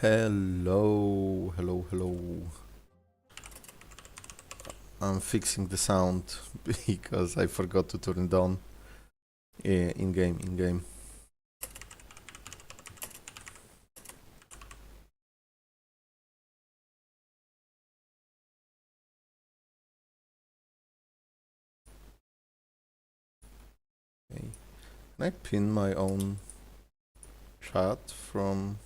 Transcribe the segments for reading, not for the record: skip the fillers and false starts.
Hello, hello, hello. I'm fixing the sound because I forgot to turn it on. In game, in game. Okay. Can I pin my own chat from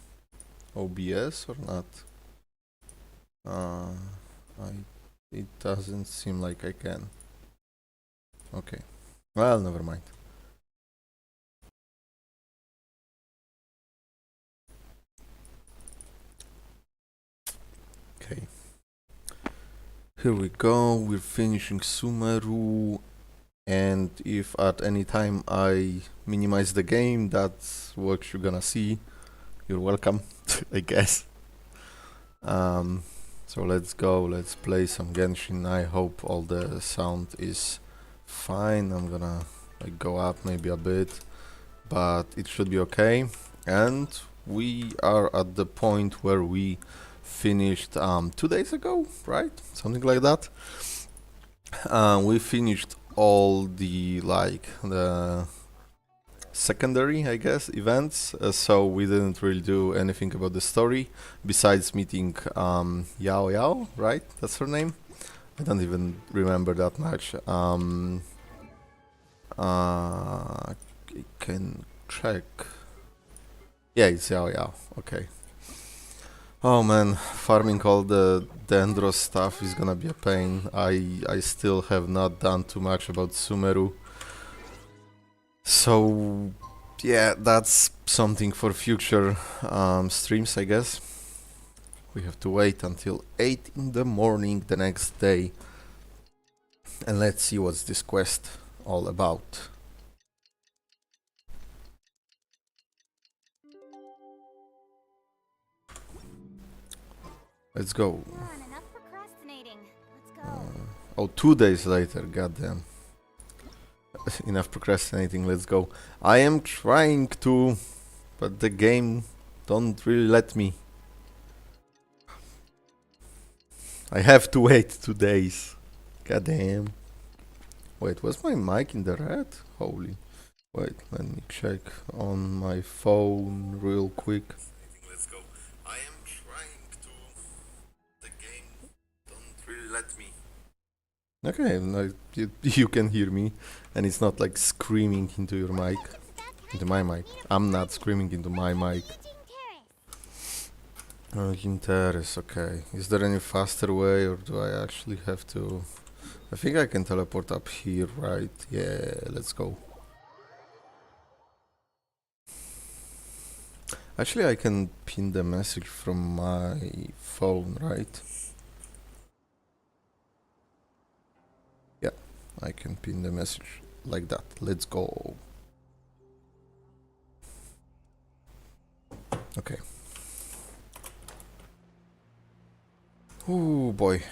OBS or not? Uh, I. It doesn't seem like I can. Okay. Well, never mind. Okay. Here we go. We're finishing Sumeru. And if at any time I minimize the game, that's what you're gonna see. You're welcome, I guess. So let's go, let's play some Genshin. I hope all the sound is fine. I'm gonna go up maybe a bit, but it should be okay. And we are at the point where we finished 2 days ago, right? Something like that. We finished all the the secondary, I guess, events. So we didn't really do anything about the story besides meeting Yao Yao, right? That's her name. I don't even remember that much. I can check. Yeah, it's Yao Yao. Okay. Oh man, farming all the Dendros stuff is gonna be a pain. I still have not done too much about Sumeru. So yeah, that's something for future streams, I guess. We have to wait until 8 in the morning the next day. And let's see what's this quest all about. Let's go. Oh, 2 days later, goddamn. Enough procrastinating, let's go. I am trying to, but the game don't really let me. I have to wait 2 days. Goddamn. Wait, was my mic in the red? Holy. Wait, let me check on my phone real quick. Let's go. I am trying to. The game don't really let me. Okay, no, you can hear me, and it's not like screaming into your mic, into my mic. I'm not screaming into my mic. Interest, okay. Is there any faster way, or do I actually have to? I think I can teleport up here, right? Yeah, let's go. Actually, I can pin the message from my phone, right? Yeah, I can pin the message like that. Let's go. Okay. Oh boy.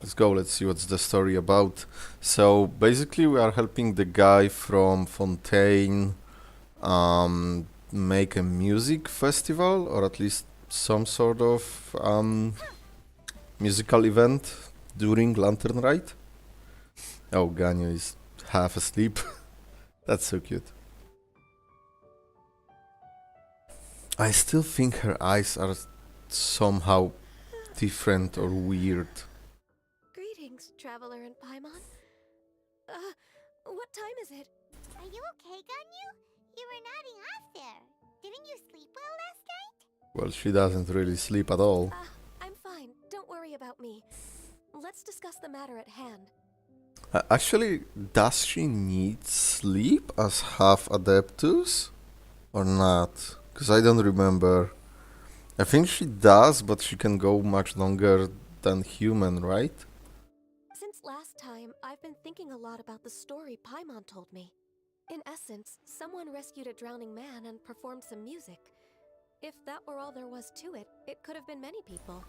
Let's go, let's see what's the story about. So basically we are helping the guy from Fontaine make a music festival, or at least some sort of musical event during Lantern Rite. Oh, Ganyu is half asleep. That's so cute. I still think her eyes are somehow different or weird. Greetings, traveler in Paimon. What time is it? Are you okay, Ganyu? You were nodding off there. Didn't you sleep well last night? Well, she doesn't really sleep at all. I'm fine. Don't worry about me. Let's discuss the matter at hand. Actually, does she need sleep as half Adeptus? Or not? Because I don't remember. I think she does, but she can go much longer than human, right? Since last time, I've been thinking a lot about the story Paimon told me. In essence, someone rescued a drowning man and performed some music. If that were all there was to it, it could have been many people,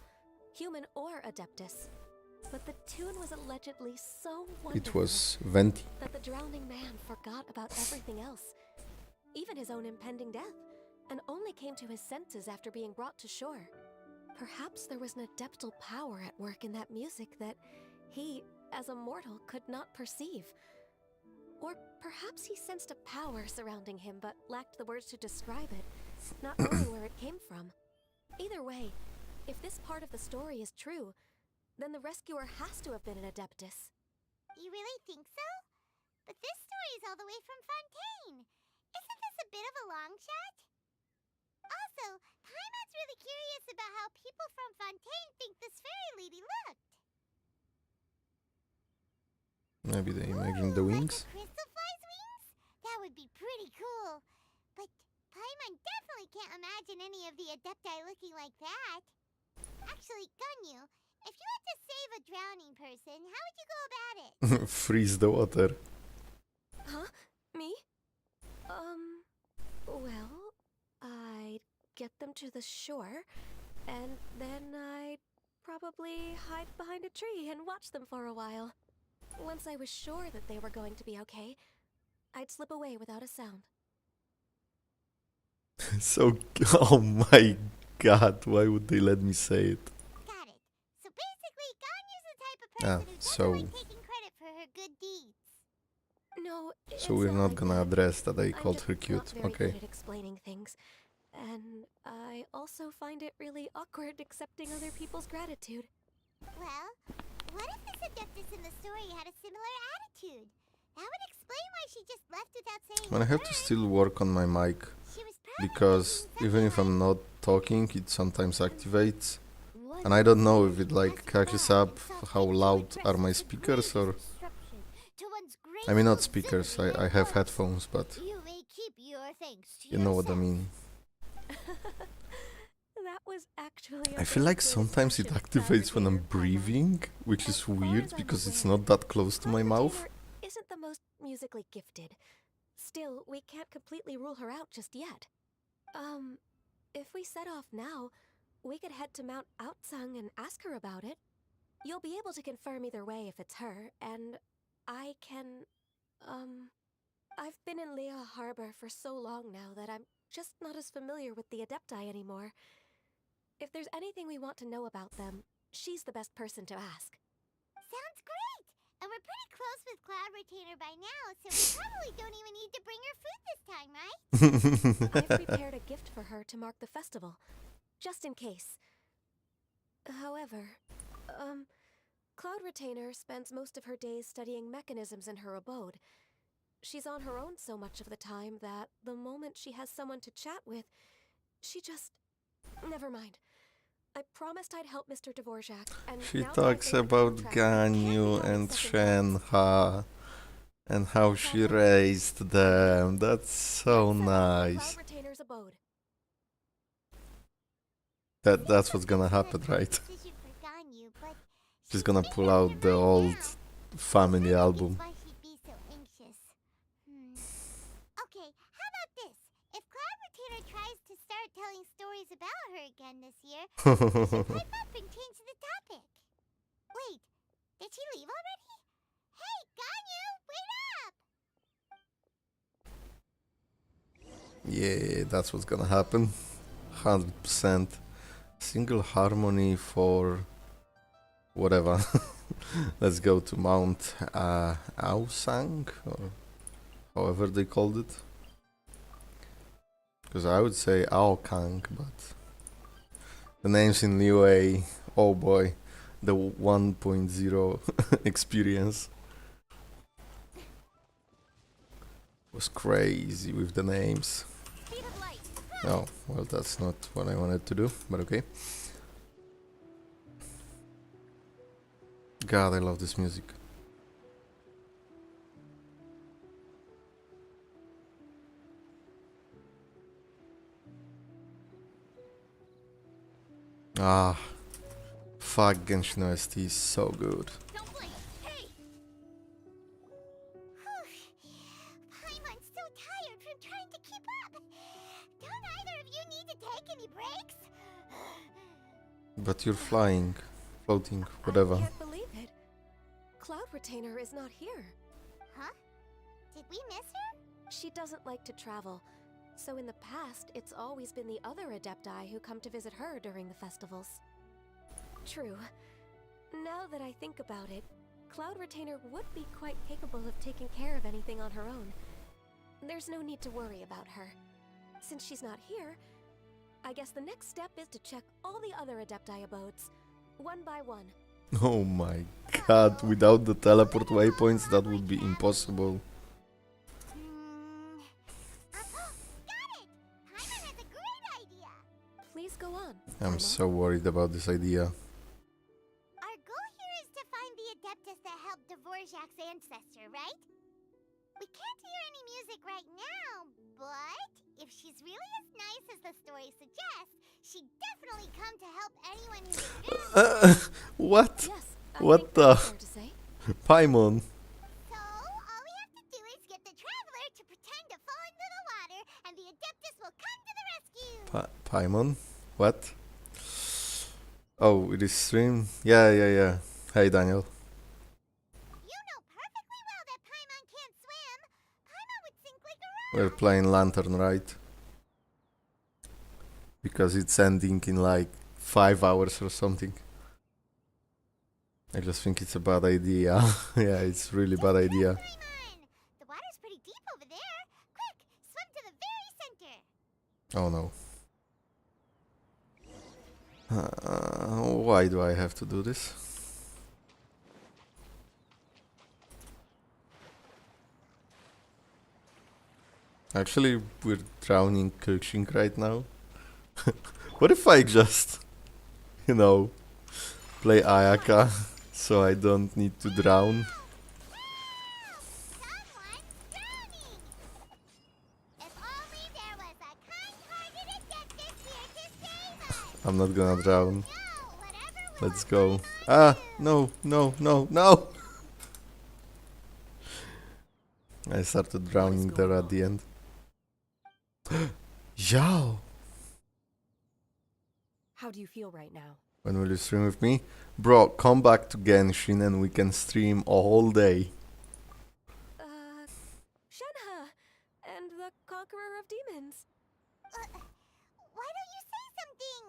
human or Adeptus. But the tune was allegedly so wonderful It was Venti. that the drowning man forgot about everything else, even his own impending death. and only came to his senses after being brought to shore. Perhaps there was an adeptal power at work in that music that he, as a mortal, could not perceive. Or perhaps he sensed a power surrounding him but lacked the words to describe it, not knowing where it came from. Either way, if this part of the story is true, then the rescuer has to have been an adeptus. You really think so? But this story is all the way from Fontaine. Isn't this a bit of a long shot? Also, Paimon's really curious about how people from Fontaine think this fairy lady looked. Maybe they imagined the wings. Like a crystal fly's wings? That would be pretty cool. But Paimon definitely can't imagine any of the Adepti looking like that. Actually, Ganyu, if you had to save a drowning person, how would you go about it? Freeze the water. Huh? Me? Well, I'd get them to the shore, and then I'd probably hide behind a tree and watch them for a while. Once I was sure that they were going to be okay, I'd slip away without a sound. So, oh my god, why would they let me say it? Got it. So basically, Ganyu's the type of Ah, person who doesn't so- like taking credit for her good deeds. No, So it's we're not like gonna that. address that I I'm called just her not cute. very Okay. good at explaining things, and I also find it really awkward accepting other people's gratitude. Well, what if this Adeptus in the story had a similar attitude? That would explain why she just left without saying And I a have to word. still work on my mic She was probably because thinking even if something I'm not talking, it sometimes activates. like, And I don't know if it like "As catches bad up and how self-hatred loud to are my address the speakers or... greatest disruption to one's I mean not graceful speakers, dignity I and have words. headphones, but You may keep your thanks to you know what I yourself." mean. That was actually a I feel really like good sometimes it impression of activates when I'm Cloud Retainer, Paimon. breathing, which As is far weird as I'm because it's aware, not that close to my Cloud mouth. Retainer isn't the most musically gifted. Still, we can't completely rule her out just yet. If we set off now, we could head to Mount Outsung and ask her about it. You'll be able to confirm either way if it's her, and I can, I've been in Lea Harbor for so long now that I'm just not as familiar with the Adepti anymore. If there's anything we want to know about them, she's the best person to ask. Sounds great! And we're pretty close with Cloud Retainer by now, so we probably don't even need to bring her food this time, right? I've prepared a gift for her to mark the festival, just in case. However, Cloud Retainer spends most of her days studying mechanisms in her abode. She's on her own so much of the time that the moment she has someone to chat with, she just... Never mind. I promised I'd help Mr. Dvorak, and She now that I've talks made the about contract, I can't be Ganyu having and second thoughts. Shenha and how she raised them. That's so Let's set off for nice. Cloud Retainer's abode. That's what's gonna happen, right? Decision for Ganyu, but She's she's gonna thinking pull out it the right old now. family That album. is why she'd be so anxious. Okay, how about this? If Cloud Retainer tries to start telling stories about her again this year, we should pipe up and change the topic. Wait, did she leave already? Hey, Ganyu, wait up! Yeah, that's what's gonna happen. 100%. Single harmony for whatever. Let's go to Mount Aosang, or however they called it. Because I would say Aokang, but the names in Liyue, oh boy, the 1.0 experience was crazy with the names. Speed of light. Oh, well, that's not what I wanted to do, but okay. God, I love this music. Ah, fuck, Genshin OST is so good. Don't blink. Hey! Paimon's so tired from trying to keep up. Don't either of you need to take any breaks? But you're flying, floating, I whatever. can't believe it. Cloud Retainer is not here. Huh? Did we miss her? She doesn't like to travel. So in the past, it's always been the other Adepti who come to visit her during the festivals. True. Now that I think about it, Cloud Retainer would be quite capable of taking care of anything on her own. There's no need to worry about her. Since she's not here, I guess the next step is to check all the other Adepti abodes, one by one. Oh my god, without the teleport waypoints that would be impossible. Got it! Paimon has a great idea! Please go on. I'm Paimon. so worried about this idea. Our goal here is to find the Adeptus that helped Dvorak's ancestor, right? We can't hear any music right now, but if she's really as nice as the story suggests, she'd definitely come to help anyone who is What? Yes, I What think the? that's fair to say. Paimon. So, all we have to do is get the Traveler to pretend to fall into the water, and the Adeptus will come to the rescue! Paimon? What? Oh, it is stream? Yeah. Hey, Daniel. You know perfectly well that Paimon can't swim! Paimon would sink like a rock! We're playing Lantern Rite. Because it's ending in like 5 hours or something. I just think it's a bad idea. Yeah, it's really bad idea. Paimon! The water's pretty deep over there! Quick, swim to the very center! Oh no. Why do I have to do this? Actually, we're drowning Kuxing right now. What if I just, play Ayaka so I don't need to drown? Someone's drowning! If only there was a kind-hearted Adeptus here to save us! I'm not gonna drown. No, whatever Let's will go. Paimon Ah, do? no! I started drowning there at the end. Yao! How do you feel right now? When will you stream with me? Bro, come back to Genshin and we can stream all day. Shenhe! And the Conqueror of Demons. Why don't you say something?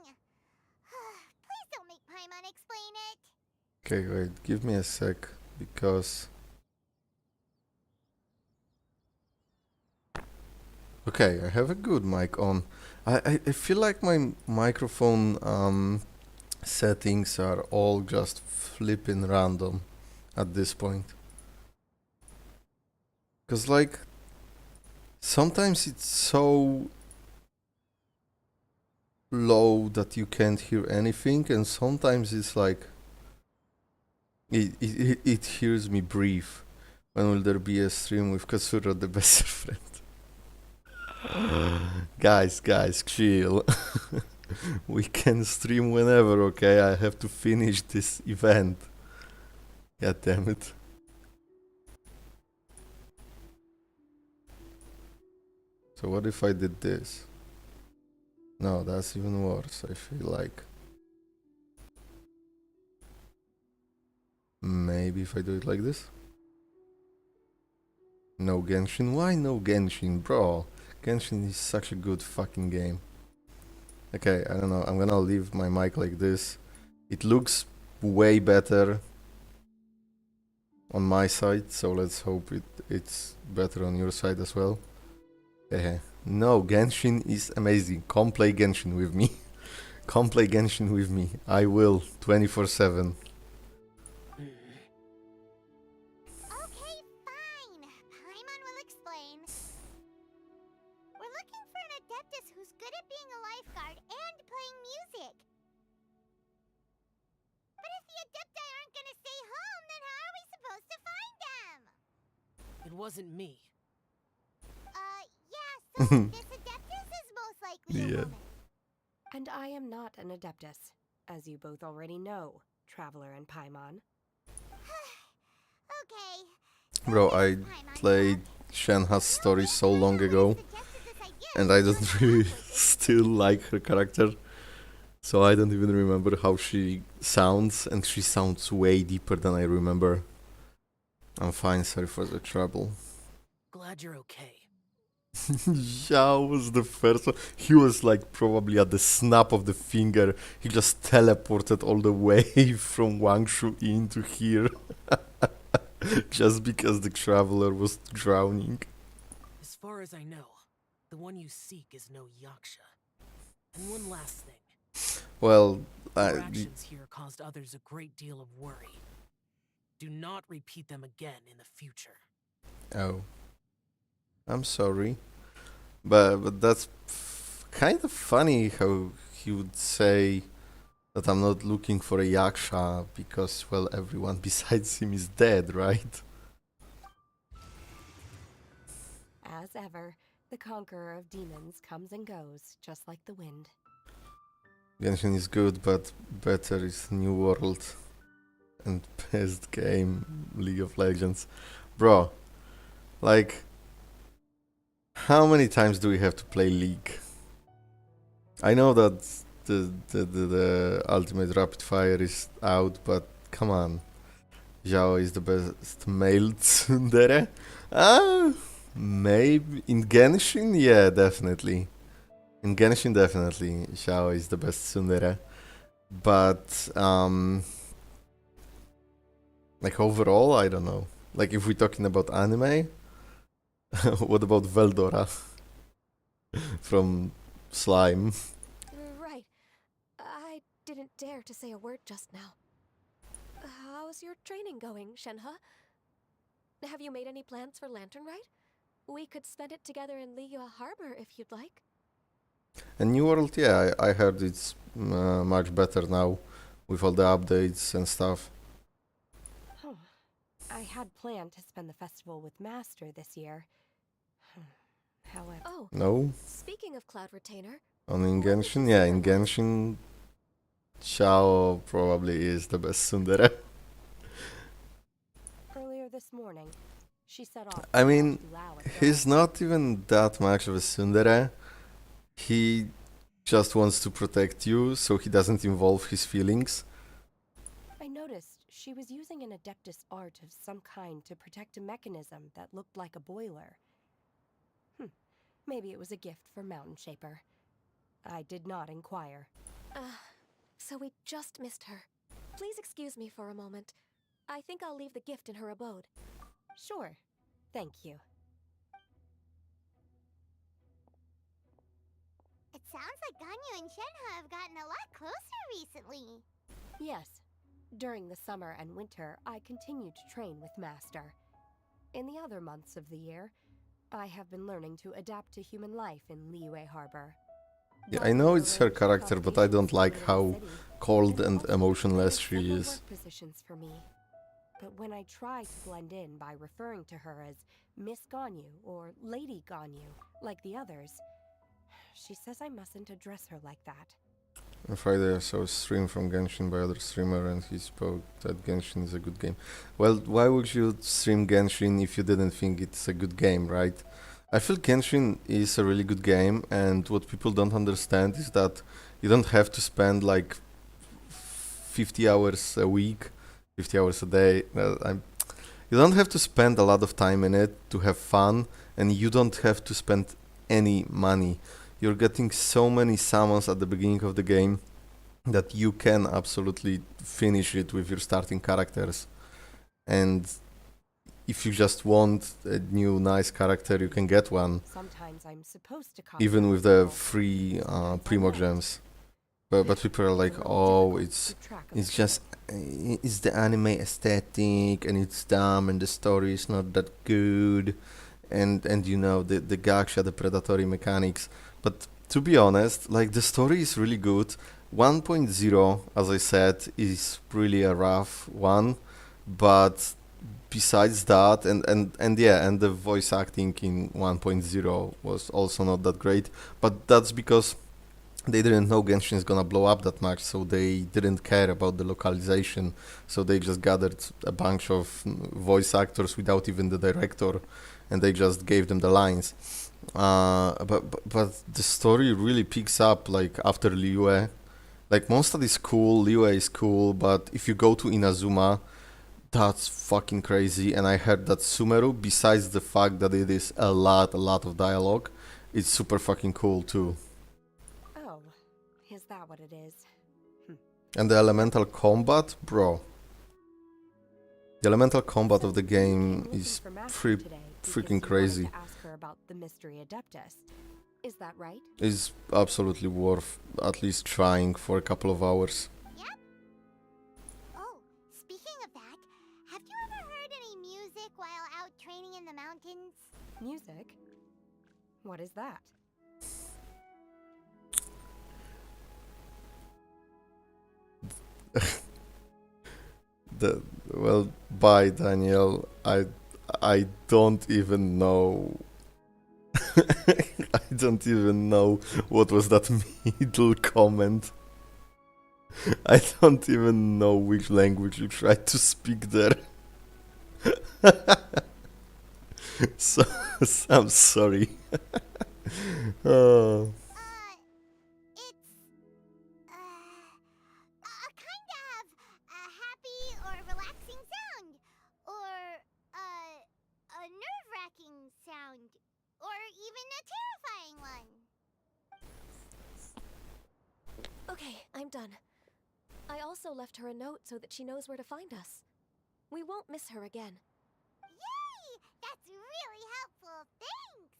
Please don't make Paimon explain it. Okay, wait, give me a sec, because... Okay, I have a good mic on. I feel like my microphone settings are all just flipping random at this point. Cause like, sometimes it's so low that you can't hear anything, and sometimes it's like, it hears me breathe. When will there be a stream with Kasura, the best friend? Guys, chill. We can stream whenever, okay? I have to finish this event. God damn it. So what if I did this? No, that's even worse, I feel like. Maybe if I do it like this? No Genshin? Why no Genshin, bro? Genshin is such a good fucking game. Okay, I don't know. I'm gonna leave my mic like this. It looks way better on my side, so let's hope it's better on your side as well. No, Genshin is amazing. Come play Genshin with me. Come play Genshin with me. I will, 24/7. Okay, fine. Paimon will explain. We're looking for an Adeptus who's good at being a lifeguard and playing music. But if the Adepti aren't gonna stay home, then how are we supposed to find them? It wasn't me. Yeah, so this Adeptus is most likely a Yeah. woman. And I am not an Adeptus, as you both already know, Traveler and Paimon. Okay. Bro, I played Shenha's story so long ago, and I don't really still like her character. So I don't even remember how she sounds, and she sounds way deeper than I remember. I'm fine, sorry for the trouble. Glad you're okay. Zhao was the first one. He was like probably at the snap of the finger. He just teleported all the way from Wangshu Inn to here. Just because the traveler was drowning. As far as I know, the one you seek is no Yaksha. And one last thing. Well, Your actions here caused others a great deal of worry. Do not repeat them again in the future. oh, I'm sorry. But that's kind of funny how he would say that I'm not looking for a Yaksha because, well, everyone besides him is dead, right? As ever, the conqueror of demons comes and goes, just like the wind. Genshin is good, but better is New World and best game, League of Legends. Bro, like, how many times do we have to play League? I know that the Ultimate Rapid Fire is out, but come on. Zhao is the best male tsundere. Ah, maybe in Genshin, yeah, definitely. In Genshin, definitely, Xiao is the best tsundere. But like overall, I don't know. Like if we're talking about anime, what about Veldora from Slime? Right. I didn't dare to say a word just now. How's your training going, Shenhe? Have you made any plans for Lantern Rite? We could spend it together in Liyue Harbor if you'd like. And New World, yeah, I heard it's much better now with all the updates and stuff. Oh, I had planned to spend the festival with Master this year. However, Oh, No? speaking of Cloud Retainer, On in what did Genshin, you yeah, say in that was? Genshin, Xiao probably is the best tsundere. earlier this morning, she set off. I to mean, Lao at he's dawn. not even that much of a tsundere. He just wants to protect you, so he doesn't involve his feelings. I noticed she was using an Adeptus art of some kind to protect a mechanism that looked like a boiler. Maybe it was a gift for Mountain Shaper. I did not inquire. So we just missed her. Please excuse me for a moment. I think I'll leave the gift in her abode. Sure. Thank you. It sounds like Ganyu and Shenhe have gotten a lot closer recently. Yes. During the summer and winter, I continue to train with Master. In the other months of the year, I have been learning to adapt to human life in Liyue Harbor. Yeah, I know it's her character, but I don't like how cold and emotionless she is. Work positions for me. But when I try to blend in by referring to her as Miss Ganyu or Lady Ganyu, like the others, she says I mustn't address her like that. On Friday I saw a stream from Genshin by other streamer and he spoke that Genshin is a good game. Well, why would you stream Genshin if you didn't think it's a good game, right? I feel Genshin is a really good game, and what people don't understand is that you don't have to spend like 50 hours a week, 50 hours a day. You don't have to spend a lot of time in it to have fun, and you don't have to spend any money. You're getting so many summons at the beginning of the game that you can absolutely finish it with your starting characters. And if you just want a new nice character, you can get one, Sometimes I'm supposed to even with the free Primo gems. But people are like, oh, it's just it's the anime aesthetic and it's dumb and the story is not that good, and you know the gacha, the predatory mechanics. But to be honest, like the story is really good. 1.0, as I said, is really a rough one, but besides that, and yeah, and the voice acting in 1.0 was also not that great, but that's because they didn't know Genshin is gonna blow up that much, so they didn't care about the localization. So they just gathered a bunch of voice actors without even the director, and they just gave them the lines. But the story really picks up like after Liyue. Like Mondstadt is cool, Liyue is cool, but if you go to Inazuma, That's fucking crazy. And I heard that Sumeru, besides the fact that it is a lot of dialogue, it's super fucking cool too. Oh, is that what it is? And the elemental combat, bro. The elemental combat So of the you came game looking is for Master pretty today because freaking you wanted crazy. to ask her about the mystery adeptus. Is that right? It's absolutely worth at least trying for a couple of hours. Yep. Oh, speaking of that, have you ever heard any music while out training in the mountains? Music? What is that? Well, bye, Daniel. I don't even know. I don't even know what was that middle comment. I don't even know which language you tried to speak there. So, I'm sorry. Oh. It's a kind of a happy or relaxing sound, or a nerve-wracking sound, or even a terrifying one. Okay, I'm done. I also left her a note so that she knows where to find us. We won't miss her again. Yay! That's really helpful. Thanks.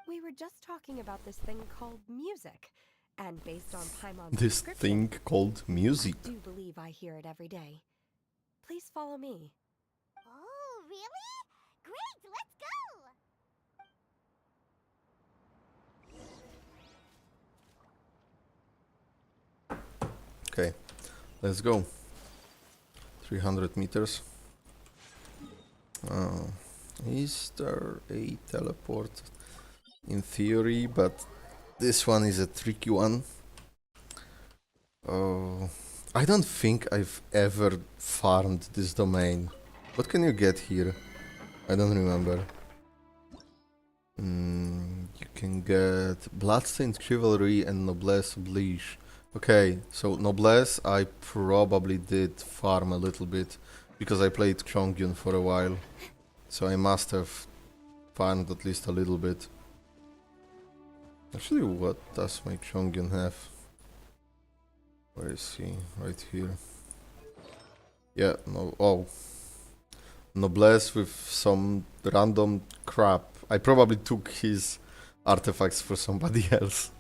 We were just talking about this thing called music, and based on Paimon's This description, thing called music. I do believe I hear it every day. Please follow me. Oh, really? Great, let's go! Okay, let's go. 300 meters. Is there a teleport? In theory, but this one is a tricky one. Oh, I don't think I've ever farmed this domain. What can you get here? I don't remember. You can get Bloodstained Chivalry and Noblesse Oblige. Okay, so Noblesse I probably did farm a little bit because I played Chongyun for a while. So I must have farmed at least a little bit. Actually, what does my Chongyun have? Where is he? Right here. Yeah, no. Oh. Noblesse with some random crap. I probably took his artifacts for somebody else.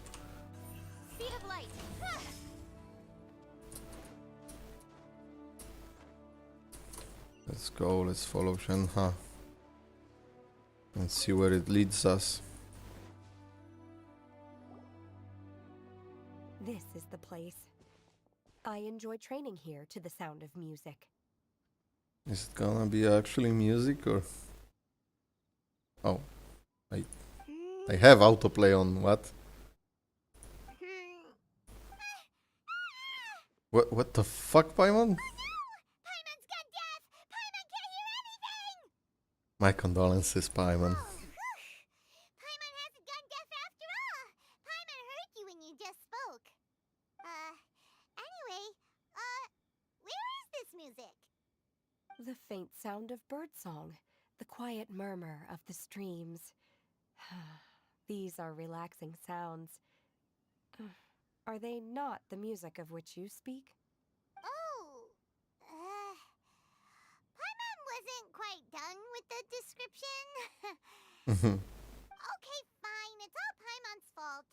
Speed of light. Let's go, let's follow Shenhe. And see where it leads us. This is the place. I enjoy training here to the sound of music. Is it gonna be actually music or... Oh. I have autoplay on, what? What the fuck, Paimon? Paimon's gone deaf! Paimon can't hear anything! My condolences, Paimon. Oh, Paimon hasn't gone deaf after all! Paimon heard you when you just spoke. Anyway, where is this music? The faint sound of birdsong, the quiet murmur of the streams. These are relaxing sounds. Are they not the music of which you speak? Oh, Paimon wasn't quite done with the description. Okay, fine, it's all Paimon's fault.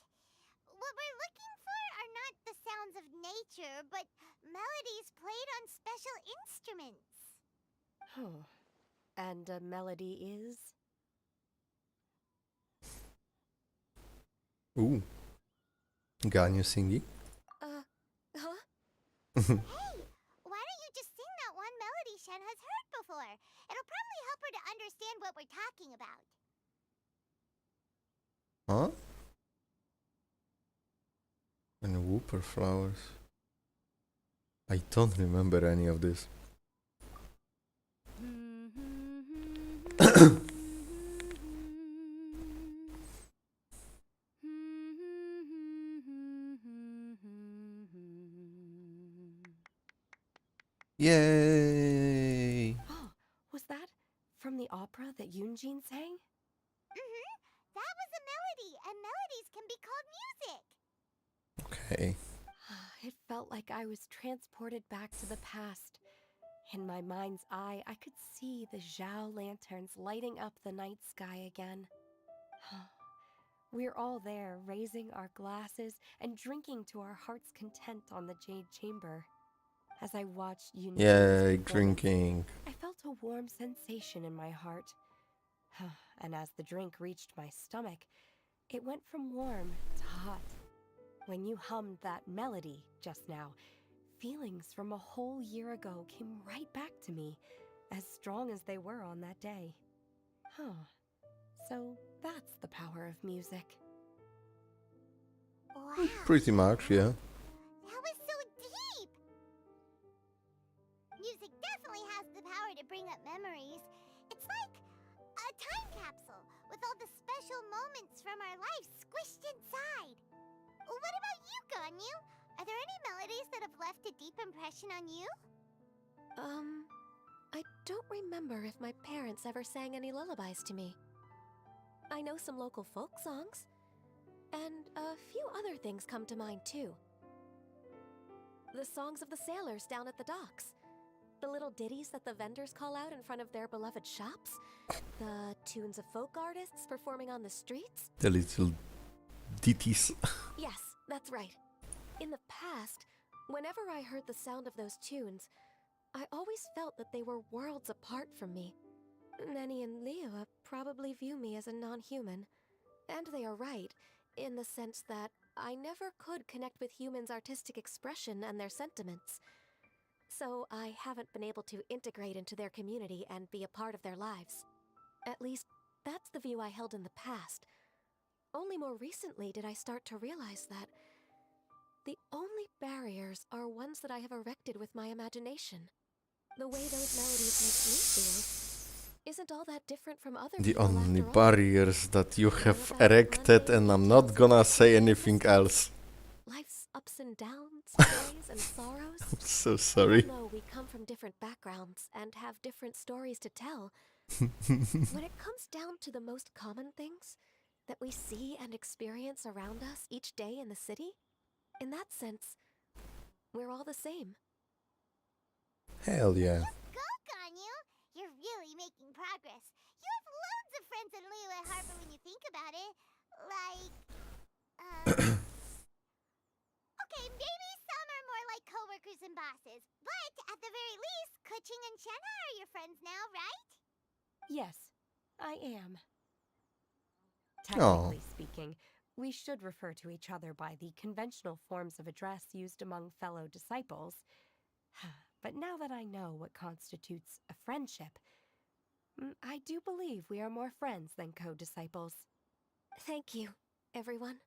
What we're looking for are not the sounds of nature, but melodies played on special instruments. Oh. And a melody is? Ooh. Ganyu singing? Huh? Hey, why don't you just sing that one melody Shen has heard before? It'll probably help her to understand what we're talking about. Huh? And whooper flowers. I don't remember any of this. Yay! Gene sang? Mm-hmm. That was a melody, and melodies can be called music. Okay. It felt like I was transported back to the past. In my mind's eye, I could see the Zhao lanterns lighting up the night sky again. We're all there, raising our glasses and drinking to our heart's content on the Jade Chamber. As I watched Yunjin's Yay, performance, drinking. I felt a warm sensation in my heart. And as the drink reached my stomach, it went from warm to hot. When you hummed that melody just now, feelings from a whole year ago came right back to me, as strong as they were on that day. So that's the power of music. Wow. Pretty much, yeah. That was so deep! Music definitely has the power to bring up memories. It's like a time capsule with all the special moments from our lives squished inside. What about you, Ganyu? Are there any melodies that have left a deep impression on you? I don't remember if my parents ever sang any lullabies to me. I know some local folk songs, and a few other things come to mind too. The songs of the sailors down at the docks, the little ditties that the vendors call out in front of their beloved shops, the tunes of folk artists performing on the streets. The little ditties. Yes, that's right. In the past, whenever I heard the sound of those tunes, I always felt that they were worlds apart from me. Nenny and Liyue probably view me as a non-human. And they are right, in the sense that I never could connect with humans' artistic expression and their sentiments. So I haven't been able to integrate into their community and be a part of their lives. At least, that's the view I held in the past. Only more recently did I start to realize that the only barriers are ones that I have erected with my imagination. The way those melodies make me feel isn't all that different from other The people only after all. barriers that you have erected, and I'm not gonna say anything else. Life's ups and downs, joys and sorrows. I'm so sorry. Even though we come from different backgrounds and have different stories to tell, when it comes down to the most common things that we see and experience around us each day in the city, in that sense, we're all the same. Hell yeah. Go, Ganyu! You're really making progress. You have loads of friends in Liyue Harbor when you think about it. Like, okay, maybe some are more like coworkers and bosses, but at the very least, Keqing and Shenhe are your friends now, right? Yes, I am. Technically speaking, we should refer to each other by the conventional forms of address used among fellow disciples. But now that I know what constitutes a friendship, I do believe we are more friends than co-disciples. Thank you, everyone.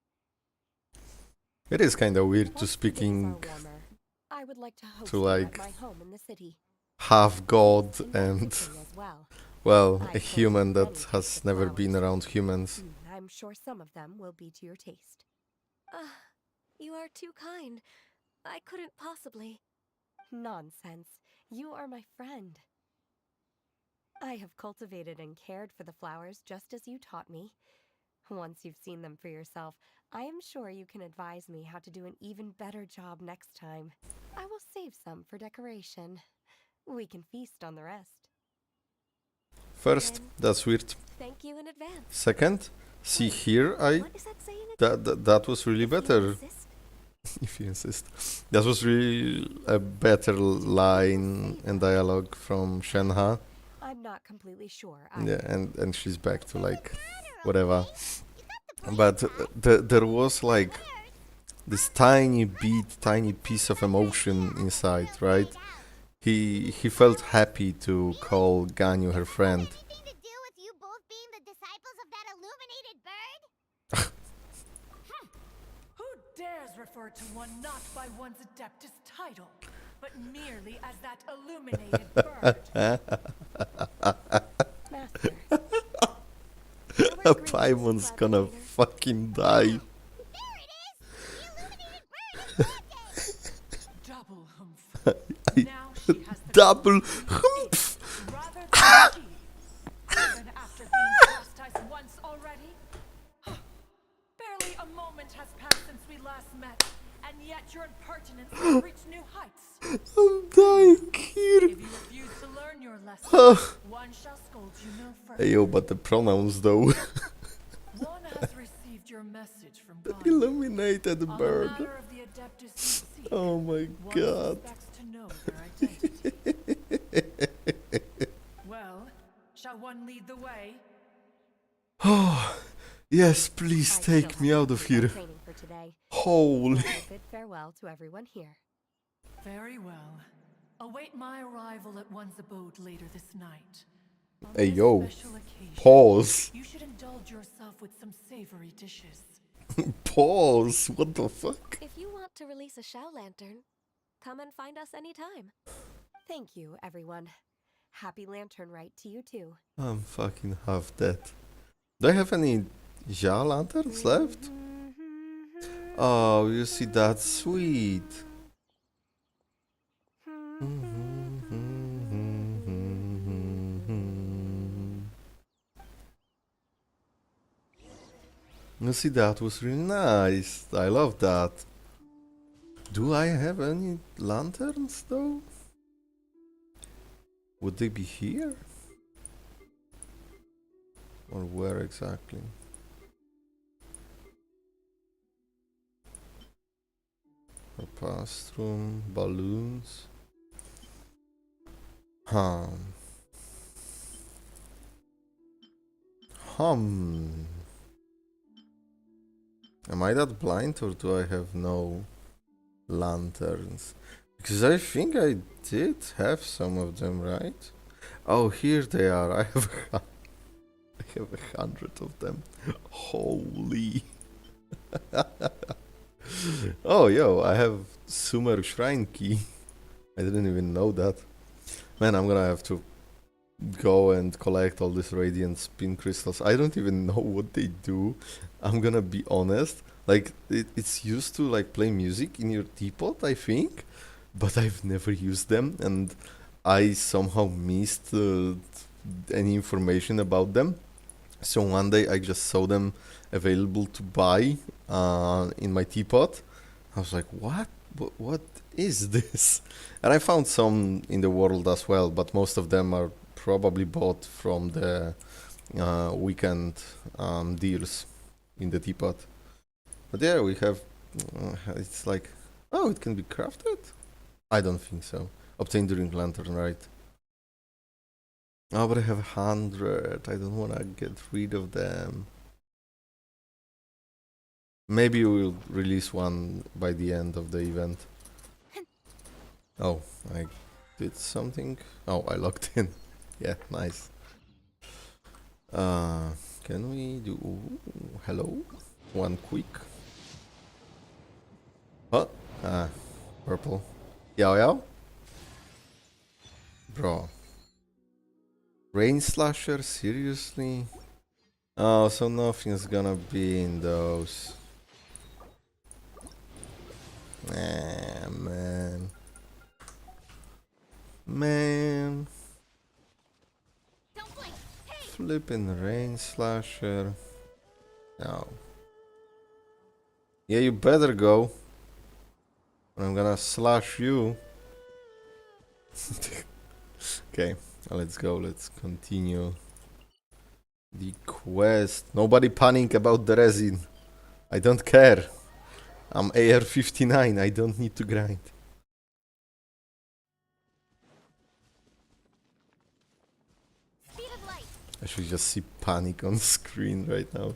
It is kind of weird to Once the days speaking are warmer, I would like to host to, you like, at my home in the city. half god In my and, kitchen as well. well, I a human cultivate that many has types of never flowers. been around humans. I'm sure some of them will be to your taste. You are too kind. I couldn't possibly. Nonsense. You are my friend. I have cultivated and cared for the flowers just as you taught me. Once you've seen them for yourself, I am sure you can advise me how to do an even better job next time. I will save some for decoration. We can feast on the rest. First, that's weird. Thank you in advance. Second, see here, What is that saying again? that was really If you better. insist. If you insist. That was really a better line and dialogue from Shenhe. I'm not completely sure. Yeah, and she's back to like Matter, whatever. okay? You got the point, But Dad. there was like First, this tiny bit, tiny piece of emotion inside, right? He felt happy to call Ganyu her friend. anything to do with you both being the disciples of that illuminated bird? Who dares refer to one not by one's Adeptus title, but merely as that illuminated bird? Master. Paimon's gonna fucking die. There it is! The illuminated bird is Dante! Double humph. Now she has the Double humph. Rather than achieve, even after being Let your impertinence reach new heights. I'm dying here. If you refuse to learn your lesson, one shall scold you no further. Hey yo, but the pronouns though. One has received your message from God. Illuminated On the bird. matter of the Adeptus you seek, Oh my one god. suspects to know their identity. Well, shall one lead the way? Oh, yes, please I take still me have out to of do my here. training for today. Holy. So I bid farewell to everyone here. Very well. Await my arrival at one's abode later this night. On Hey this yo, special occasion, pause. you should indulge yourself with some savory dishes. Pause. What the fuck? If you want to release a Shao Lantern, come and find us anytime. Thank you, everyone. Happy Lantern Rite to you too. I'm fucking half dead. Do I have any Ja lanterns left? Oh, you see, that's sweet. You see, that was really nice. I love that. Do I have any lanterns though? Would they be here? Or where exactly? A past room, balloons. Hum. Hum. Am I that blind or do I have no lanterns? Because I think I did have some of them, right? Oh, here they are. I have 100 of them. Holy. Oh, yo, I have Sumer Shrine Key. I didn't even know that. Man, I'm gonna have to go and collect all these radiant spin crystals. I don't even know what they do. I'm gonna be honest. Like, it's used to like play music in your teapot, I think, but I've never used them, and I somehow missed any information about them. So one day I just saw them available to buy in my teapot. I was like, what? What is this? And I found some in the world as well, but most of them are probably bought from the weekend deals in the teapot. But yeah, we have, it's like, oh, it can be crafted? I don't think so. Obtained during Lantern Rite. Oh, but I have 100. I don't want to get rid of them. Maybe we'll release one by the end of the event. Oh, I did something. Oh, I logged in. Yeah, nice. Can we do... Ooh, hello? One quick. Oh, purple. Yao Yao? Bro. Rain Slasher, seriously? Oh, so nothing's gonna be in those. Ah, man. Man. Don't blink. Hey! Flipping Rain Slasher. No. Yeah, you better go. I'm gonna slash you. Okay, let's go. Let's continue the quest. Nobody panic about the resin. I don't care. I'm AR-59. I don't need to grind. Speed of light. I should just see panic on screen right now.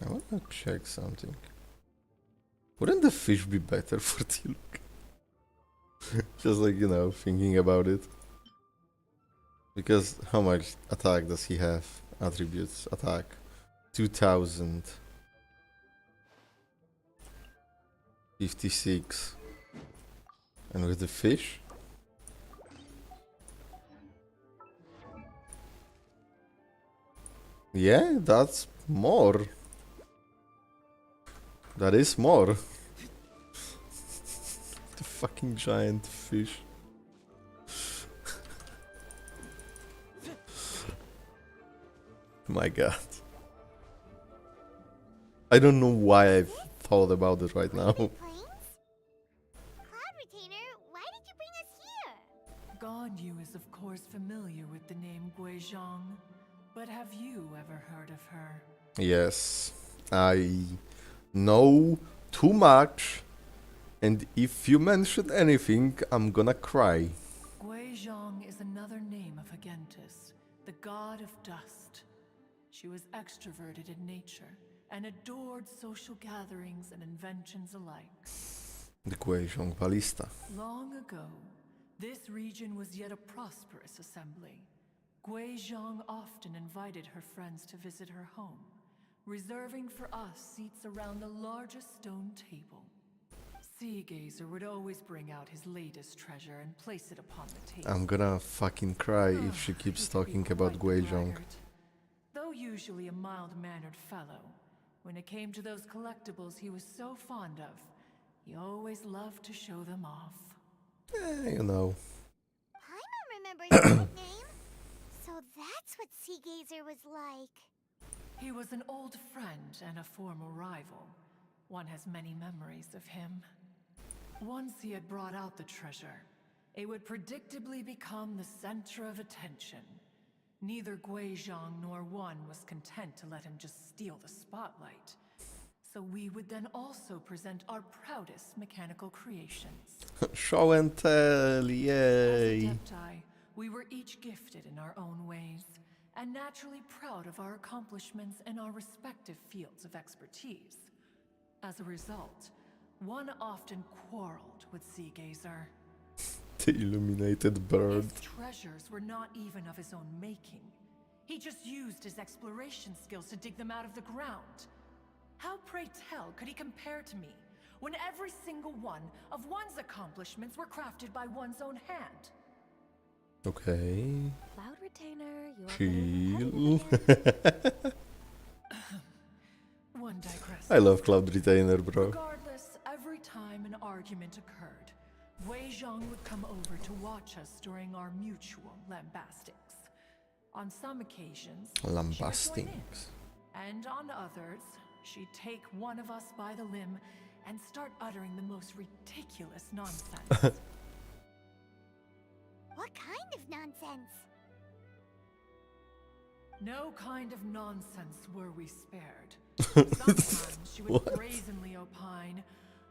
I wanna check something. Wouldn't the fish be better for the look? Just like, you know, thinking about it. Because how much attack does he have? Attributes, attack. 2000. 56. And with the fish? Yeah, that's more. That is more. The fucking giant fish. My god. I don't know why I've thought about it right now. Planes? Cloud Retainer, why did you bring us here? Ganyu is of course familiar with the name Guizhong, but have you ever heard of her? Yes, I know too much, and if you mention anything, I'm gonna cry. Guizhong is another name of Hagentis, the god of dust. She was extroverted in nature and adored social gatherings and inventions alike. The Guizhong Ballista. Long ago, this region was yet a prosperous assembly. Guizhong often invited her friends to visit her home, reserving for us seats around the largest stone table. Sea Gazer would always bring out his latest treasure and place it upon the table. I'm gonna fucking cry if she keeps He could be talking about quite the Guizhong. braggart. Though usually a mild-mannered fellow, when it came to those collectibles he was so fond of, he always loved to show them off. You know. Paimon remembers that name. So that's what Sea Gazer was like. He was an old friend and a former rival. One has many memories of him. Once he had brought out the treasure, it would predictably become the center of attention. Neither Guizhong nor one was content to let him just steal the spotlight. So we would then also present our proudest mechanical creations. Show and tell, As yay! Adepti, we were each gifted in our own ways, and naturally proud of our accomplishments in our respective fields of expertise. As a result, one often quarreled with Sea Gazer. The illuminated bird. His treasures were not even of his own making. He just used his exploration skills to dig them out of the ground. How, pray tell, could he compare to me, when every single one of one's accomplishments were crafted by one's own hand? Okay. Cloud Retainer, you're Chill. One digresses. I love Cloud Retainer, bro. Regardless, every time an argument occurred, Guizhong would come over to watch us during our mutual lambastings. On some occasions, she would join in, Lambastings. and on others, she'd take one of us by the limb and start uttering the most ridiculous nonsense. What kind of nonsense? No kind of nonsense were we spared. Sometimes she would What? brazenly opine,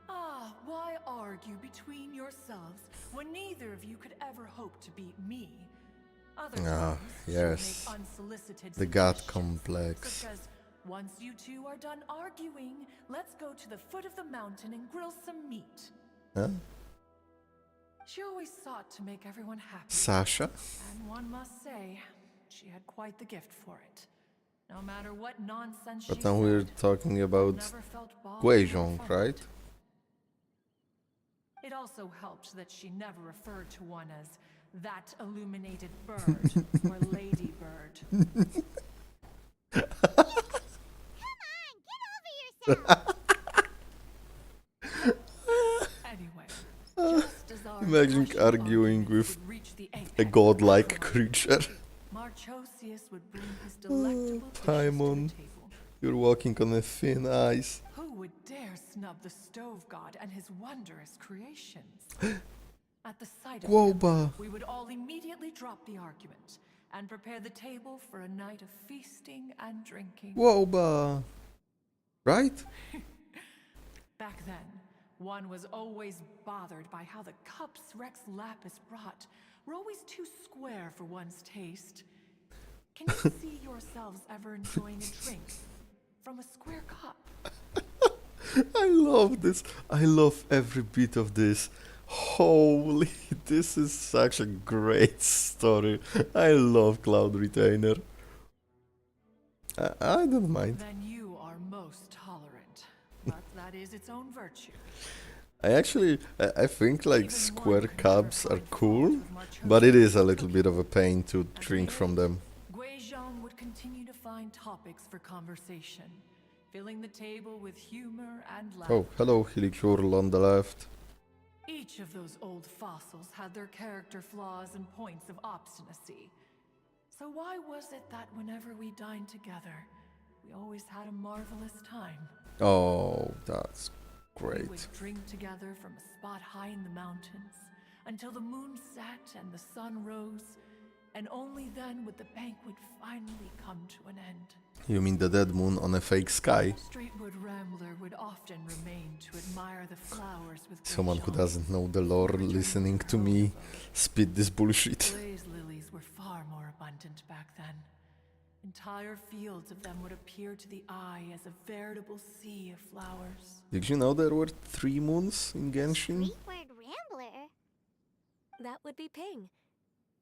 "Ah, why argue between yourselves when neither of you could ever hope to beat me?" Other times, she would yes. make unsolicited The god suggestions, complex. such as, "Once you two are done arguing, let's go to the foot of the mountain and grill some meat." Huh? She always sought to make everyone happy. Sasha? And one must say, she had quite the gift for it. No matter what nonsense But she now we're said, talking about never felt bothered or Guizhong, offended. right? It also helped that she never referred to one as that illuminated bird or lady bird. Come on, get over yourself! Anyway, just as our Imagine passionate arguing arguments with would reach the a apex godlike of creature. Marchosius would bring his delectable dishes to Paimon. the table. You're walking on a thin ice. Who would dare snub the stove god and his wondrous creations? At the sight of him, Guoba. we would all immediately drop the argument and prepare the table for a night of feasting and drinking. Woba. Right? Back then, one was always bothered by how the cups Rex Lapis brought were always too square for one's taste. Can you see yourselves ever enjoying a drink from a square cup? I love this. I love every bit of this. Holy, this is such a great story. I love Cloud Retainer. I don't mind. Then you are most tolerant, but that is its own virtue. I think like Even square one could cups never are find cool, fault with Marchosius' but it is a little cooking. bit of a pain to As drink we from ate, them. Guizhong would continue to find topics for conversation, filling the table with humor and laughter. Oh, hello, Helicurl on the left. Each of those old fossils had their character flaws and points of obstinacy. So why was it that whenever we dined together, we always had a marvelous time? Oh, that's We great. would drink together from a spot high in the mountains until the moon set and the sun rose, and only then would the banquet finally come to an end. You mean the dead moon on a fake sky? Streetwood Rambler would often remain to admire the flowers with Someone who Gray doesn't know the lore listening to me spit this bullshit. Blaze lilies were far more abundant back then. Entire fields of them would appear to the eye as a veritable sea of flowers. Did you know there were 3 moons in Genshin? Streetward Rambler? That would be Ping.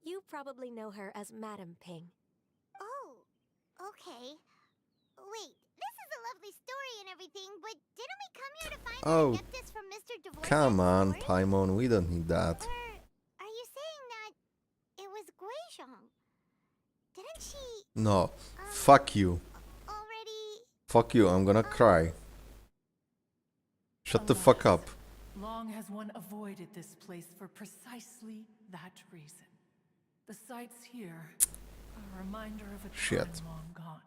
You probably know her as Madam Ping. Oh, okay. Wait, this is a lovely story and everything, but didn't we come here to find Oh, the Adeptus from Mr. Dvorak's Come on, story? Paimon, we don't need that. Or are you saying that it was Guizhong? Didn't she No, fuck you. already... Fuck you, I'm gonna cry. Shut the fuck up. Long has one avoided this place for precisely that reason. The sights here are a reminder of a Shit. time long gone,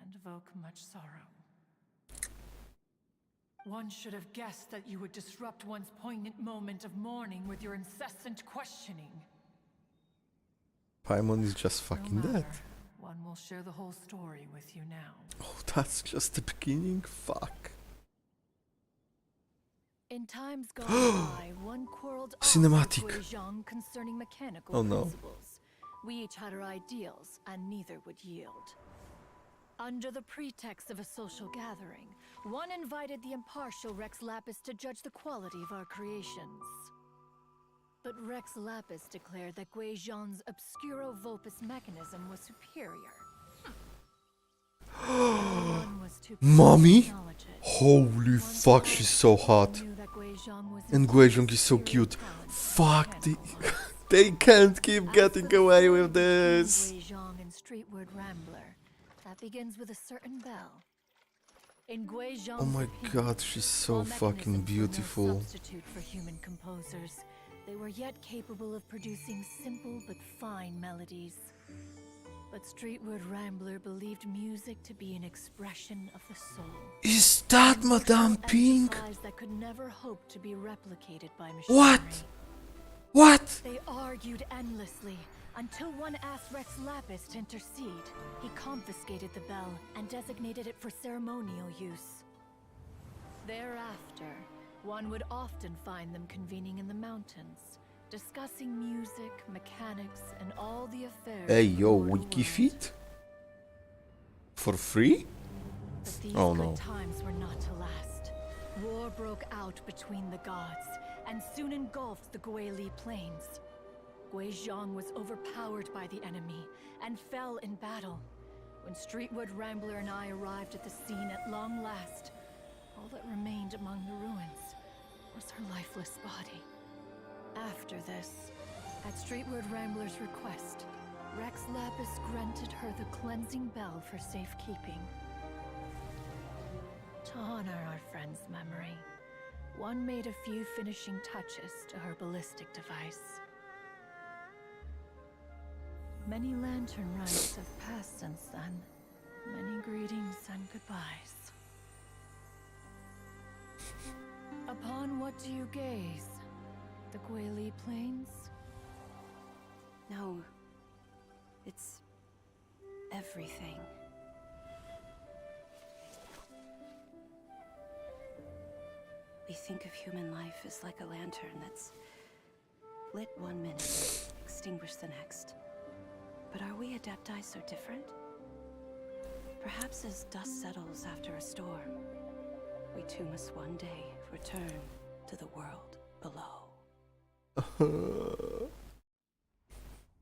and evoke much sorrow. One should have guessed that you would disrupt one's poignant moment of mourning with your incessant questioning. Paimon is just No fucking matter, dead. one will share the whole story with you now. Oh, that's just the beginning? Fuck. In times gone by, one quarreled Cinematic. with Guizhong concerning mechanical Oh, no. principles. We each had our ideals, and neither would yield. Under the pretext of a social gathering, one invited the impartial Rex Lapis to judge the quality of our creations. But Rex Lapis declared that Guizhong's Obscuro Vulpus mechanism was superior. No one was too proud to Mommy? acknowledge it. Holy One fuck, thought she's so hot. knew that Guizhong was And his Guizhong is so superior cute. talent for Fuck, mechanical arts. they can't keep As getting for the away story with between this. Guizhong and Streetwood Rambler, that begins with a certain bell. In Guizhong's Oh my opinion, god, she's so while fucking mechanisms were no beautiful. substitute for human composers, they were yet capable of producing simple but fine melodies. But Streetwood Rambler believed music to be an expression of the soul. Is that An Madame emotional Pink? exercise that could never hope to be replicated by machinery. What? What? They argued endlessly until one asked Rex Lapis to intercede. He confiscated the bell and designated it for ceremonial use. Thereafter, one would often find them convening in the mountains, discussing music, mechanics, and all the affairs Hey, of the yo, mortal Wikifeet? world. For free? But these Oh, good no. times were not to last. War broke out between the gods, and soon engulfed the Guili Plains. Guizhong was overpowered by the enemy, and fell in battle. When Streetwood Rambler and I arrived at the scene at long last, all that remained among the ruins was her lifeless body. After this, at Streetwood Rambler's request, Rex Lapis granted her the cleansing bell for safekeeping. To honor our friend's memory, one made a few finishing touches to her ballistic device. Many Lantern Rites have passed since then. Many greetings and goodbyes. Upon what do you gaze? The Guili Plains? No. It's everything. We think of human life as like a lantern that's lit one minute, extinguished the next. But are we Adepti so different? Perhaps as dust settles after a storm, we too must one day return to the world below.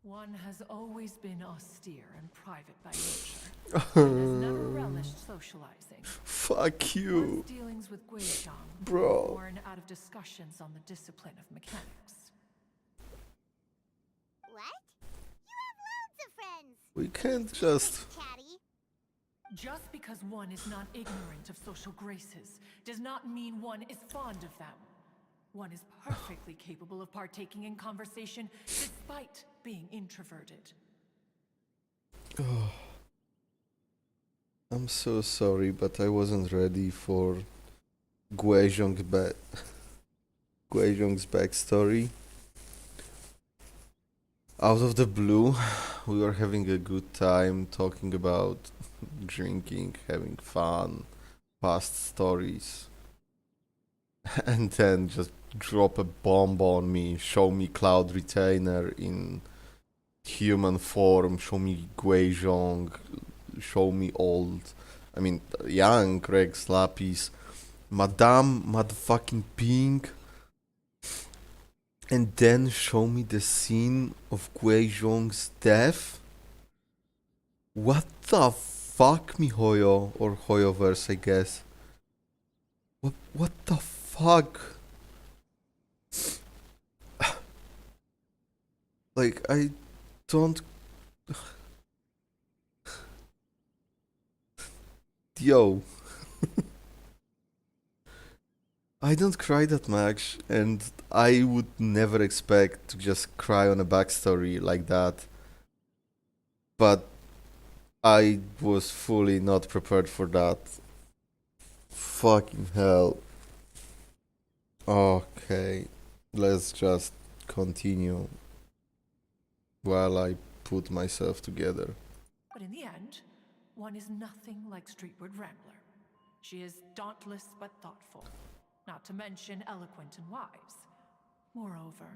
One has always been austere and private by nature, and has never relished socializing. Fuck you. One's dealings with Guizhong Bro. were born out of discussions on the discipline of mechanics. What? You have loads of friends! We can't just... Chatty. Just because one is not ignorant of social graces does not mean one is fond of them. One is perfectly capable of partaking in conversation despite being introverted. I'm so sorry, but I wasn't ready for Guizhong's backstory. Out of the blue, we were having a good time talking about drinking, having fun, past stories, and then just drop a bomb on me, show me Cloud Retainer in human form, show me Guizhong, show me old, I mean, young Rex Lapis, Madame motherfucking Pink, and then show me the scene of Guizhong's death? What the fuck, miHoYo? Or Hoyoverse, I guess. What the fuck? Like, I don't... Yo. I don't cry that much, and I would never expect to just cry on a backstory like that. But I was fully not prepared for that. Fucking hell. Okay, let's just continue while I put myself together. But in the end, one is nothing like Streetward Rambler. She is dauntless but thoughtful, not to mention eloquent and wise. Moreover,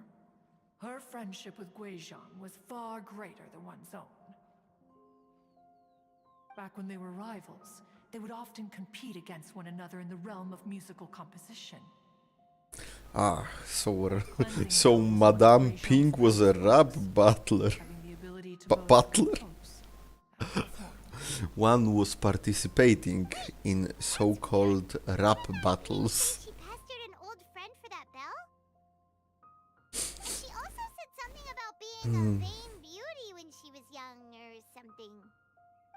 her friendship with Guizhong was far greater than one's own. Back when they were rivals, they would often compete against one another in the realm of musical composition. Ah, so Madame Pink was a rap battler. Butler? One was participating in so-called rap battles. She pestered an old friend for that bell? And she also said something about being a vain beauty when she was young or something.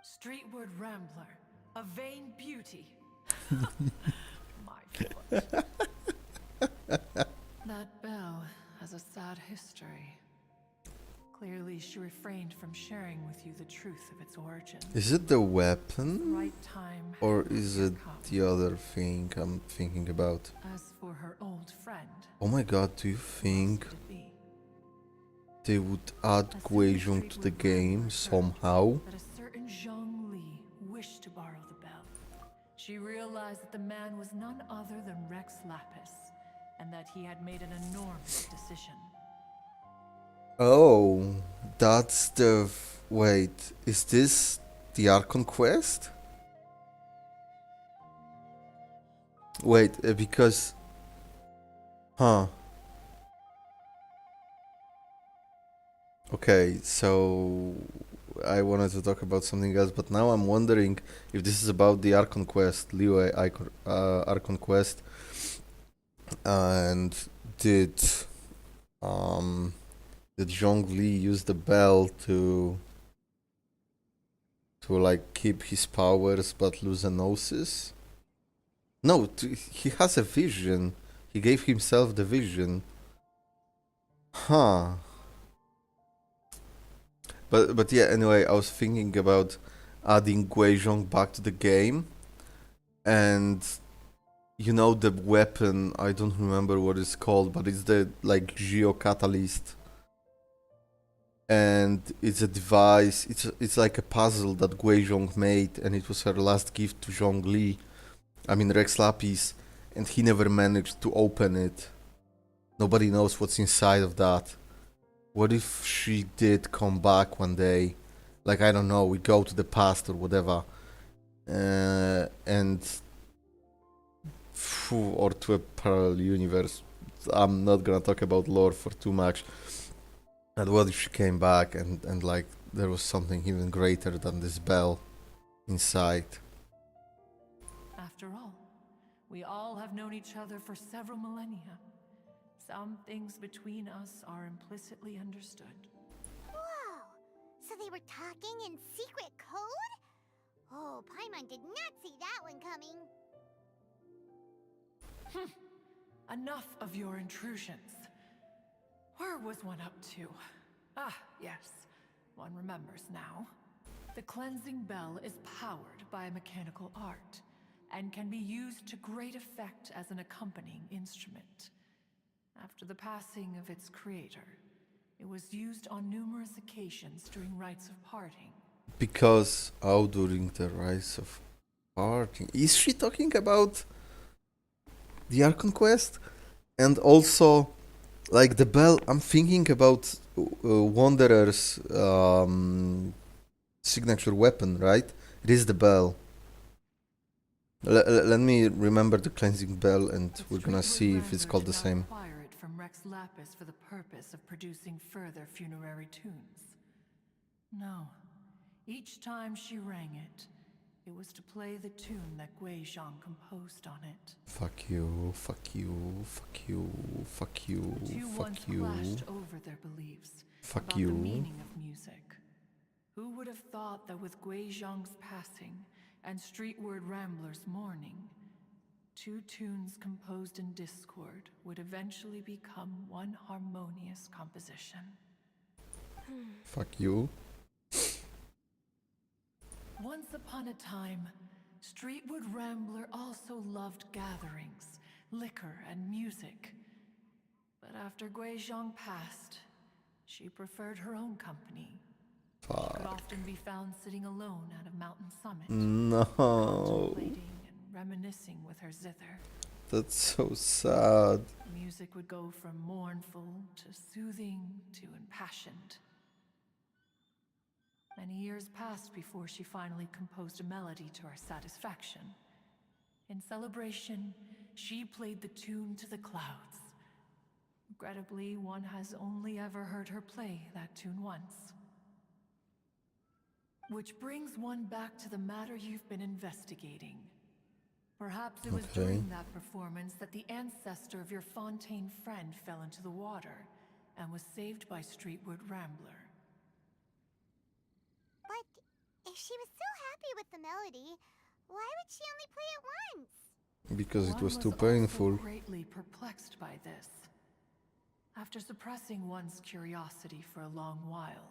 Streetward Rambler, a vain beauty. My foot. That bell has a sad history. Clearly, she refrained from sharing with you the truth of its origin. Is it the weapon? Right time Or had is not it come. the other thing I'm thinking about? As for her old friend, Oh my god, do you think could it be they would add Guizhong to the game somehow? that a certain Zhang Li wished to borrow the bell? She realized that the man was none other than Rex Lapis, and that he had made an enormous decision. Oh, that's the... Wait, is this the Archon quest? Wait, because... Huh. Okay, so... I wanted to talk about something else, but now I'm wondering if this is about the Archon quest, Liyue Archon quest, and did Zhongli use the bell to like keep his powers but lose a gnosis? No, he has a vision. He gave himself the vision. Huh. But yeah, anyway, I was thinking about adding Guizhong back to the game, and you know the weapon, I don't remember what it's called, but it's the like geocatalyst, and it's a device. It's like a puzzle that Guizhong made, and it was her last gift to Zhongli. I mean Rex Lapis, and he never managed to open it. Nobody knows what's inside of that. What if she did come back one day? Like, I don't know, we go to the past or whatever. And... Or to a parallel universe. I'm not gonna talk about lore for too much. And what if she came back and like, there was something even greater than this bell inside? After all, we all have known each other for several millennia. Some things between us are implicitly understood. Whoa! So they were talking in secret code? Oh, Paimon did not see that one coming. Enough of your intrusions. Where was one up to? Ah, yes. One remembers now. The cleansing bell is powered by a mechanical art and can be used to great effect as an accompanying instrument. After the passing of its creator, it was used on numerous occasions during rites of parting. Because during the rise of parting, is she talking about the Archon quest? And also, like the bell, I'm thinking about Wanderer's signature weapon, right? It is the bell. Let me remember the cleansing bell, and we're gonna see if it's called the same. Acquire it from Rex Lapis for the purpose of producing further funerary tunes. No. Each time she rang it, it was to play the tune that Gui Zhang composed on it. Fuck you, fuck you, fuck you, fuck you, The two once fuck you, clashed over their beliefs fuck about you. the meaning of music. Who would have thought that with Gui Zhang's passing and Streetward Rambler's mourning, two tunes composed in discord would eventually become one harmonious composition? Fuck you. Once upon a time, Streetwood Rambler also loved gatherings, liquor, and music. But after Gui Zhang passed, she preferred her own company. She could often be found sitting alone at a mountain summit, No, contemplating and reminiscing with her zither. that's so sad. Music would go from mournful to soothing to impassioned. Many years passed before she finally composed a melody to her satisfaction. In celebration, she played the tune to the clouds. Regrettably, one has only ever heard her play that tune once. Which brings one back to the matter you've been investigating. Perhaps it was Okay. during that performance that the ancestor of your Fontaine friend fell into the water and was saved by Streetwood Rambler. But if she was so happy with the melody, why would she only play it once? Because it One was too also painful. greatly perplexed by this. After suppressing one's curiosity for a long while,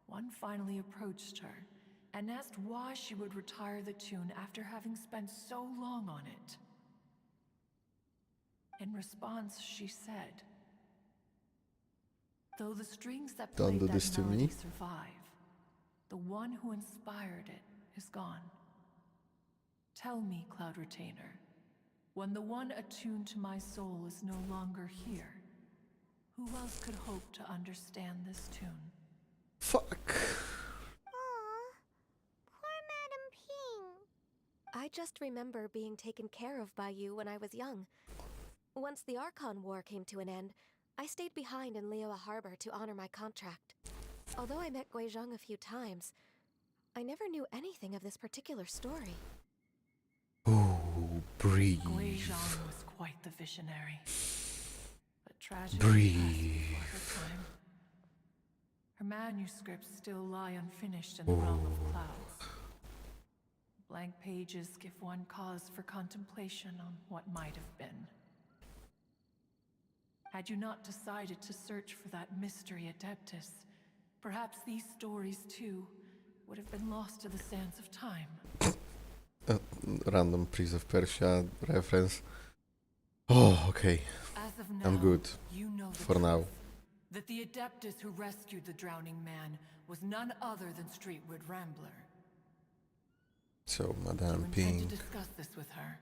one finally approached her and asked why she would retire the tune after having spent so long on it. In response, she said, "Though the strings that Don't played do that this to me. melody survive, the one who inspired it is gone. Tell me, Cloud Retainer, when the one attuned to my soul is no longer here, who else could hope to understand this tune?" Fuck. Aw, poor Madam Ping. I just remember being taken care of by you when I was young. Once the Archon War came to an end, I stayed behind in Liyue Harbor to honor my contract. Although I met Gui Zhang a few times, I never knew anything of this particular story. Ooh, breathe. Gui Zhang was quite the visionary. But tragedy Breathe. passed before her time. Her manuscripts still lie unfinished in the realm of clouds. Blank pages give one cause for contemplation on what might have been. Had you not decided to search for that mystery Adeptus, perhaps these stories too would have been lost to the sands of time. Random Prince of Persia reference. Oh, okay. As of now, I'm good. you know the for now. truth, that the Adeptus who rescued the drowning man was none other than Streetwood Rambler. So, Do you Madame intend Pink. to discuss this with her?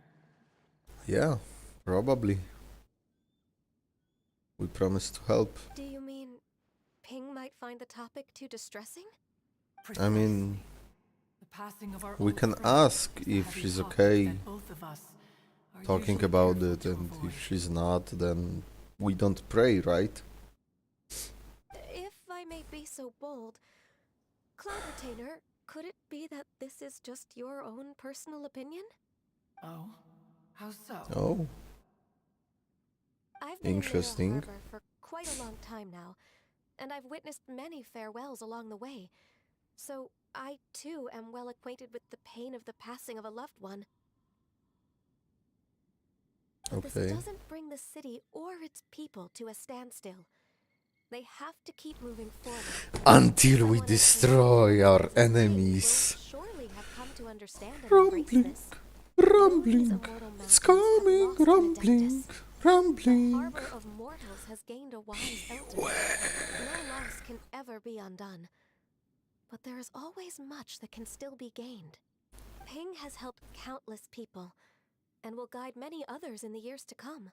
Yeah, probably. We promised to help. Do you mean Ping might find the topic too distressing? I mean, The passing of our we old can friend ask is a if heavy she's topic okay that both of us are talking usually about careful it, to and avoid. if she's not, then we don't pray, right? If I may be so bold, Cloud Retainer, could it be that this is just your own personal opinion? Oh, how so? Oh, I've been Interesting. in Liyue Harbor for quite a long time now, and I've witnessed many farewells along the way. So I too am well acquainted with the pain of the passing of a loved one. But okay. this doesn't bring the city or its people to a standstill. They have to keep moving forward. Until we Someone as destroy our courageous as Ping enemies. will surely have come to understand and embrace Rumbling, this. rumbling. These immortal It's mountains have coming, lost an rumbling, adeptus. The rumbling. harbor of mortals has gained a wise elder. No loss can ever be undone. But there is always much that can still be gained. Ping has helped countless people, and will guide many others in the years to come.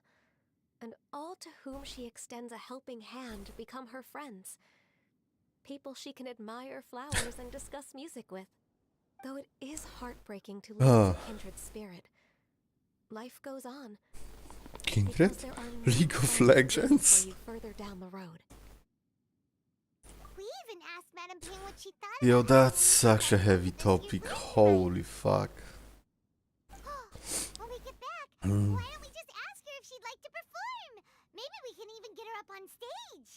And all to whom she extends a helping hand become her friends. People she can admire flowers and discuss music with. Though it is heartbreaking to lose a kindred spirit, life goes on. Kindred? Because there are new League of friends waiting Legends? for you further down the road. We even asked Madame Ping what she thought Yo, about that's having such a this heavy year's topic. Lantern Rite. Holy fuck. When we get back, why don't we just ask her if she'd like to perform? Maybe we can even get her up on stage.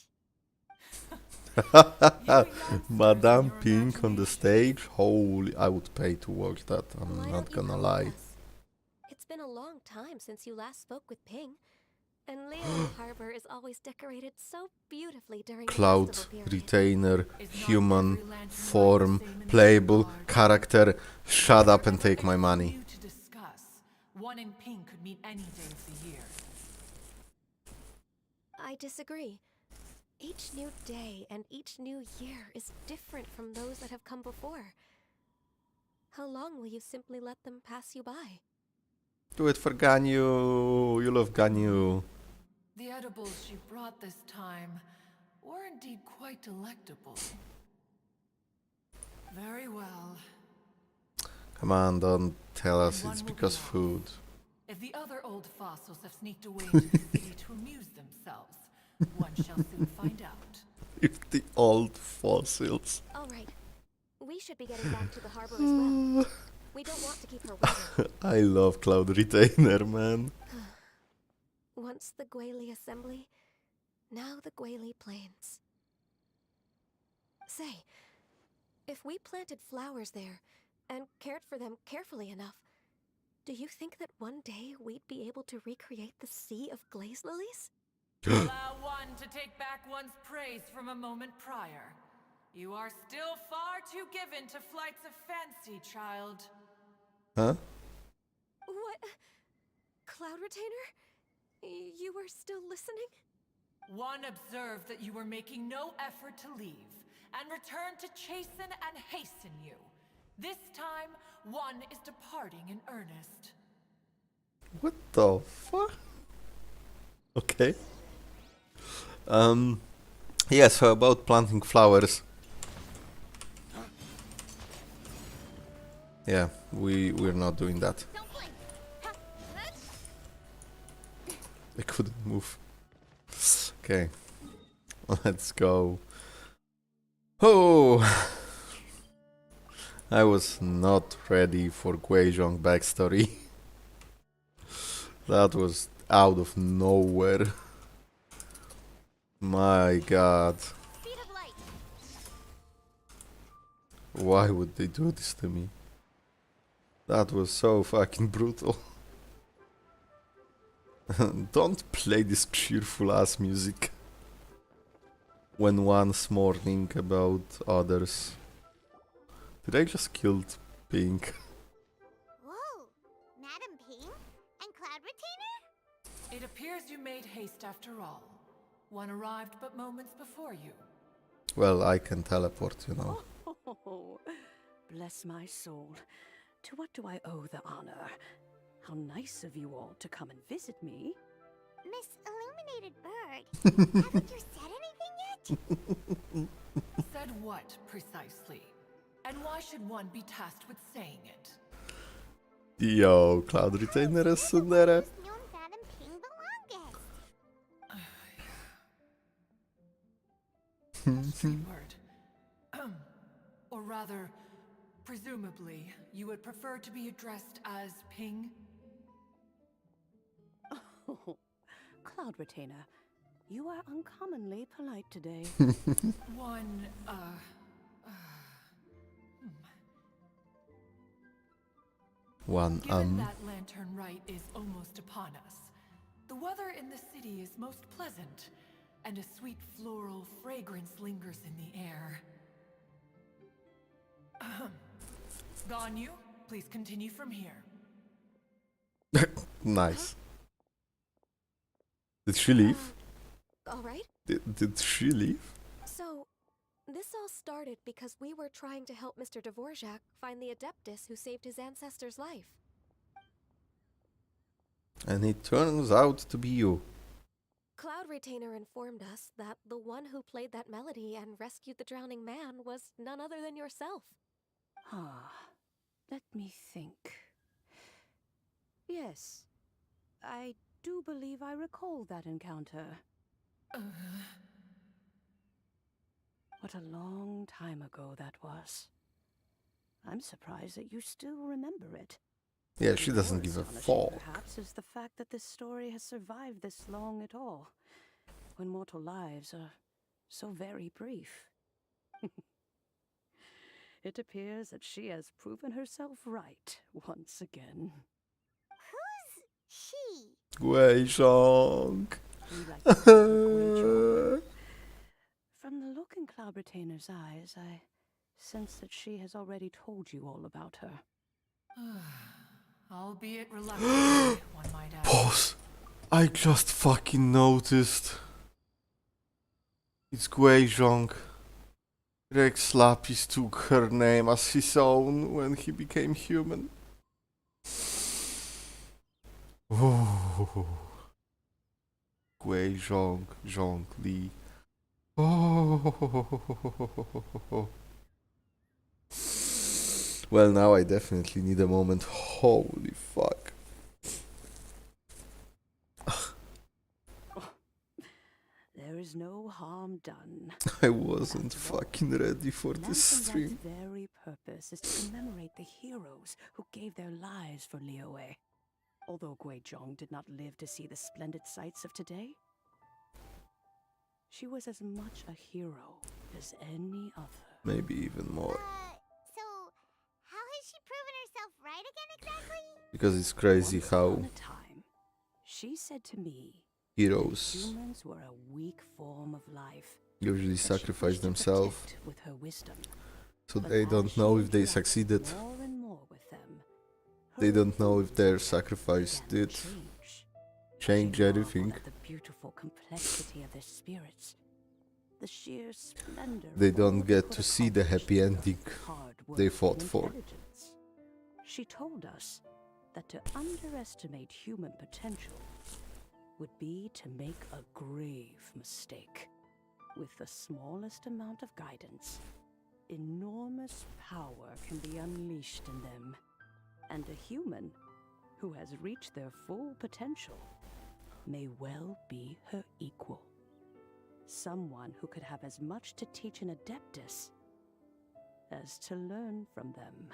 Madame Pink on the stage? Holy, I would pay to watch that, I'm Why not don't you gonna come lie. with us? It's been a long time since you last spoke with Ping, and Leon Harbor is always decorated so beautifully during the Cloud, festival period. retainer, human, form, playable, character. Shut up and take my money. To discuss. One in pink could meet any day of the year. I disagree. Each new day and each new year is different from those that have come before. How long will you simply let them pass you by? Do it for Ganyu. You love Ganyu. The edibles she brought this time were indeed quite delectable. Very well. Come on, don't tell us Then it's one will because be off. food. If the other old fossils have sneaked away into the city to amuse themselves, one shall soon find out. If the old fossils. All right. We should be getting back to the harbor as well. We don't want to keep her waiting. I love Cloud Retainer, man. Once the Guili Assembly, now the Guili Plains. Say, if we planted flowers there and cared for them carefully enough, do you think that one day we'd be able to recreate the sea of glaze lilies? Allow one to take back one's praise from a moment prior. You are still far too given to flights of fancy, child. Huh? What? Cloud Retainer? You were still listening? One observed that you were making no effort to leave, and returned to chasten and hasten you. This time, one is departing in earnest. What the fuck? Okay. Yeah, so about planting flowers. Yeah, we're not doing that. Don't blink. I couldn't move. Okay. Let's go. Oh! I was not ready for Guizhong backstory. That was out of nowhere. My god. Speed of light. Why would they do this to me? That was so fucking brutal. Don't play this cheerful ass music when one's mourning about others. Did I just killed Pink? Whoa, Madame Ping and Cloud Retainer? It appears you made haste after all. One arrived but moments before you. Well, I can teleport, you know. Oh, bless my soul. To what do I owe the honor? How nice of you all to come and visit me. Miss Illuminated Bird, haven't you said anything yet? Said what, precisely? And why should one be tasked with saying it? Yo, Cloud Retainer is Sundere. Who's known Madame Ping the longest? Sweet word. Or rather, presumably, you would prefer to be addressed as Ping? Oh, Cloud Retainer, you are uncommonly polite today. One, One, given that Lantern Rite is almost upon us, the weather in the city is most pleasant. and a sweet floral fragrance lingers in the air. Ganyu, please continue from here. Nice. Did she leave? All right. Did she leave? So, this all started because we were trying to help Mr. Dvorak find the Adeptus who saved his ancestor's life. And it turns out to be you. Cloud Retainer informed us that the one who played that melody and rescued the drowning man was none other than yourself. Let me think. Yes, I do believe I recall that encounter. What a long time ago that was. I'm surprised that you still remember it. Yeah, she More doesn't give a astonishing, fuck. perhaps, is the fact that this story has survived this long at all, when mortal lives are so very brief. It appears that she has proven herself right once again. Who's she? Guizhong. We like to call her Guizhong. From the look in Cloud Retainer's eyes, I sense that she has already told you all about her. Albeit reluctantly, one might add. Pause. I just fucking noticed. It's Guizhong. Rex Lapis took her name as his own when he became human. Oh. Guizhong, Zhongli. Oh. Well, now I definitely need a moment. Holy fuck. There is no harm done. I wasn't After all, fucking ready for this Lantern stream. Rite's very purpose is to commemorate the heroes who gave their lives for Liyue. Although Guizhong did not live to see the splendid sights of today, she was as much a hero as any other. Maybe even more. So, how has she proven herself right again exactly? Because it's crazy Once how upon a time, she said to me, heroes humans were a weak form of life. usually that she sacrifice wished to themselves, protect with her wisdom. so But they as don't she know if they interacted succeeded. more and more with them, They her don't know if their influence sacrifice began to did change. change She marveled anything. at the beautiful complexity of their spirits, the sheer splendor. They of don't all get could to see the accomplish happy through ending hard they work fought and for. intelligence. She told us that to underestimate human potential would be to make a grave mistake. With the smallest amount of guidance, enormous power can be unleashed in them, and a human who has reached their full potential may well be her equal. Someone who could have as much to teach an Adeptus as to learn from them.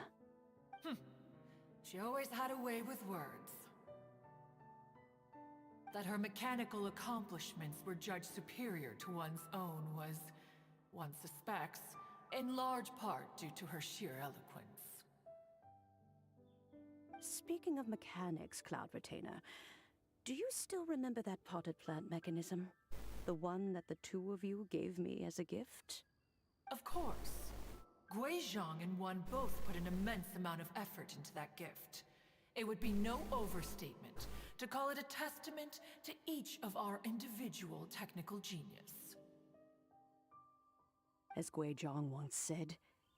She always had a way with words. That her mechanical accomplishments were judged superior to one's own was, one suspects, in large part due to her sheer eloquence. Speaking of mechanics, Cloud Retainer, do you still remember that potted plant mechanism? The one that the two of you gave me as a gift? Of course. Guizhong and one both put an immense amount of effort into that gift. It would be no overstatement to call it a testament to each of our individual technical genius. As Guizhong once said,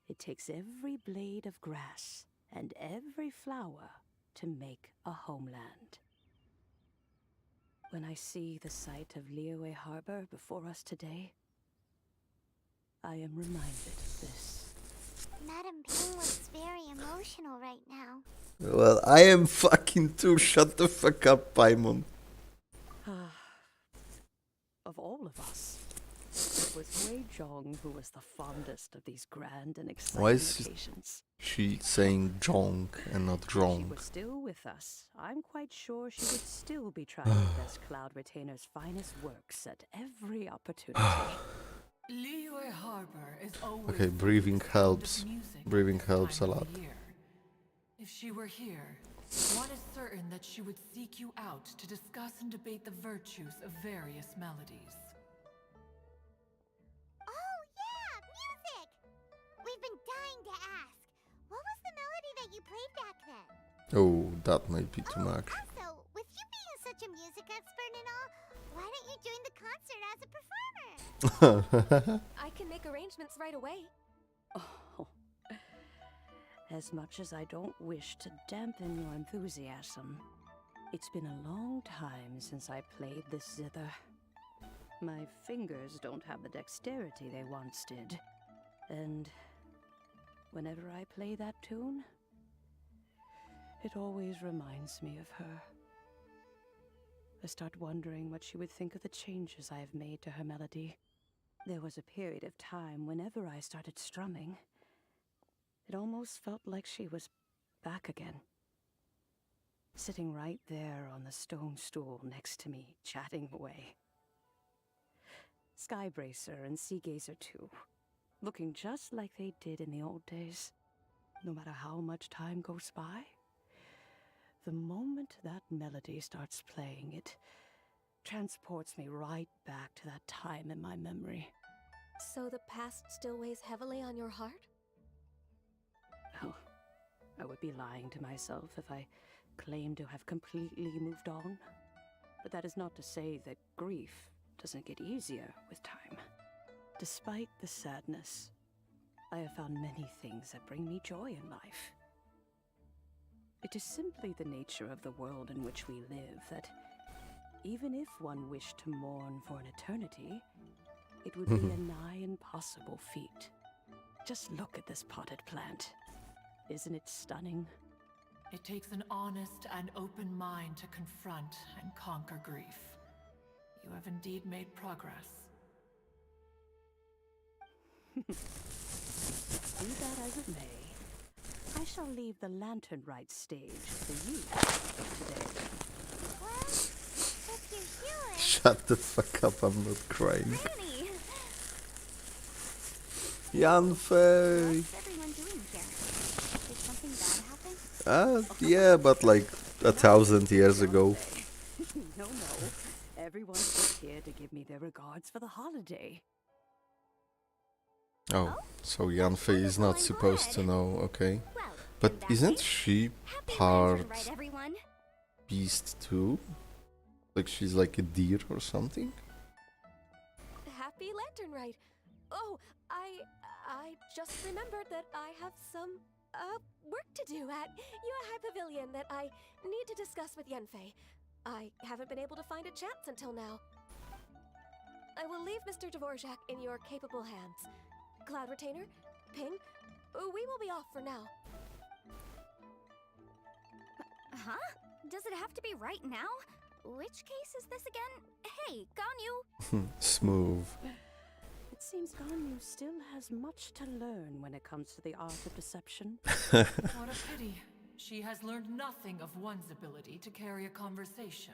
it takes every blade of grass and every flower to make a homeland. When I see the sight of Liyue Harbor before us today, I am reminded of this. Madam Ping looks very emotional right now. Well, I am fucking too. Shut the fuck up, Paimon. Of all of us, it was Guizhong who was the fondest of these grand and Why exciting is occasions. she saying Jong and not If she Jong? were still with us, I'm quite sure she would still be trying to best Cloud Retainer's finest works at every opportunity. Liyue Harbor is always Okay, filled breathing with the sound of helps. music Breathing this helps time a of lot. the year. If she were here, one is certain that she would seek you out to discuss and debate the virtues of various melodies. Oh, that might be too much. Also, with you being such a music expert and all, why don't you join the concert as a performer? I can make arrangements right away. Oh, as much as I don't wish to dampen your enthusiasm, it's been a long time since I played this zither. My fingers don't have the dexterity they once did, and whenever I play that tune, it always reminds me of her. I start wondering what she would think of the changes I have made to her melody. There was a period of time whenever I started strumming, it almost felt like she was back again. Sitting right there on the stone stool next to me, chatting away. Skybracer and Seagazer too, looking just like they did in the old days. No matter how much time goes by, the moment that melody starts playing, it transports me right back to that time in my memory. So the past still weighs heavily on your heart? Well, I would be lying to myself if I claimed to have completely moved on. But that is not to say that grief doesn't get easier with time. Despite the sadness, I have found many things that bring me joy in life. It is simply the nature of the world in which we live that even if one wished to mourn for an eternity, it would be a nigh impossible feat. Just look at this potted plant. Isn't it stunning? It takes an honest and open mind to confront and conquer grief. You have indeed made progress. Be that as it may, I shall leave the Lantern Rite stage for you today. Well, if you're sure. Shut the fuck up, I'm not crying. Granny! Yanfei! What's everyone doing here? Did something bad happen? Yeah, but like 1,000 years ago. No, everyone's just here to give me their regards for the holiday. Oh, so Yanfei is not supposed to know, okay. Well, But in that isn't case, she happy part Lantern Rite, everyone. beast too? Like she's like a deer or something? Happy Lantern Rite. Oh, I just remembered that I have some work to do at Yuehai Pavilion that I need to discuss with Yanfei. I haven't been able to find a chance until now. I will leave Mr. Dvorak in your capable hands. Cloud Retainer, Ping, we will be off for now. Huh? Does it have to be right now? Which case is this again? Hey, Ganyu! Smooth. It seems Ganyu still has much to learn when it comes to the art of deception. What a pity. She has learned nothing of one's ability to carry a conversation.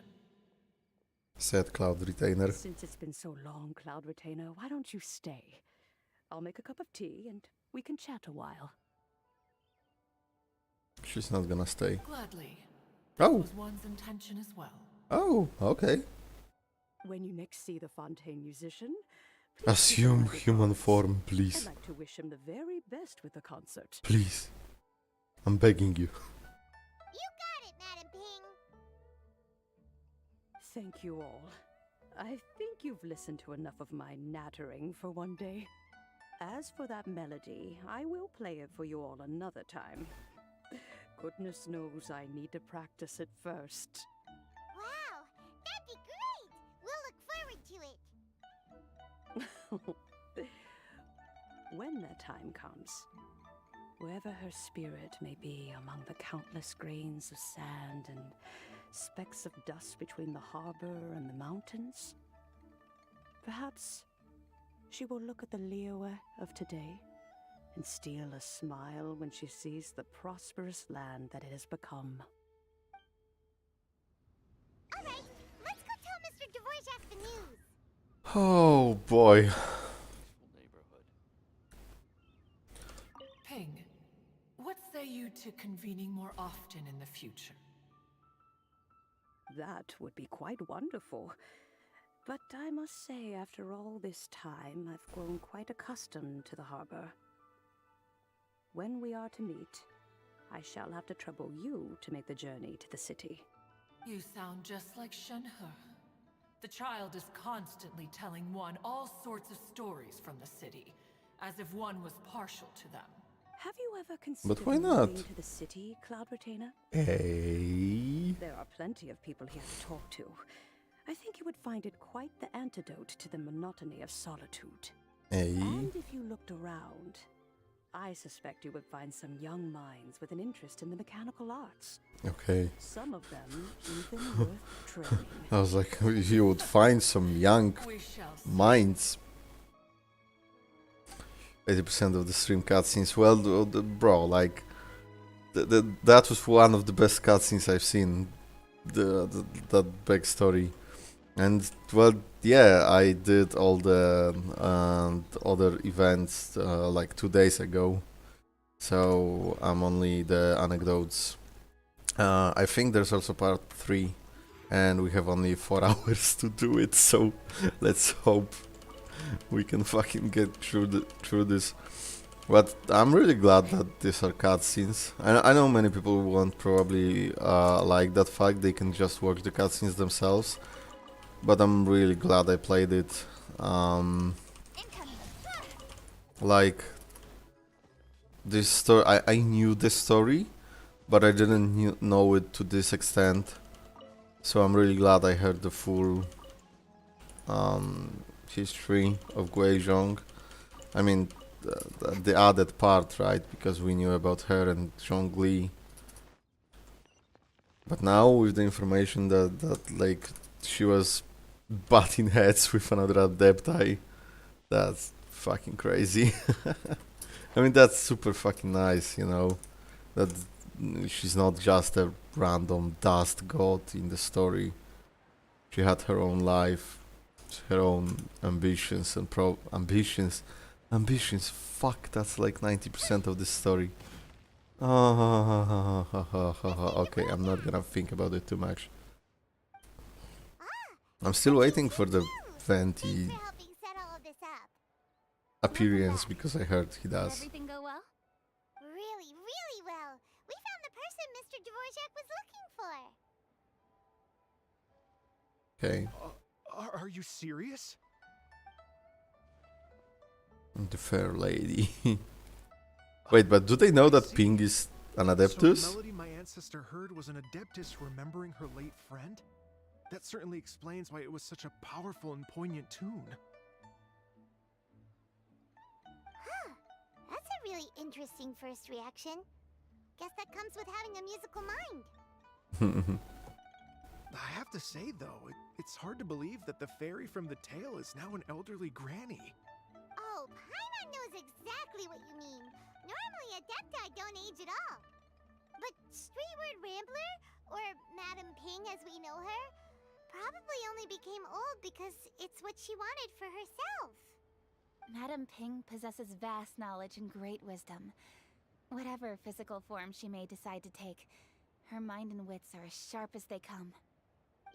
Said Cloud Retainer. Since it's been so long, Cloud Retainer, why don't you stay? I'll make a cup of tea and we can chat a while. She's not gonna stay. Gladly. Oh, Was one's intention as well. oh, okay. When you next see the Fontaine musician, please Assume give him my human regards. form, I'd please. like to wish him the very best with the concert. Please. I'm begging you. You got it, Madam Ping! Thank you all. I think you've listened to enough of my nattering for one day. As for that melody, I will play it for you all another time. Goodness knows I need to practice it first. Wow, that'd be great! We'll look forward to it. When that time comes, wherever her spirit may be among the countless grains of sand and specks of dust between the harbor and the mountains, perhaps she will look at the Liyue of today and steal a smile when she sees the prosperous land that it has become. Alright, let's go tell Mr. Dvorak the news. Oh boy. Ping, what say you to convening more often in the future? That would be quite wonderful. But I must say, after all this time, I've grown quite accustomed to the harbor. When we are to meet, I shall have to trouble you to make the journey to the city. You sound just like Shenhe. The child is constantly telling one all sorts of stories from the city, as if one was partial to them. Have you ever considered why not? moving to the city, Cloud Retainer? Hey. There are plenty of people here to talk to. I think you would find it quite the antidote to the monotony of solitude. Hey. And if you looked around, I suspect you would find some young minds with an interest in the mechanical arts. Okay. Some of them even worth training. I was like, you would find some young We shall see. minds. 80% of the stream cutscenes. Well, bro, like, that was one of the best cutscenes I've seen. That backstory. And, well, yeah, I did all the other events like 2 days ago. So I'm only the anecdotes. I think there's also part 3. And we have only 4 hours to do it. So let's hope we can fucking get through this. But I'm really glad that these are cutscenes. I know many people won't probably like that fact they can just watch the cutscenes themselves. But I'm really glad I played it. Like this story, I knew this story, but I didn't know it to this extent. So I'm really glad I heard the full history of Guizhong. I mean, the added part, right? Because we knew about her and Zhongli. But now with the information that like she was butting heads with another adepti, that's fucking crazy. I mean, that's super fucking nice, you know, that she's not just a random dust god in the story. She had her own life, her own ambitions and ambitions. Fuck, that's like 90% of the story. Okay, I'm not gonna think about it too much. I'm still waiting for the Venti For helping set all of this up. appearance because I heard he Did does. everything go well? Really, really well. We found the person Mr. Dvorak was looking for. Okay, Are you serious? the fair lady. Wait, but do they know that Ping is an So Adeptus? the melody my ancestor heard was an Adeptus remembering her late friend? That certainly explains why it was such a powerful and poignant tune. Huh. That's a really interesting first reaction. Guess that comes with having a musical mind. I have to say, though, it's hard to believe that the fairy from the tale is now an elderly granny. Oh, Paimon knows exactly what you mean. Normally, Adepti don't age at all. But Streetward Rambler, or Madam Ping as we know her, probably only became old because it's what she wanted for herself. Madame Ping possesses vast knowledge and great wisdom. Whatever physical form she may decide to take, her mind and wits are as sharp as they come.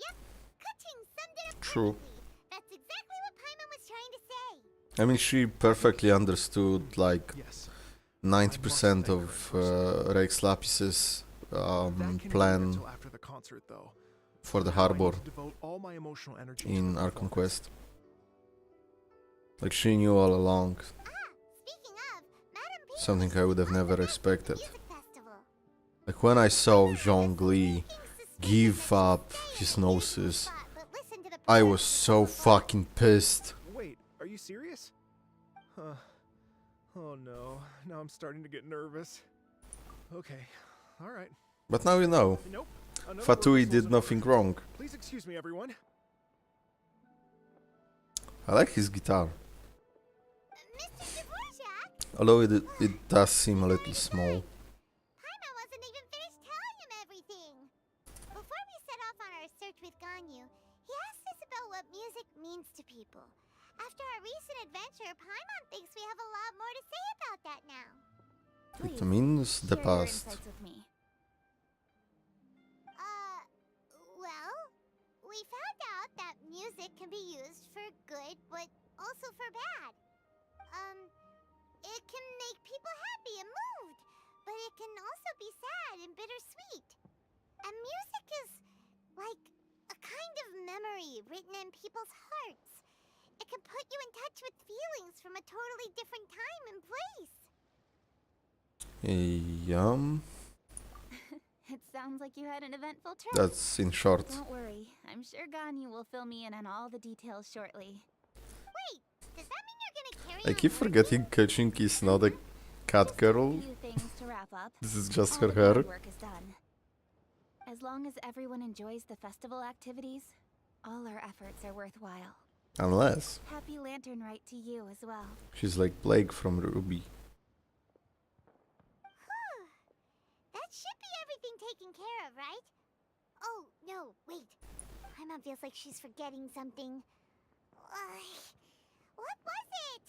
Yep, Kuching summed it up True. perfectly. That's exactly what Paimon was trying to say. I mean, she perfectly understood like Yes. 90% of Rex Lapis's That can wait plan until after the concert, though. for the Now I need harbor to devote all my emotional energy in to our the performance. conquest. Like she knew all along, Speaking of, Madam Ping something I would have never organized the expected. music festival. Like when I saw Zhongli give up his gnosis, I was so fucking pissed. Wait, are you serious? Huh. Oh no, now I'm starting to get nervous. Okay, alright. But now you know, Nope. another Fatui rehearsal's did in nothing order. wrong. Please excuse me, everyone. I like his guitar, Mr. Dvorak, although it does seem a little small. Paimon wasn't even finished telling him everything. Before we set off on our search with Ganyu, he asked us about what music means to people. After our recent adventure, Paimon thinks we have a lot more to say about that now. It means the Share your past. insights with me. Well, we found out that music can be used for good, but also for bad. It can make people happy and moved, but it can also be sad and bittersweet. And music is like a kind of memory written in people's hearts. It can put you in touch with feelings from a totally different time and place. Yum. It sounds like you had an eventful trip. That's in short. Don't worry, I'm sure Ganyu will fill me in on all the details shortly. Wait, does that mean you're gonna carry I on keep working? forgetting Kachink is not a cat girl. Few things to wrap up. This is just All her the hair. groundwork is done. As long as everyone enjoys the festival activities, all our efforts are worthwhile. Unless Happy Lantern Rite to you as well. she's like Blake from Ruby. That should be everything taken care of, right? Oh, no, wait. Paimon feels like she's forgetting something. What was it?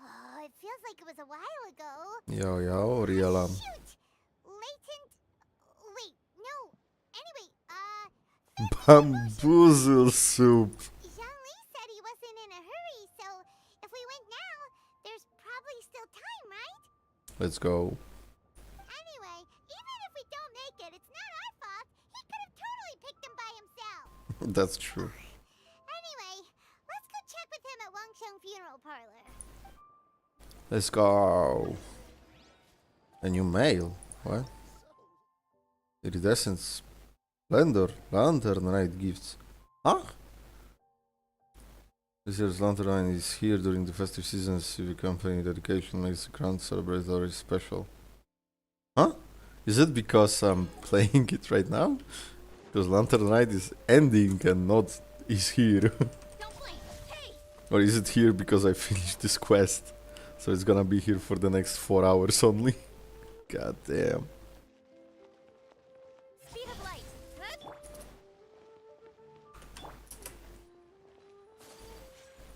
Oh, it feels like it was a while ago. Yo yo, Riela. Shoot! Latent... Wait, no. Anyway, Bamboozle soup. Zhangli said he wasn't in a hurry, so if we went now, there's probably still time, right? Let's go. Anyway, even if we don't make it, it's not our fault. He could have totally picked him by himself. That's true. Anyway, let's go check with him at Wangcheng Funeral Parlor. Let's go. A new mail. What? Iridescent splendor. Lantern Rite gifts. Huh? This year's Lantern Rite is here during the festive season. Civic company dedication makes the grand celebratory special. Huh? Is it because I'm playing it right now? Because Lantern Rite is ending and not is here. Don't blink. Hey! Or is it here because I finished this quest? So it's gonna be here for the next 4 hours only. God damn. Speed of light. Good.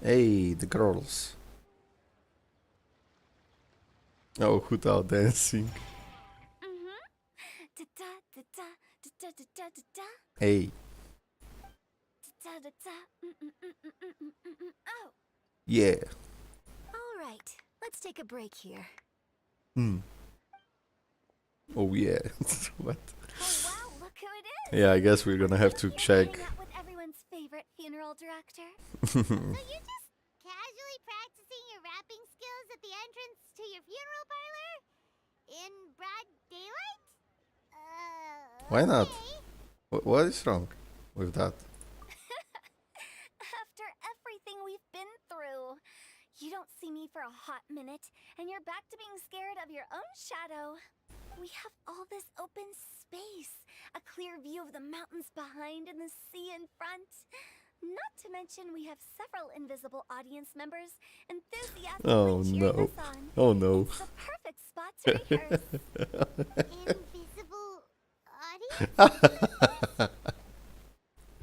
Hey, the girls. Oh, who's out dancing? Da da da da da da da da da Hey, da da da. Oh, yeah. all right. Let's take a break here. Oh yeah. What? Oh wow, look who it is! Yeah, I guess we're gonna have to check. Hang out with everyone's favorite funeral director. So you're just casually practicing your rapping skills at the entrance to your funeral parlor? In broad daylight? Why not? Okay. What is wrong with that? After everything we've been through, you don't see me for a hot minute, and you're back to being scared of your own shadow. We have all this open space, a clear view of the mountains behind and the sea in front. Not to mention we have several invisible audience members enthusiastically Oh cheering no. us on. Oh no. It's the perfect spot to rehearse. Invisible audience?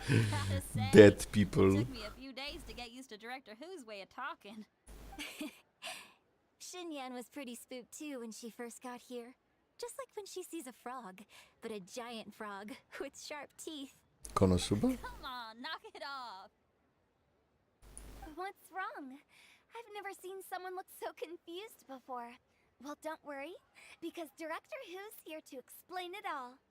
Gotta say, Dead people. took me a few days to get used to Director Who's way of talking. Xinyan was pretty spooked too when she first got here. Just like when she sees a frog, but a giant frog with sharp teeth. Konosuba? Come on, knock it off. What's wrong? I've never seen someone look so confused before. Well, don't worry, because Director Who's here to explain it all.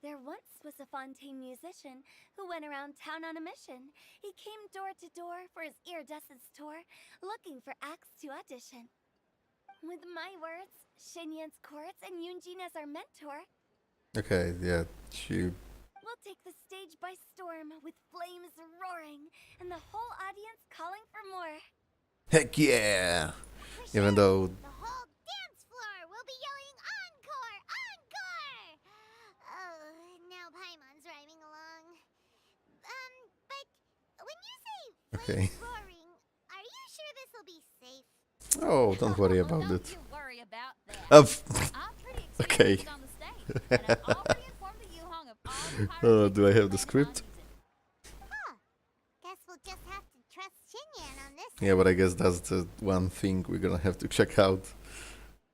There once was a Fontaine musician who went around town on a mission. He came door to door for his iridescence tour, looking for acts to audition. With my words, Xinyan's chorus, and Yunjin as our mentor, Okay, yeah, she. we'll take the stage by storm with flames roaring and the whole audience calling for more. Heck yeah! Even though. The whole dance floor will be yelling encore! Encore! Oh, now Paimon's rhyming along. But when you say Okay. flames roaring, are you sure this will be safe? Oh, don't worry about Don't it. you worry about that. Oh, I'm pretty Okay. experienced on the stage, and I've already informed the Yuhong of all the Oh, do I have the pirates script? Huh. Guess we'll just have to trust Xinyan on this. Yeah, but I guess that's the one thing we're gonna have to check out.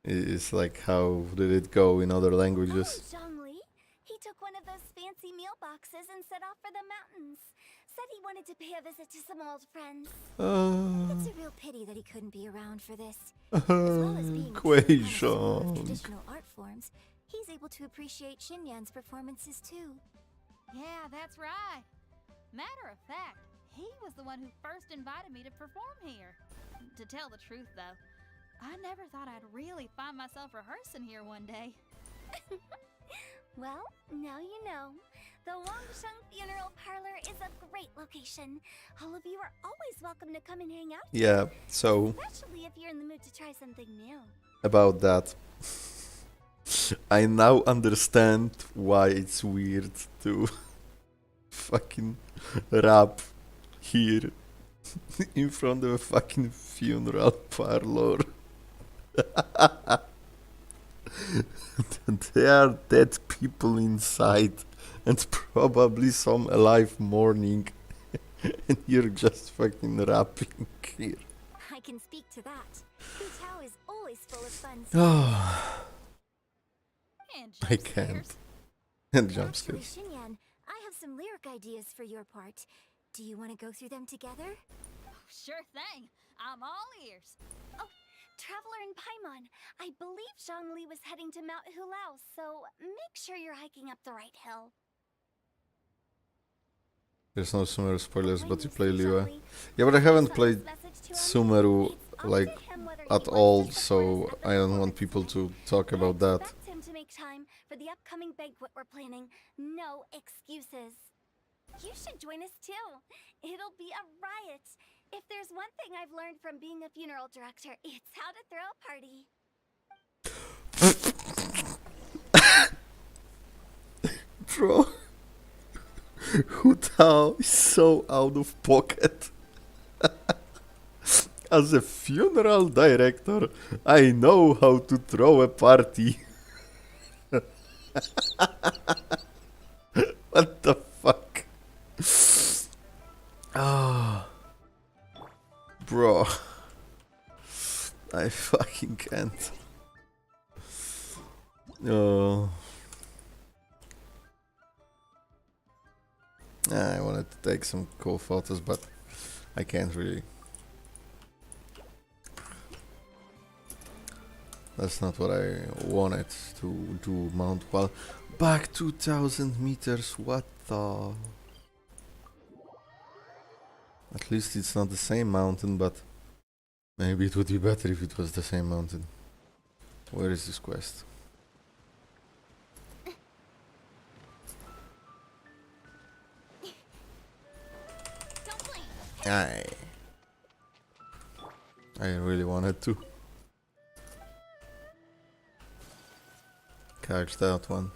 Is like how did it go in other languages? Oh, Zhongli. He took one of those fancy meal boxes and set off for the mountains. Said he wanted to pay a visit to some old friends. It's a real pity that he couldn't be around for this. As well as being a true connoisseur of traditional art forms, he's able to appreciate Xinyan's performances too. Yeah, that's right. Matter of fact, he was the one who first invited me to perform here. To tell the truth, though, I never thought I'd really find myself rehearsing here one day. Well, now you know. The Wangsheng Funeral Parlor is a great location. All of you are always welcome to come and hang out. Yeah, so Especially if you're in the mood to try something new. about that. I now understand why it's weird to fucking rap here in front of a fucking funeral parlor. There are dead people inside and probably some alive mourning, and you're just fucking rapping here. I can speak to that. Hu is always full of fun. And I jump can't. scares. And jump Actually, scares. Xinyan, I have some lyric ideas for your part. Do you want to go through them together? Sure thing. I'm all ears. Oh, Traveler in Paimon. I believe Zhongli was heading to Mount Hulao, so make sure you're hiking up the right hill. There's no Sumeru spoilers, When but you see play Liwe. Zhongli, Yeah, but I haven't pass on played this message to him. Sumeru It's up like to him whether he at wants all, to support us so at the I don't want performance people today. to talk about that. Expect him to make time for the upcoming banquet we're planning. No excuses. You should join us too. It'll be a riot. If there's one thing I've learned from being a funeral director, it's how to throw a party. Bro, Hu Tao is so out of pocket. As a funeral director, I know how to throw a party. What the fuck? Ah, bro, I fucking can't. Oh. I wanted to take some cool photos, but I can't really. That's not what I wanted to do. Mount Wall. Back 2000 meters, what the? At least it's not the same mountain, but maybe it would be better if it was the same mountain. Where is this quest? I really wanted to catch that one.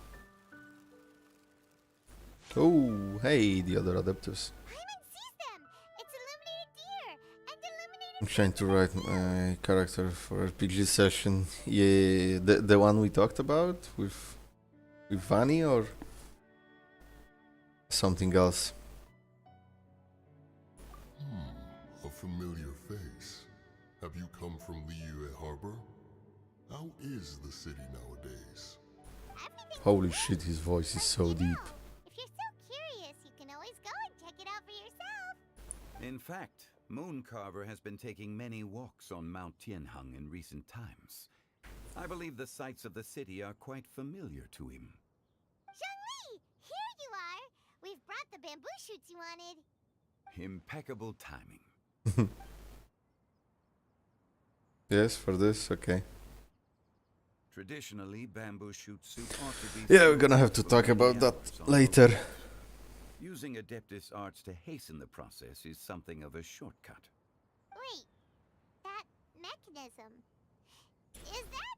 Oh, hey, the other adapters. Paimon sees them! It's illuminated deer and illuminated. I'm trying to write my character for RPG session. Yeah, the one we talked about with Vanny or something else. A familiar face. Have you come from Liyue Harbor? How is the city nowadays? Everything Holy shit, his voice is so deep. If you're so curious, you can always go and check it out for yourself. In fact, Mooncarver has been taking many walks on Mount Tianheng in recent times. I believe the sights of the city are quite familiar to him. Zhongli, here you are. We've brought the bamboo shoots you wanted. Impeccable timing. Yes, for this, okay. Traditionally, bamboo shoot soup ought to be... Yeah, we're gonna have to talk about that later. Using Adeptus arts to hasten the process is something of a shortcut. Wait, that mechanism. Is that?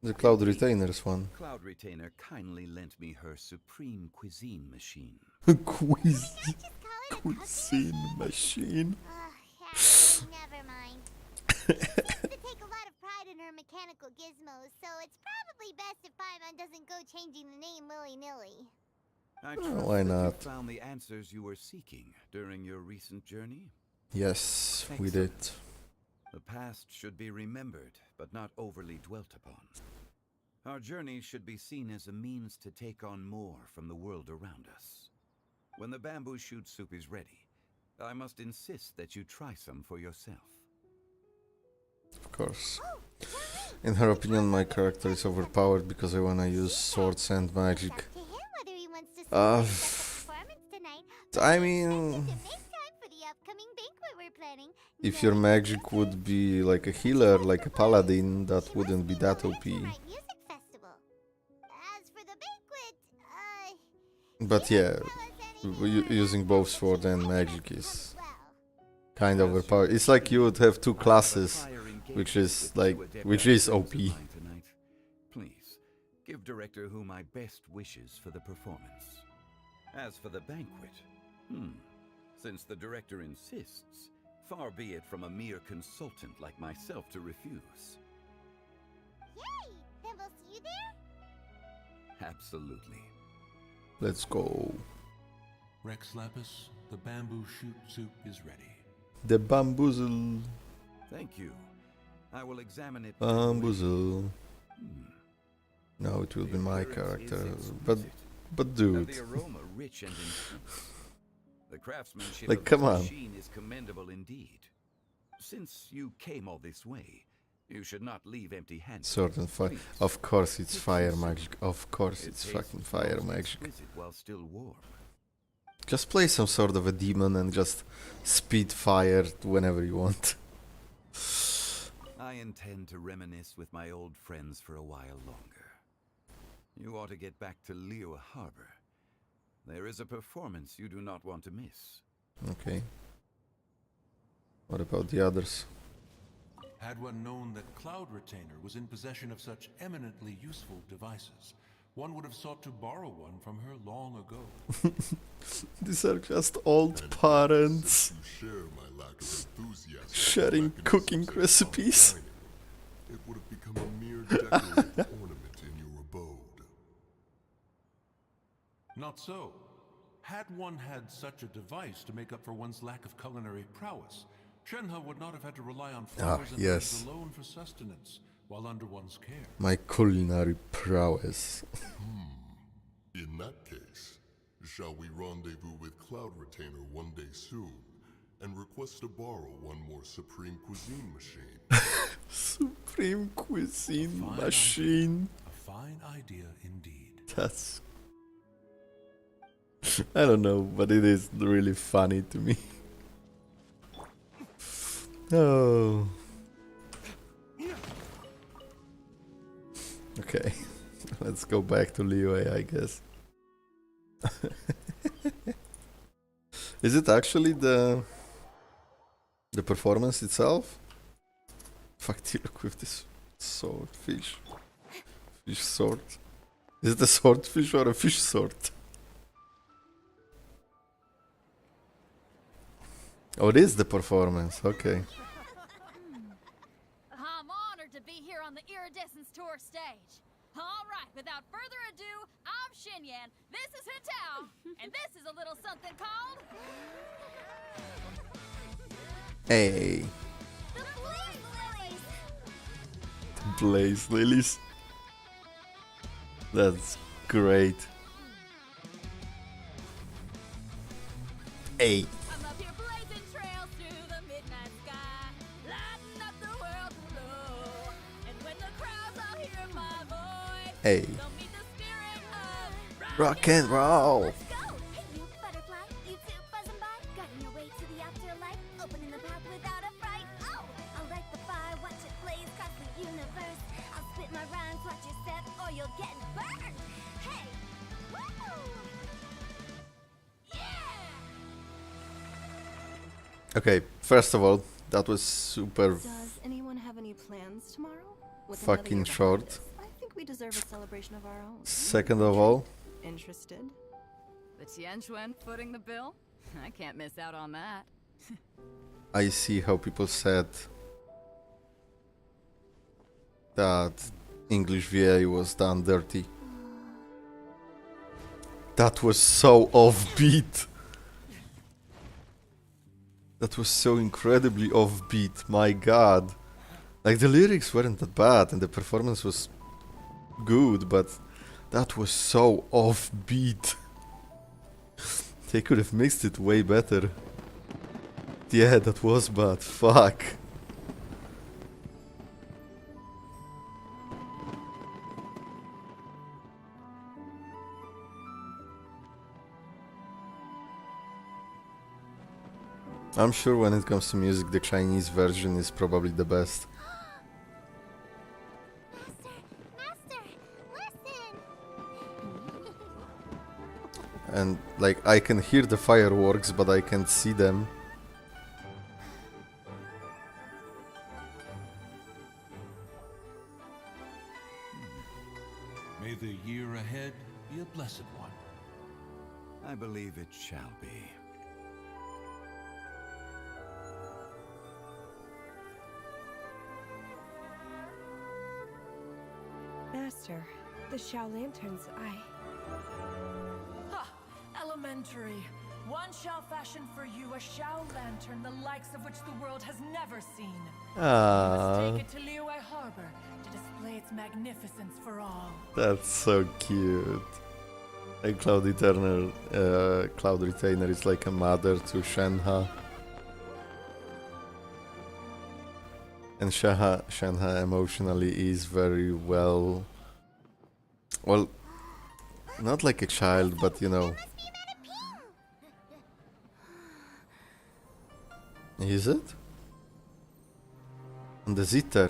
The Cloud Retainers one. Cloud Retainer kindly lent me her supreme cuisine machine. Cuisine Just call it a cooking machine. Actually, never mind. She seems to take a lot of pride in her mechanical gizmos, so it's probably best if Paimon doesn't go changing the name willy-nilly. I Oh, trust why that you not? found the answers you were seeking during your recent journey. Yes, we did. The past should be remembered, but not overly dwelt upon. Our journey should be seen as a means to take on more from the world around us. When the bamboo shoot soup is ready, I must insist that you try some for yourself. Of course. In her opinion, my character is overpowered because I wanna use swords and magic. It's up to him whether he wants to celebrate the performance tonight. I But mean, we can make time for the upcoming banquet we're planning. if your magic would be like a healer, like a paladin, that wouldn't be that OP. Lantern Rite Music Festival. As for the banquet, But yeah, tell us using both sword and magic is as well. kind of overpowered. It's like you would have two classes, which is like, which is OP. Tonight. Please, give Director Who my best wishes for the performance. As for the banquet, since the director insists, far be it from a mere consultant like myself to refuse. Yay! Then we'll see you there. Absolutely. Let's go. Rex Lapis, the bamboo shoot soup is ready. The bamboozle. Thank you. I will examine it. Bamboozle. No, it will be my character. But dude. The aroma rich and intense. The craftsmanship Like, of come the on. machine is commendable indeed. Since you came all this way, you should not leave empty-handed. Sword and fire. Of course it's fire magic. Of course it's fucking fire magic. While still warm. Just play some sort of a demon and just spit fire whenever you want. I intend to reminisce with my old friends for a while longer. You ought to get back to Liyue Harbor. There is a performance you do not want to miss. Okay. What about the others? Had one known that Cloud Retainer was in possession of such eminently useful devices, one would have sought to borrow one from her long ago. These are just old parents You share my lack of enthusiasm sharing back in cooking the sunset recipes. dining. It would have become a mere decorative ornament in your abode. Not so. Had one had such a device to make up for one's lack of culinary prowess, Shenhe would not have had to rely on flowers and yes. herbs alone for sustenance while under one's care. My culinary prowess. In that case, shall we rendezvous with Cloud Retainer one day soon and request to borrow one more Supreme Cuisine machine? Supreme Cuisine Fine machine. A fine idea indeed. That's... I don't know, but it is really funny to me. Oh. Okay, let's go back to Liyue, I guess. Is it actually the performance itself? Fuck, you look with this sword, fish sword. Is it a swordfish or a fish sword? Oh, it is the performance, okay. I'm honored to be here on the Iridescence Tour stage. All right, without further ado, I'm Xinyan, this is Hitao, and this is a little something called... Hey, The Blaze Lilies! Blaze Lilies. That's great. Hey. I'm up here blazing trails through the midnight sky, lighting up the world below. And when the crowds all hear my voice, Hey. they'll meet the spirit of Rock and roll. Let's go! Hey, you butterfly, you two buzzing by, guiding your way to the afterlife, opening the path without a fright. Oh, I'll light the fire, watch it blaze across the universe. I'll spit my rhymes, watch you set, or you'll get burned. Hey, woo! Okay, first of all, that was super Does anyone have any plans tomorrow? With fucking another year short. behind us, I think we deserve a celebration of our own. Second of all, Interested? The Tianquan footing the bill? I can't miss out on that. I see how people said that English VA was done dirty. That was so offbeat. That was so incredibly offbeat, my god. Like, the lyrics weren't that bad and the performance was good, but that was so offbeat. They could have mixed it way better. Yeah, that was bad. Fuck. I'm sure when it comes to music, the Chinese version is probably the best. Master, listen! And like, I can hear the fireworks, but I can't see them. May the year ahead be a blessed one. I believe it shall be. Master, the Shao Lanterns, Ha! Elementary. One shall fashion for you a Shao Lantern, the likes of which the world has never seen. You must take it to Liyue Harbor to display its magnificence for all. That's so cute. A Cloud Retainer is like a mother to Shenhe. And Shenhe emotionally is very well, not like a child, but you know. Is it? And the zither.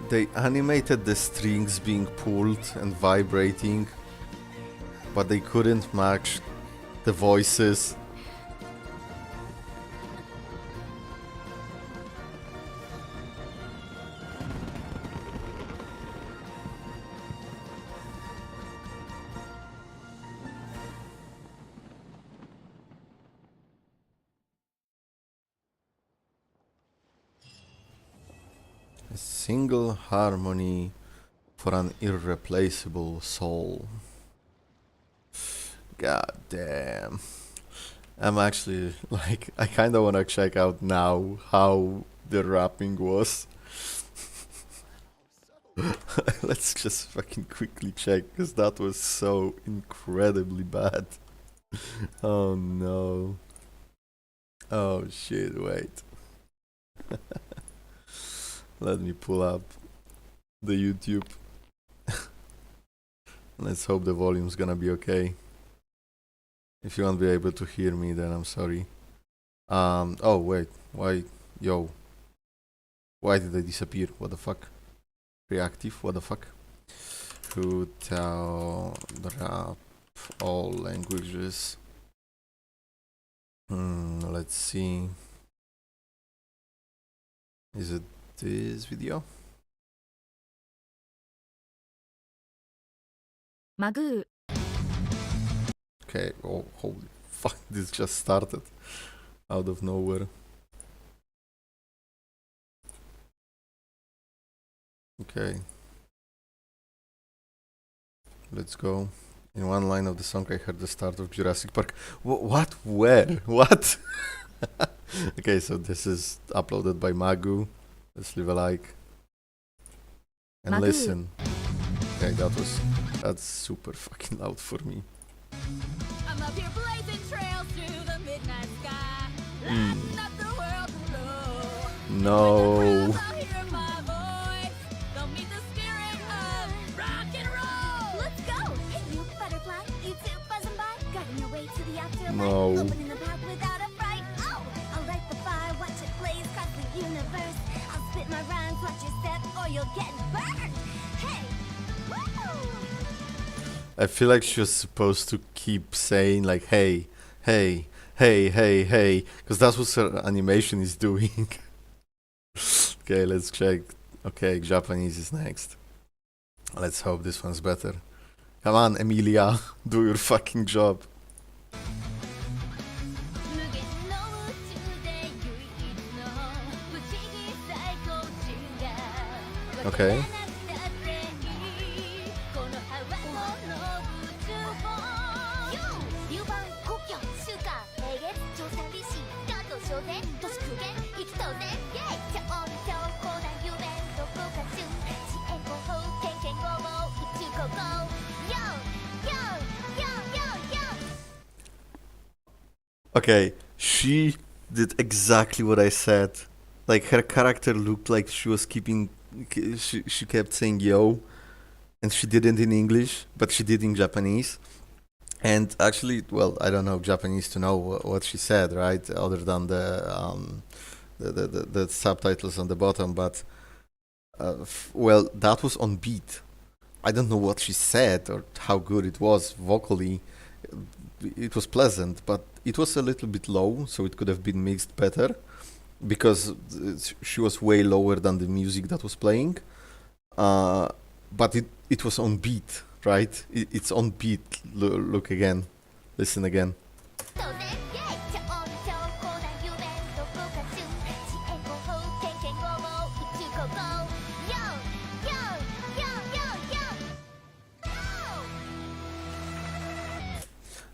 They animated the strings being pulled and vibrating, but they couldn't match the voices. A single harmony for an irreplaceable soul. God damn. I'm actually, like, I kinda wanna check out now how the rapping was. Let's just fucking quickly check, because that was so incredibly bad. Oh no. Oh shit, wait. Let me pull up the YouTube. Let's hope the volume's gonna be okay. If you won't be able to hear me, then I'm sorry. Oh wait, why, yo. Why did they disappear? What the fuck? Reactive, what the fuck? Rap all languages. Let's see. Is it this video? Magoo. Okay, oh holy fuck, this just started out of nowhere. Okay. Let's go. In one line of the song I heard the start of Jurassic Park. What? Where? What? Okay, so this is uploaded by Magoo. Let's leave a like. And Magoo. Listen. Okay, that's super fucking loud for me. I'm up here blazing trails through the midnight sky. Lighting up the world below. No. I'll hear my voice. They'll meet the spirit of rock and roll. Let's go! Hey, you butterfly, you two buzzing by, guiding your way to the afterlife. No. Opening the path without a fright. Oh, I'll light the fire, watch it blaze across the universe. I'll spit my rhymes, watch your step, or you'll get burned. Hey, woo! I feel like she was supposed to keep saying like, hey, hey, hey, hey, hey, because that's what her animation is doing. Okay, let's check. Okay, Japanese is next. Let's hope this one's better. Come on, Emilia, do your fucking job. Okay. Okay, she did exactly what I said. Like her character looked like she was keeping. She kept saying yo, and she didn't in English, but she did in Japanese. And actually, well, I don't know Japanese to know what she said, right? Other than the subtitles on the bottom, but well, that was on beat. I don't know what she said or how good it was vocally. It was pleasant, but it was a little bit low, so it could have been mixed better because she was way lower than the music that was playing. But it was on beat, right? It's on beat. Look again, listen again.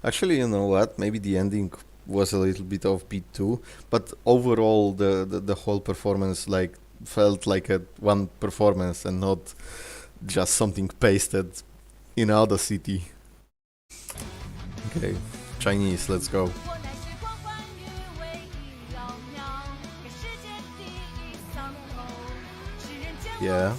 Actually, you know what? Maybe the ending was a little bit offbeat too, but overall, the whole performance like felt like a one performance and not just something pasted in other city. Okay, Chinese, let's go. Yeah.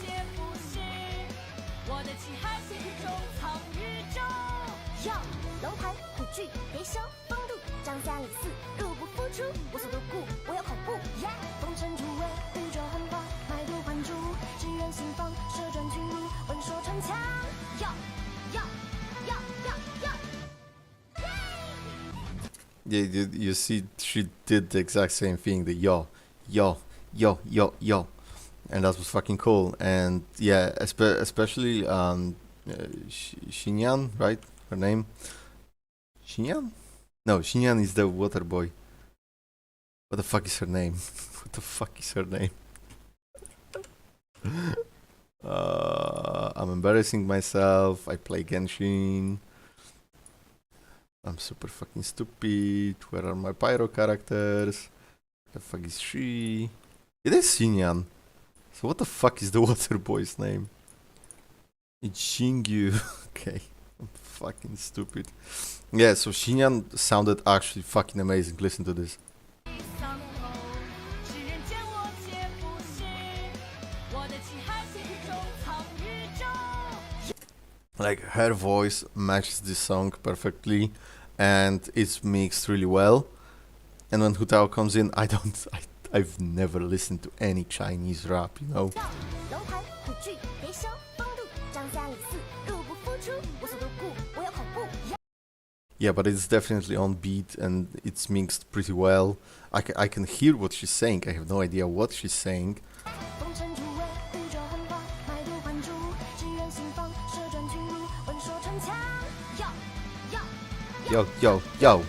Yeah, you see, she did the exact same thing. The yo, yo, yo, yo, yo, and that was fucking cool. And yeah, especially Xinyan, right? Her name, Xinyan? No, Xinyan is the water boy. What the fuck is her name? What the fuck is her name? I'm embarrassing myself. I play Genshin. I'm super fucking stupid. Where are my pyro characters? The fuck is she? It is Xinyan. So what the fuck is the water boy's name? It's Xingyu. Okay. I'm fucking stupid. Yeah, so Xinyan sounded actually fucking amazing. Listen to this. Like her voice matches this song perfectly and it's mixed really well. And when Hu Tao comes in, I've never listened to any Chinese rap, you know. Yeah, but it's definitely on beat and it's mixed pretty well. I can hear what she's saying. I have no idea what she's saying. Yo, yo, yo.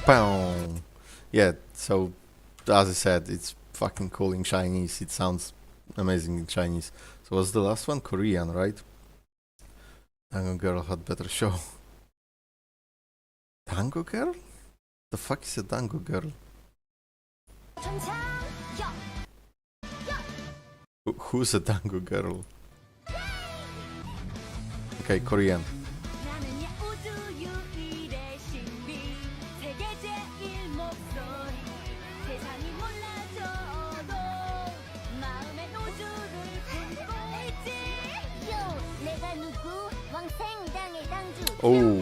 Boom. Yeah, so as I said, it's fucking cool in Chinese. It sounds amazing in Chinese. So what's the last one? Korean, right? Tango Girl had better show. Tango Girl? The fuck is a Tango Girl? Who's a Tango Girl? Okay, Korean. Oh.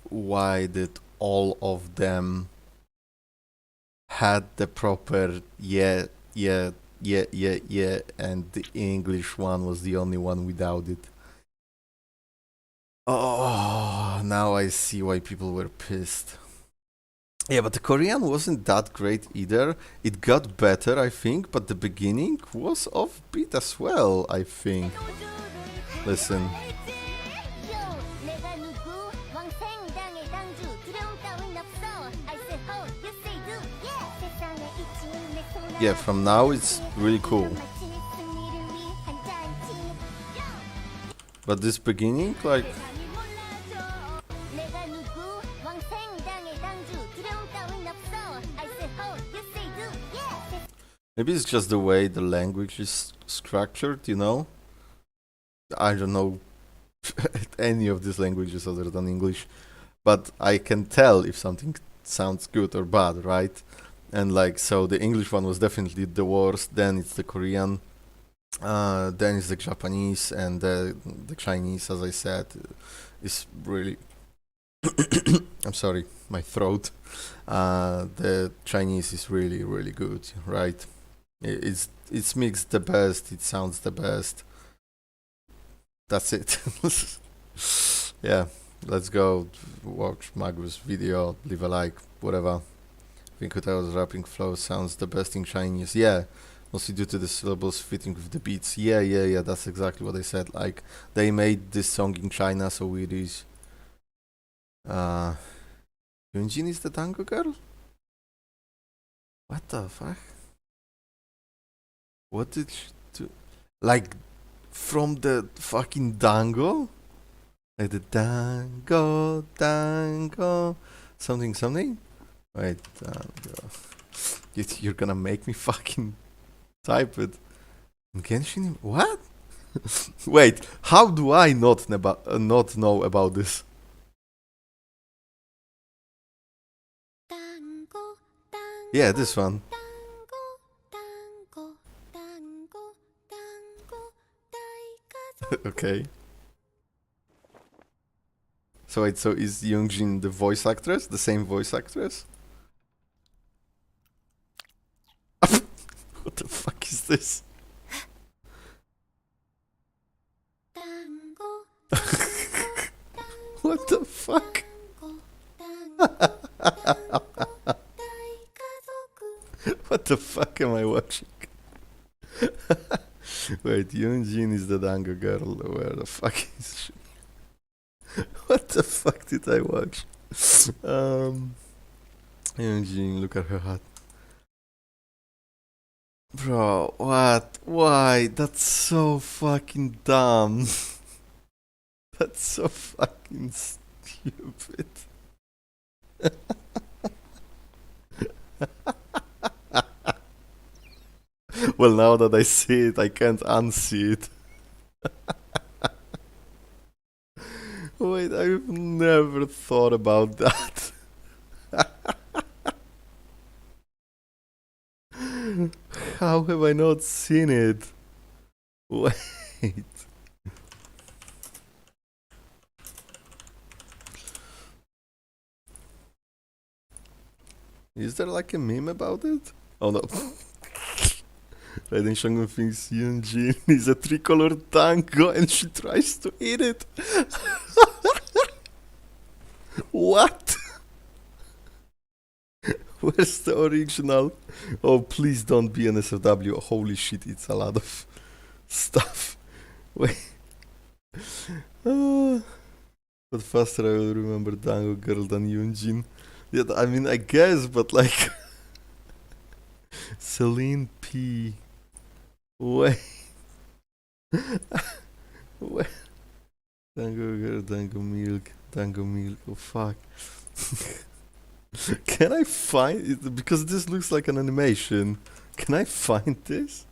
Why did all of them had the proper yeah, yeah, yeah, yeah, yeah, and the English one was the only one without it? Oh, now I see why people were pissed. Yeah, but the Korean wasn't that great either. It got better, I think, but the beginning was offbeat as well, I think. Listen. Yeah, from now it's really cool. But this beginning, like... Maybe it's just the way the language is structured, you know? I don't know any of these languages other than English, but I can tell if something sounds good or bad, right? And like, so the English one was definitely the worst, then it's the Korean, then it's the Japanese, and the Chinese, as I said, is really. I'm sorry, my throat. The Chinese is really, really good, right? It's mixed the best. It sounds the best. That's it. Yeah, let's go watch Magus video. Leave a like, whatever. Vinkuta's rapping flow sounds the best in Chinese. Yeah, mostly due to the syllables fitting with the beats. Yeah. That's exactly what I said. Like they made this song in China, so it is. Yunjin is the tango girl? What the fuck? What did she do? Like, from the fucking dango? Like the dango. Something? Wait, dango. You're gonna make me fucking type it. Genshin? What? Wait, how do I not know about this? Yeah, this one. Okay. So wait, so is Yoongjin the voice actress? The same voice actress? What the fuck is this? What the fuck? What the fuck am I watching? Wait, Yoongjin is the dango girl. Where the fuck is she? What the fuck did I watch? Yoongjin, look at her hat. Bro, what? Why? That's so fucking dumb. That's so fucking stupid. Well, now that I see it, I can't unsee it. Wait, I've never thought about that. How have I not seen it? Wait. Is there like a meme about it? Oh no. Raiden Shangun thinks Yunjin is a tricolor tango and she tries to eat it. What? Where's the original? Oh, please don't be an SFW. Holy shit, it's a lot of stuff. Wait. But faster I will remember Dango Girl than Yunjin. Yeah, I mean, I guess, but like. Celine P. Wait. Wait. Dango Girl, Dango Milk. Oh, fuck. Can I find it? Because this looks like an animation. Can I find this?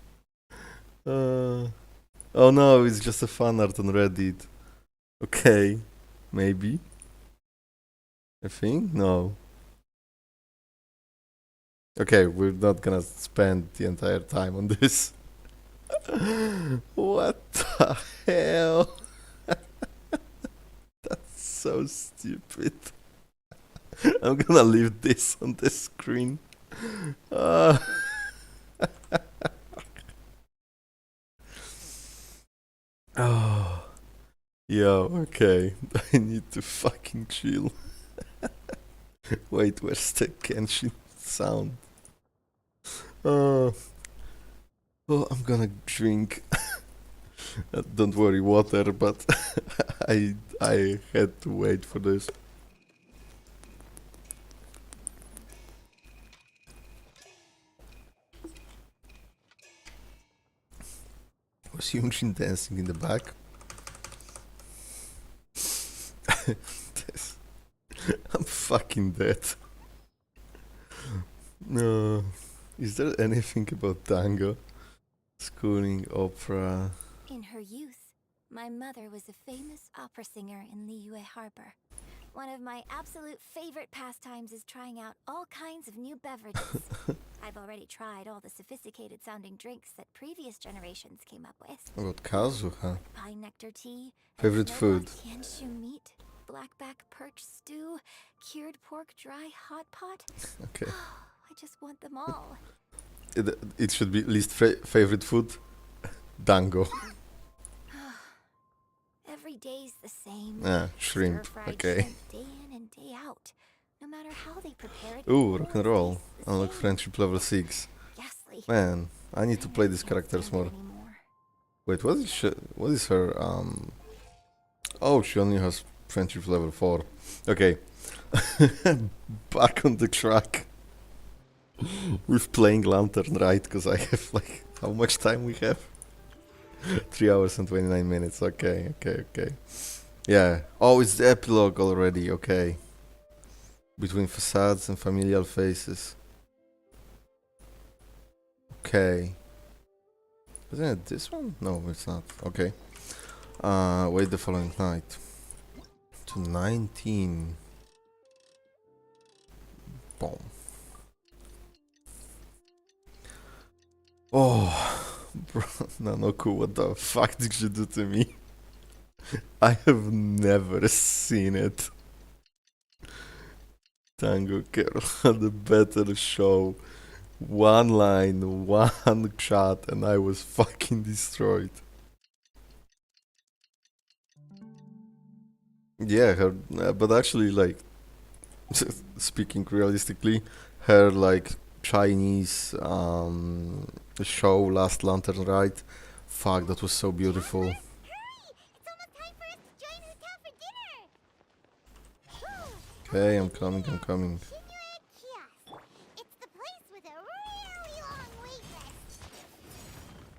Oh no, it's just a fan art on Reddit. Okay, maybe. I think? No. Okay, we're not gonna spend the entire time on this. What the hell? That's so stupid. I'm gonna leave this on the screen. Oh. Yo, okay. I need to fucking chill. Wait, where's the Genshin sound? Oh, I'm gonna drink. Don't worry, water, but I had to wait for this. Was Yunjin dancing in the back? I'm fucking dead. No. Is there anything about tango? Schooling, opera. In her youth, my mother was a famous opera singer in Liyue Harbor. One of my absolute favorite pastimes is trying out all kinds of new beverages. I've already tried all the sophisticated sounding drinks that previous generations came up with. About Kazuha. Pine nectar tea, Favorite food? Genshin meat, blackback perch stew, cured pork dry hot pot. Okay. I just want them all. It should be least favorite food. Dango. Every day's the same. Shrimp. Stir-fried Okay. shrimp day in and day out. No matter how they prepare it. Ooh, it rock and always roll. tastes the Unlock same. friendship level 6. Ghastly. Man, I need to play these Can't characters stand it more. anymore. Wait, what is her Oh, she only has friendship level 4. Okay. Back on the track. With playing Lantern Rite, because I have like how much time we have? 3 hours and 29 minutes. Okay. Yeah. Oh, it's the epilogue already. Okay. Between facades and familial faces. Okay. Isn't it this one? No, it's not. Okay. Wait the following night. To 19. Boom. Oh, bro, Nanoku, what the fuck did you do to me? I have never seen it. Tango Girl had a better show. One line, one shot, and I was fucking destroyed. Yeah, her, but actually, like, speaking realistically, her, like, Chinese show, Last Lantern Rite, fuck, that was so beautiful. Hurry! It's almost time for us to join Huta for dinner! Okay, I'm coming. Shinya Kiosk. It's the place with a really long wait list.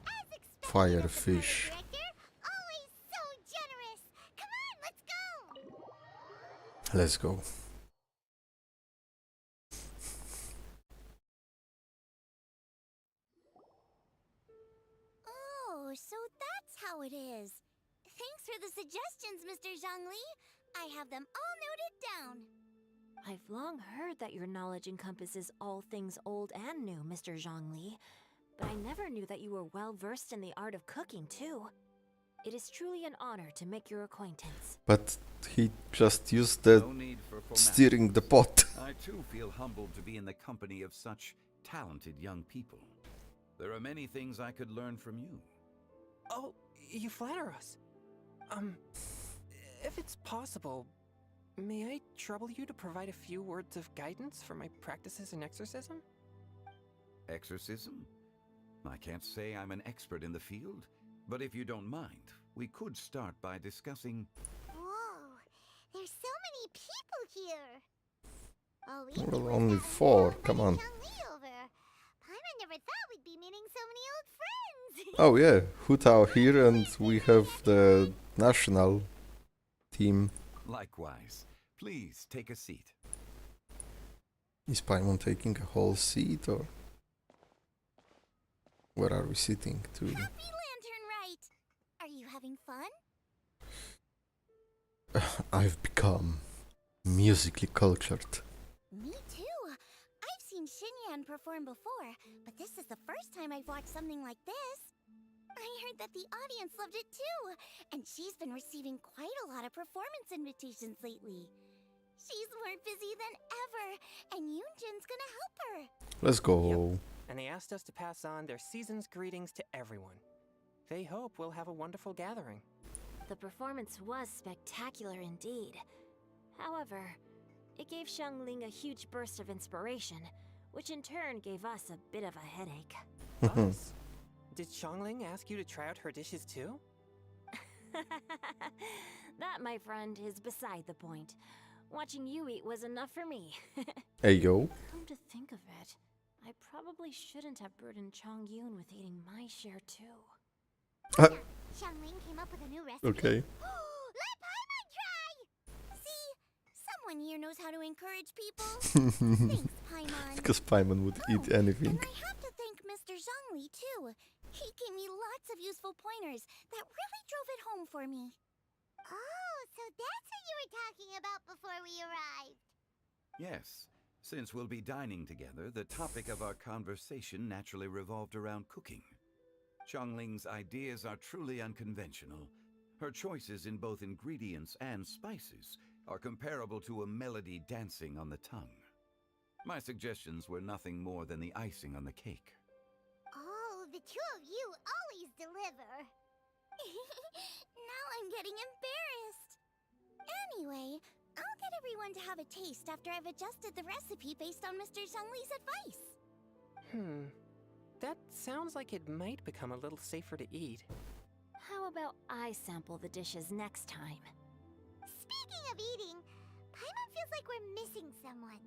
As expected, Firefish. as the party director, always so generous. Come on, let's go! Let's go. Oh, so that's how it is. Thanks for the suggestions, Mr. Zhangli. I have them all noted down. I've long heard that your knowledge encompasses all things old and new, Mr. Zhangli. But I never knew that you were well versed in the art of cooking, too. It is truly an honor to make your acquaintance. But he just used the No need for formality. steering the pot. I too feel humbled to be in the company of such talented young people. There are many things I could learn from you. Oh, you flatter us. If it's possible, may I trouble you to provide a few words of guidance for my practices in exorcism? Exorcism? I can't say I'm an expert in the field, but if you don't mind, we could start by discussing... Whoa, there's so many people here. Oh, we Well, only 4, come on. Paimon never thought we'd be meeting so many old friends. Oh yeah, Hutao here, and we have the national team. Likewise. Please take a seat. Is Paimon taking a whole seat, or where are we sitting to? Happy Lantern Rite! Are you having fun? I've become musically cultured. Me too. I've seen Xinyan perform before, but this is the first time I've watched something like this. I heard that the audience loved it too, and she's been receiving quite a lot of performance invitations lately. She's more busy than ever, and Yoonjin's gonna help her. Let's go. And they asked us to pass on their season's greetings to everyone. They hope we'll have a wonderful gathering. The performance was spectacular indeed. However, it gave Xiangling a huge burst of inspiration, which in turn gave us a bit of a headache. Us? Did Xiangling ask you to try out her dishes too? That, my friend, is beside the point. Watching you eat was enough for me. Hey yo. Come to think of it, I probably shouldn't have burdened Chongyun with eating my share too. Xiangling came up with a new recipe. Okay. Let Paimon try! See? Someone here knows how to encourage people. Thanks, Paimon. Because Paimon would eat anything. And I have to thank Mr. Zhongli, too. He gave me lots of useful pointers that really drove it home for me. Oh, so that's what you were talking about before we arrived. Yes. Since we'll be dining together, the topic of our conversation naturally revolved around cooking. Xiangling's ideas are truly unconventional. Her choices in both ingredients and spices are comparable to a melody dancing on the tongue. My suggestions were nothing more than the icing on the cake. Oh, the two of you always deliver. Now I'm getting embarrassed. Anyway, I'll get everyone to have a taste after I've adjusted the recipe based on Mr. Zhongli's advice. That sounds like it might become a little safer to eat. How about I sample the dishes next time? Speaking of eating, Paimon feels like we're missing someone.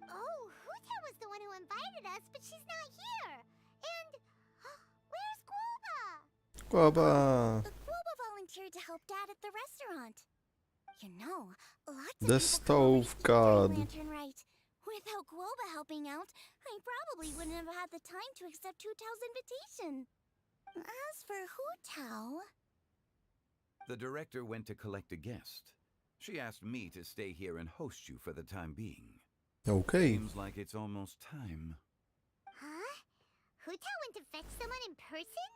Oh, Huta was the one who invited us, but she's not here. And where's Guoba? Guaba! Guoba volunteered to help Dad at the restaurant. You know, lots The of people stove come over god. to Lantern Rite. Without Guoba helping out, I probably wouldn't have had the time to accept Hu Tao's invitation. As for Hu Tao... The director went to collect a guest. She asked me to stay here and host you for the time being. Okay. Seems like it's almost time. Huh? Huta went to fetch someone in person?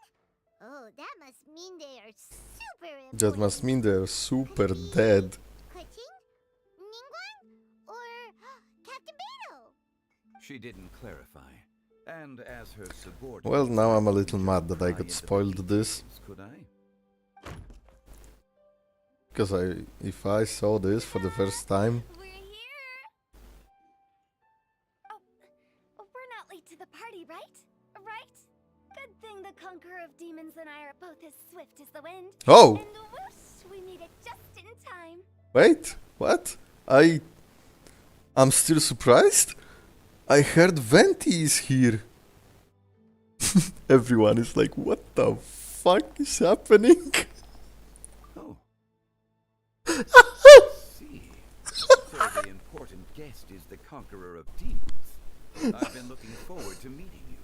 Oh, that must mean they are super important. That must mean they're super dead. Kuching? Ningguang? Or Captain Beto? She didn't clarify. And as her subordinate... Well, now I'm a little mad that I got spoiled this. Could I? Because if I saw this for the first time... We're here! Oh, we're not late to the party, right? Right? Good thing the Conqueror of Demons and I are both as swift as the wind. Oh! And whoosh, we made it just in time. Wait, what? I'm still surprised? I heard Venti is here. Everyone is like, what the fuck is happening? Oh. See. So the important guest is the Conqueror of Demons. I've been looking forward to meeting you.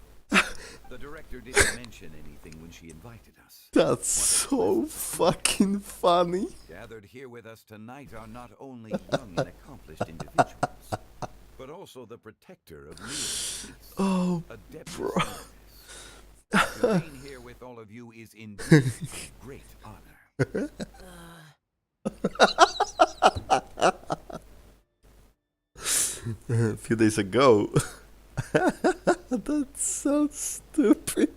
The director didn't mention anything when she invited us. That's so fucking funny. Gathered here with us tonight are not only young and accomplished individuals, but also the protector of peace. Oh, bro. To be here with all of you is indeed a great honor. A few days ago. That's so stupid.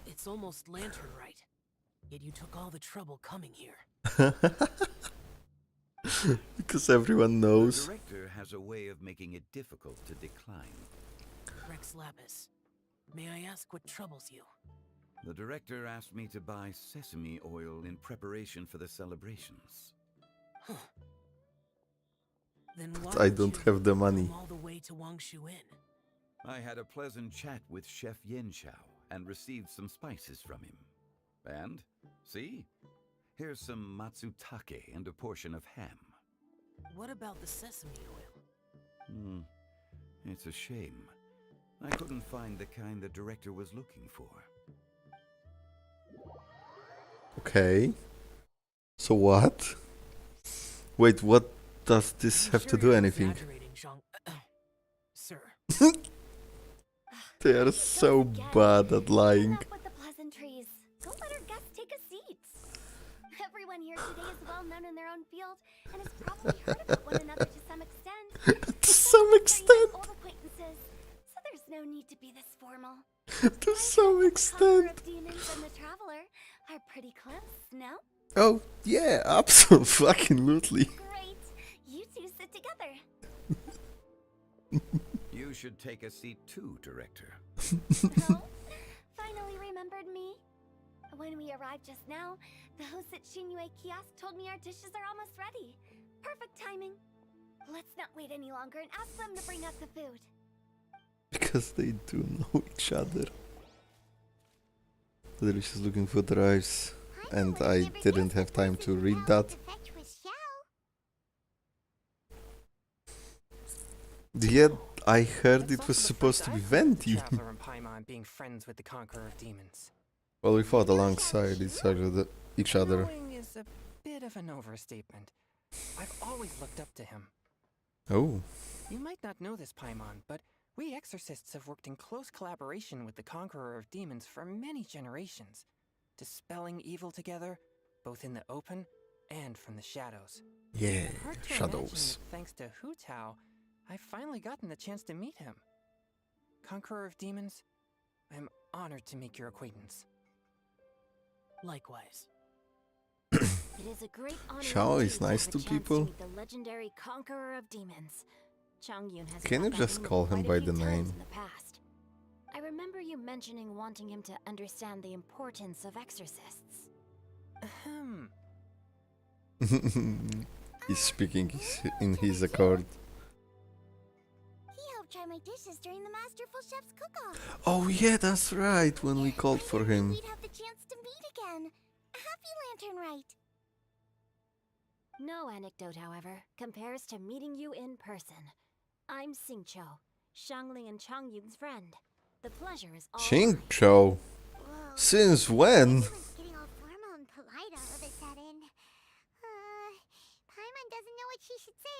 It's almost Lantern Rite, yet you took all the trouble coming here. Because everyone knows. The director has a way of making it difficult to decline. Rex Lapis, may I ask what troubles you? The director asked me to buy sesame oil in preparation for the celebrations. Huh. Then why But I don't have the money. all the way to Wangshu Inn? I had a pleasant chat with Chef Yen Xiao and received some spices from him. And, see? Here's some matsutake and a portion of ham. What about the sesame oil? It's a shame. I couldn't find the kind the director was looking for. Okay. So what? Wait, what does this have to do anything? Sir. They are so bad at lying. Enough with the pleasantries. Go let our guests take a seat. Everyone here today is well known in their own field and has probably heard about one another to some extent. To some extent. Old acquaintances, so there's no need to be this formal. To some extent. The Demons and the Traveler are pretty close, no? Oh, yeah, absolutely. Great. You two sit together. You should take a seat too, director. Oh, finally remembered me. When we arrived just now, the host at Shinue Kiosk told me our dishes are almost ready. Perfect timing. Let's not wait any longer and ask them to bring us the food. Because they do know each other. Delicious looking food arrives, and I didn't have time to read that. Yet I heard That's it was also the supposed first to be I've heard of the Venti. Traveler and Paimon being friends with the Conqueror of Demons. Well, we fought alongside each other. Knowing is a bit of an overstatement. I've always looked up to him. Oh. You might not know this, Paimon, but we exorcists have worked in close collaboration with the Conqueror of Demons for many generations, dispelling evil together, both in the open and from the shadows. Yeah, Hard to shadows. imagine that thanks to Hu Tao, I've finally gotten the chance to meet him. Conqueror of Demons, I'm honored to make your acquaintance. Likewise. It is a great honor Xiao indeed is nice have to a chance people. meet the legendary conqueror of demons. Changyun has Can you brought that just name call up him quite by a few the times name? in the past. I remember you mentioning wanting him to understand the importance of exorcists. Ahem. He's speaking in his accord. He helped try my dishes during the Masterful Chef's cook-off. Oh yeah, that's right, when we called for him. We'd have the chance to meet again. Happy Lantern Rite. No anecdote, however, compares to meeting you in person. I'm Xingqiu, Shangli and Changyun's friend. The pleasure is all mine. Xingqiu. Since when? Everyone's getting all formal and polite all of a sudden. Paimon doesn't know what she should say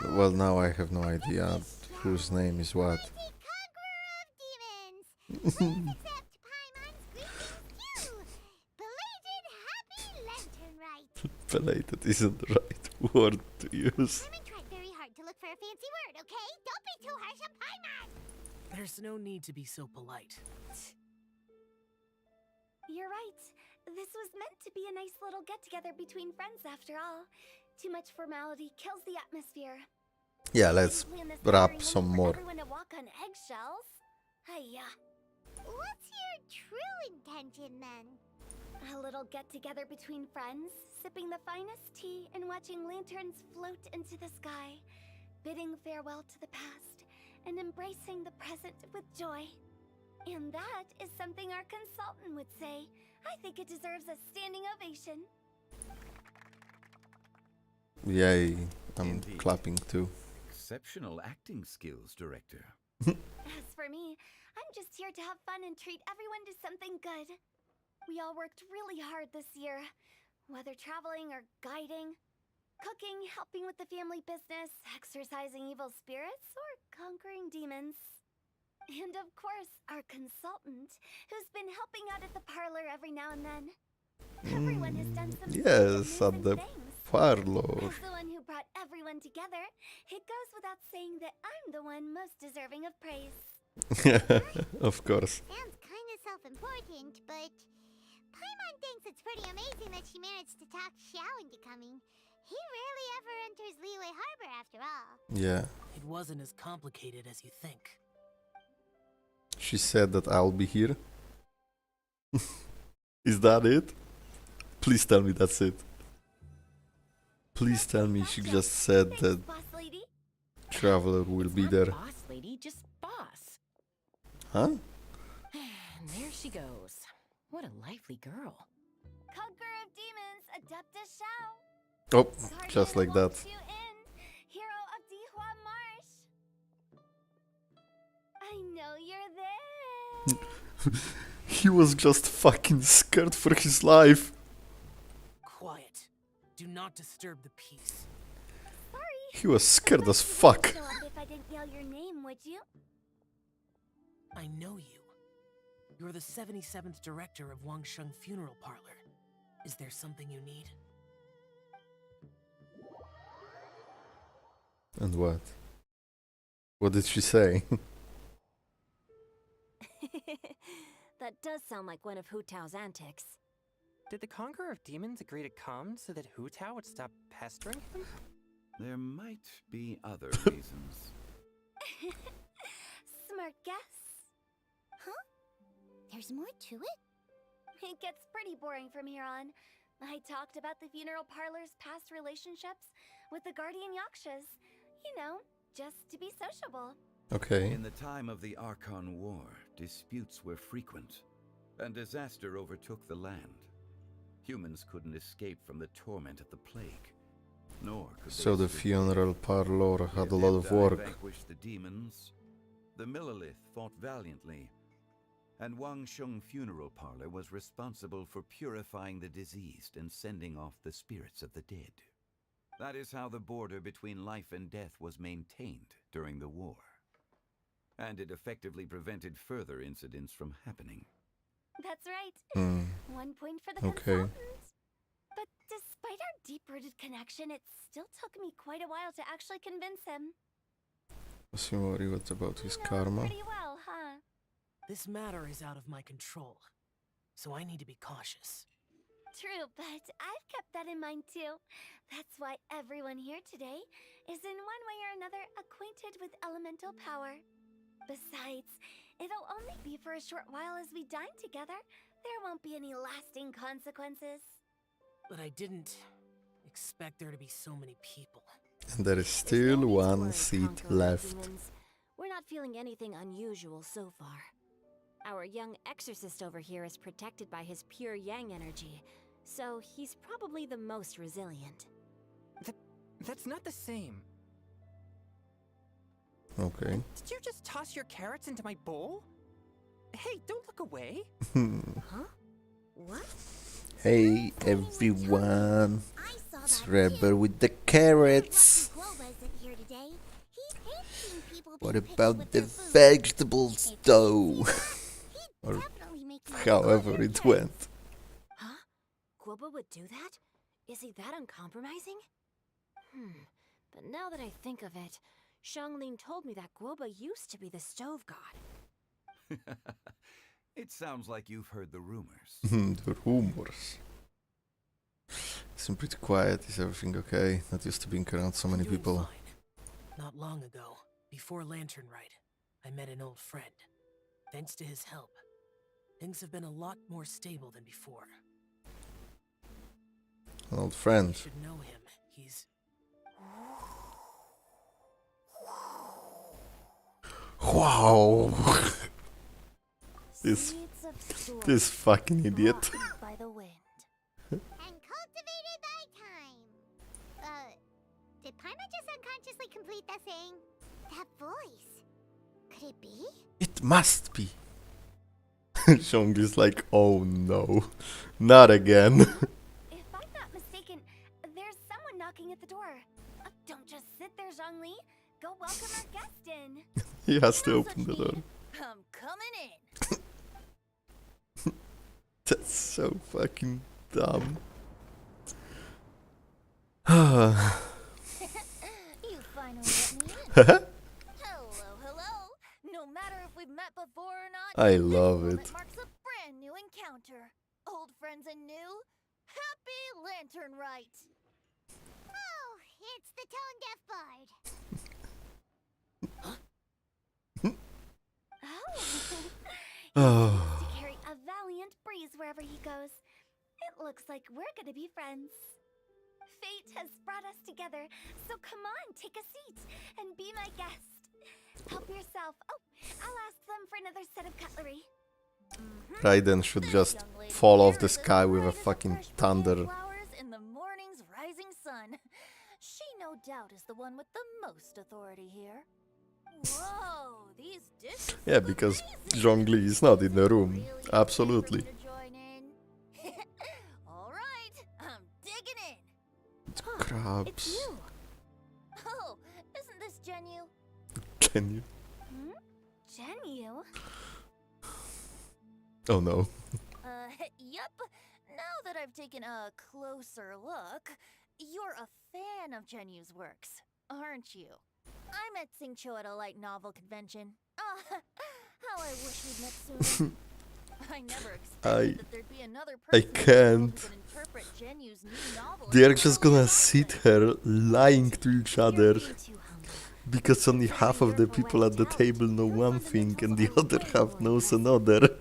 anymore. Well, now I have no idea whose name is what. Conqueror of Demons! Please accept Paimon's greetings too! Belated Happy Lantern Rite! Belated isn't the right word to use. Paimon tried very hard to look for a fancy word, okay? Don't be too harsh on Paimon! There's no need to be so polite. You're right. This was meant to be a nice little get-together between friends after all. Too much formality kills the atmosphere. Yeah, let's wrap some more. Everyone to walk on eggshells. Hiya. What's your true intention then? A little get-together between friends, sipping the finest tea and watching lanterns float into the sky, bidding farewell to the past and embracing the present with joy. And that is something our consultant would say. I think it deserves a standing ovation. Yay, I'm Indeed. clapping too. Exceptional acting skills, Director. As for me, I'm just here to have fun and treat everyone to something good. We all worked really hard this year, whether traveling or guiding, cooking, helping with the family business, exorcising evil spirits, or conquering demons. And of course, our consultant, who's been helping out at the parlor every now and then. Everyone has done some Yes, at the things. parlor. As the one who brought everyone together, it goes without saying that I'm the one most deserving of praise. Of course. Sounds kind of self-important, but Paimon thinks it's pretty amazing that she managed to talk Xiao into coming. He rarely ever enters Liyue Harbor after all. Yeah. It wasn't as complicated as you think. She said that I'll be here. Is that it? Please tell me that's it. Please tell me she just said that Boss lady. Traveler will be there. Boss lady, just boss. Huh? And there she goes. What a lively girl. Conqueror of demons, Adeptus Xiao. Oh, Guardian just like of that. Wangchu Inn, hero of Dihua Marsh. I know you're there. He was just fucking scared for his life. Quiet. Do not disturb the peace. Sorry. He was scared as fuck. Show up if I didn't yell your name, would you? I know you. You're the 77th director of Wangsheng Funeral Parlor. Is there something you need? And what? What did she say? That does sound like one of Hu Tao's antics. Did the Conqueror of Demons agree to come so that Hu Tao would stop pestering him? There might be other reasons. Smart guess. Huh? There's more to it? It gets pretty boring from here on. I talked about the funeral parlor's past relationships with the guardian yakshas. You know, just to be sociable. Okay. In the time of the Archon War, disputes were frequent, and disaster overtook the land. Humans couldn't escape from the torment of the plague. Nor could So they the strip funeral parlor had a lot of Adept I work. vanquished the demons. The Millelith fought valiantly, and Wang Sheng Funeral Parlor was responsible for purifying the diseased and sending off the spirits of the dead. That is how the border between life and death was maintained during the war. And it effectively prevented further incidents from happening. That's right. Hmm. 1 point for the Okay. consultant. But despite our deep-rooted connection, it still took me quite a while to actually convince him. Was he worried what about his You know karma? pretty well, huh? This matter is out of my control, so I need to be cautious. True, but I've kept that in mind too. That's why everyone here today is in one way or another acquainted with elemental power. Besides, it'll only be for a short while as we dine together. There won't be any lasting consequences. But I didn't expect there to be so many people. And there is still one seat left. Demons. We're not feeling anything unusual so far. Our young exorcist over here is protected by his pure yang energy, so he's probably the most resilient. That's not the same. Okay. Did you just toss your carrots into my bowl? Hey, don't look away. Huh? What? Hey everyone, it's rarebear with the carrots. What about the vegetables though? Or however it went. Huh? Guoba would do that? Is he that uncompromising? But now that I think of it, Xianglin told me that Guoba used to be the stove god. It sounds like you've heard the rumors. The rumors. Seem pretty quiet. Is everything okay? Not used to being around so many Doing people. fine. Not long ago, before Lantern Rite, I met an old friend. Thanks to his help, things have been a lot more stable than before. An old friend. You should know him. He's... Wow. This fucking idiot. By the wind. And cultivated by time. Did Paimon just unconsciously complete that thing? That voice. Could it be? It must be. Zhongli's like, oh no, not again. If I'm not mistaken, there's someone knocking at the door. Don't just sit there, Zhongli. Go welcome our guest in. He has to open the door. I'm coming in. That's so fucking dumb. You finally let me in. Hello. No matter if we've met before or not, I love this it. moment marks a brand new encounter. Old friends and new. Happy Lantern Rite. Oh, it's the tone deaf bard. Oh. To carry a valiant breeze wherever he goes. It looks like we're gonna be friends. Fate has brought us together, so come on, take a seat and be my guest. Help yourself. Oh, I'll ask them for another set of cutlery. Raiden should just fall off the sky with a fucking thunder. Flowers in the morning's rising sun. She no doubt is the one with the most authority here. Whoa, these dishes. Yeah, because Zhongli is not in the room. Absolutely. All right, I'm digging in. It's crabs. Oh, isn't this Genu? Can you? Genu? Oh no. Yep. Now that I've taken a closer look, you're a fan of Genu's works, aren't you? I met Xingqiu at a light novel convention. How I wish we'd met sooner. I never expected that there'd be another I person can't. who could interpret Genu's new novel. They are just gonna sit here lying to each other because only half of the people at the table know one thing and the other half knows another.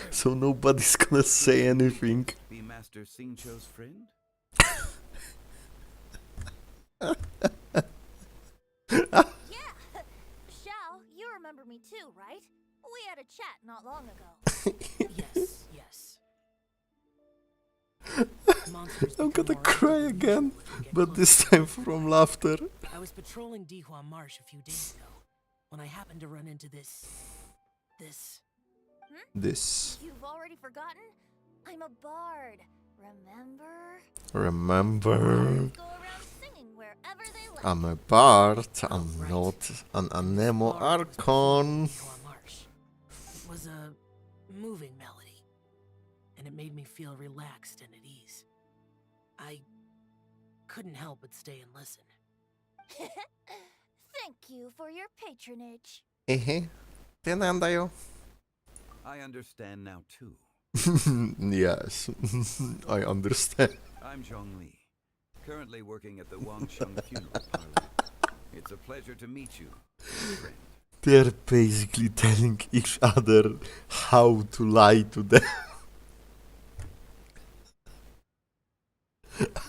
So nobody's gonna say anything. Be Master Xingqiu's friend? Yeah! Xiao, you remember me too, right? We had a chat not long ago. Yes. Monsters I'm become gonna more cry active than again, usual as you get but closer this to time the from laughter. I was patrolling Dihua Marsh a few days ago when I happened to run into this. This. You've already forgotten? I'm a bard. Remember? Remember, Go around singing wherever they like. I'm a bard. I'm not an Anemo Archon. Dihua Marsh. It was a moving melody, and it made me feel relaxed and at ease. I couldn't help but stay and listen. Thank you for your patronage. Tenandayo. I understand now too. Yes, I understand. I'm Zhongli, currently working at the Wangsheng Funeral Parlor. It's a pleasure to meet you, my friend. They're basically telling each other how to lie to them.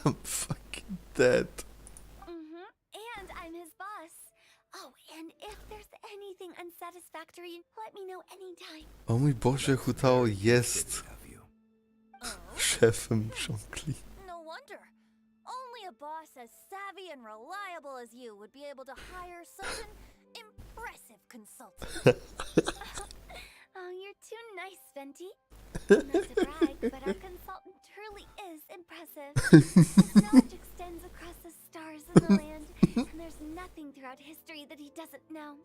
I'm fucking dead. And I'm his boss. Oh, and if there's anything unsatisfactory, let me know anytime. O mój Boże, Hutao jest szefem Zhongli. No wonder. Only a boss as savvy and reliable as you would be able to hire such an impressive consultant. Oh, you're too nice, Venti. Not to brag, but our consultant truly is impressive. His knowledge extends across the stars and the land, and there's nothing throughout history that he doesn't know.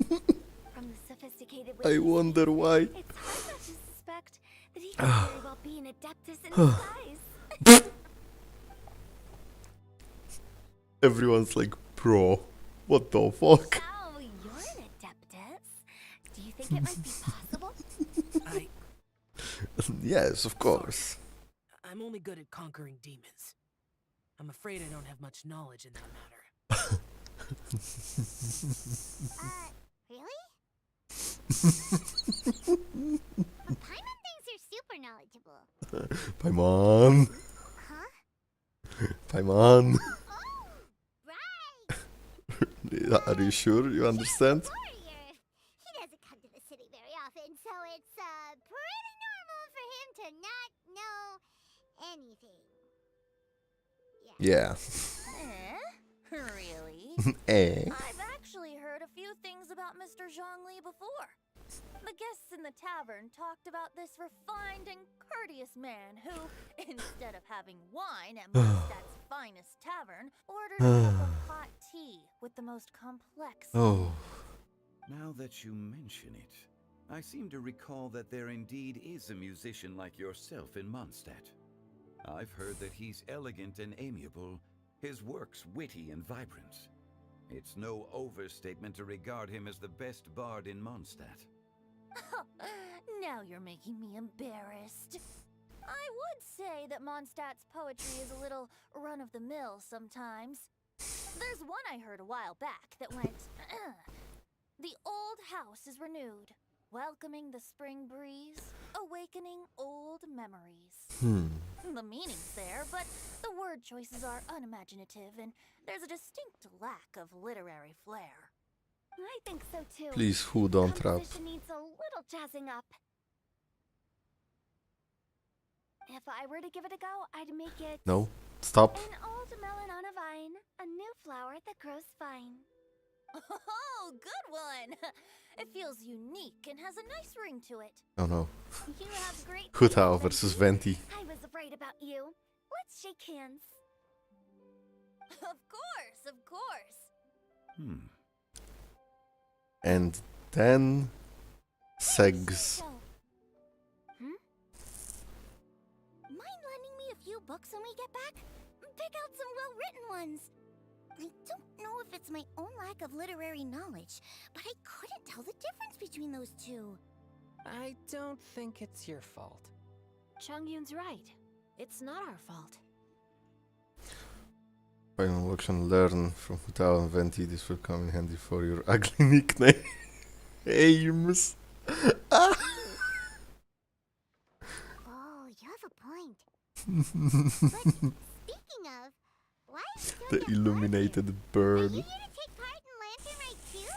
From the sophisticated way I wonder why. it's hard not to suspect that he could very well be an adeptus in disguise. Everyone's like, bro, what the fuck? Oh, you're an adeptus? Do you think it might be possible? Yes, of course. I'm only good at conquering demons. I'm afraid I don't have much knowledge in that matter. Really? Paimon thinks you're super knowledgeable. Paimon. Huh? Paimon. Oh, right. Are you sure you understand? Warrior. He doesn't come to the city very often, so it's pretty normal for him to not know anything. Yeah. Really? I've actually heard a few things about Mr. Zhongli before. The guests in the tavern talked about this refined and courteous man who, instead of having wine at Mondstadt's finest tavern, ordered a cup of hot tea with the most complex. Oh. Now that you mention it, I seem to recall that there indeed is a musician like yourself in Mondstadt. I've heard that he's elegant and amiable, his works witty and vibrant. It's no overstatement to regard him as the best bard in Mondstadt. Now you're making me embarrassed. I would say that Mondstadt's poetry is a little run-of-the-mill sometimes. There's one I heard a while back that went, "The old house is renewed, welcoming the spring breeze, awakening old memories." The meaning's there, but the word choices are unimaginative, and there's a distinct lack of literary flair. I think so too. Please, who don't rap? Composition needs a little jazzing up. If I were to give it a go, I'd make it No, stop. an old melon on a vine, a new flower that grows fine. Oh, good one! It feels unique and has a nice ring to it. Oh no. You have great Hutao taste, versus Venti. Venti. I was right about you. Let's shake hands. Of course, of course. And then Segs. Mind lending me a few books when we get back? Pick out some well-written ones. I don't know if it's my own lack of literary knowledge, but I couldn't tell the difference between those two. I don't think it's your fault. Chongyun's right. It's not our fault. Final action, learn from Hutao and Venti. This will come in handy for your ugly nickname. Aims. Oh, you have a point. But speaking of, why is The illuminated bird. Are you here to take part in Lantern Rite too?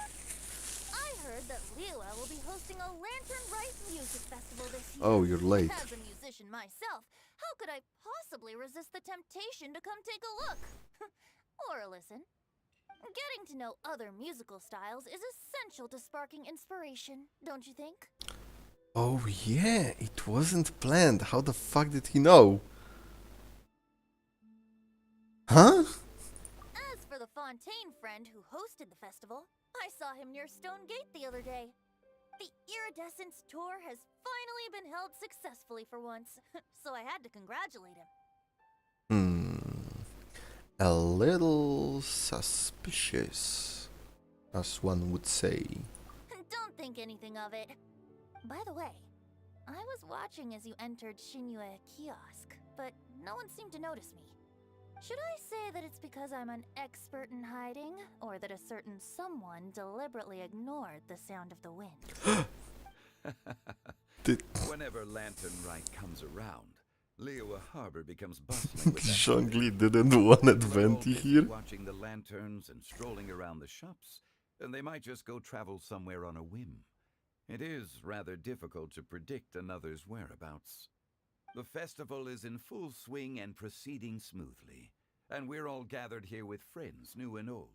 I heard that Liyue will be hosting a Lantern Rite music festival this year. Oh, you're late. As a musician myself, how could I possibly resist the temptation to come take a look? Or listen. Getting to know other musical styles is essential to sparking inspiration, don't you think? Oh yeah, it wasn't planned. How the fuck did he know? Huh? As for the Fontaine friend who hosted the festival, I saw him near Stone Gate the other day. The Iridescence tour has finally been held successfully for once, so I had to congratulate him. A little suspicious, as one would say. Don't think anything of it. By the way, I was watching as you entered Shinue Kiosk, but no one seemed to notice me. Should I say that it's because I'm an expert in hiding, or that a certain someone deliberately ignored the sound of the wind? Whenever Lantern Rite comes around, Liyue Harbor becomes bustling with Zhongli didn't want Venti here. Watching the lanterns and strolling around the shops, and they might just go travel somewhere on a whim. It is rather difficult to predict another's whereabouts. The festival is in full swing and proceeding smoothly, and we're all gathered here with friends, new and old.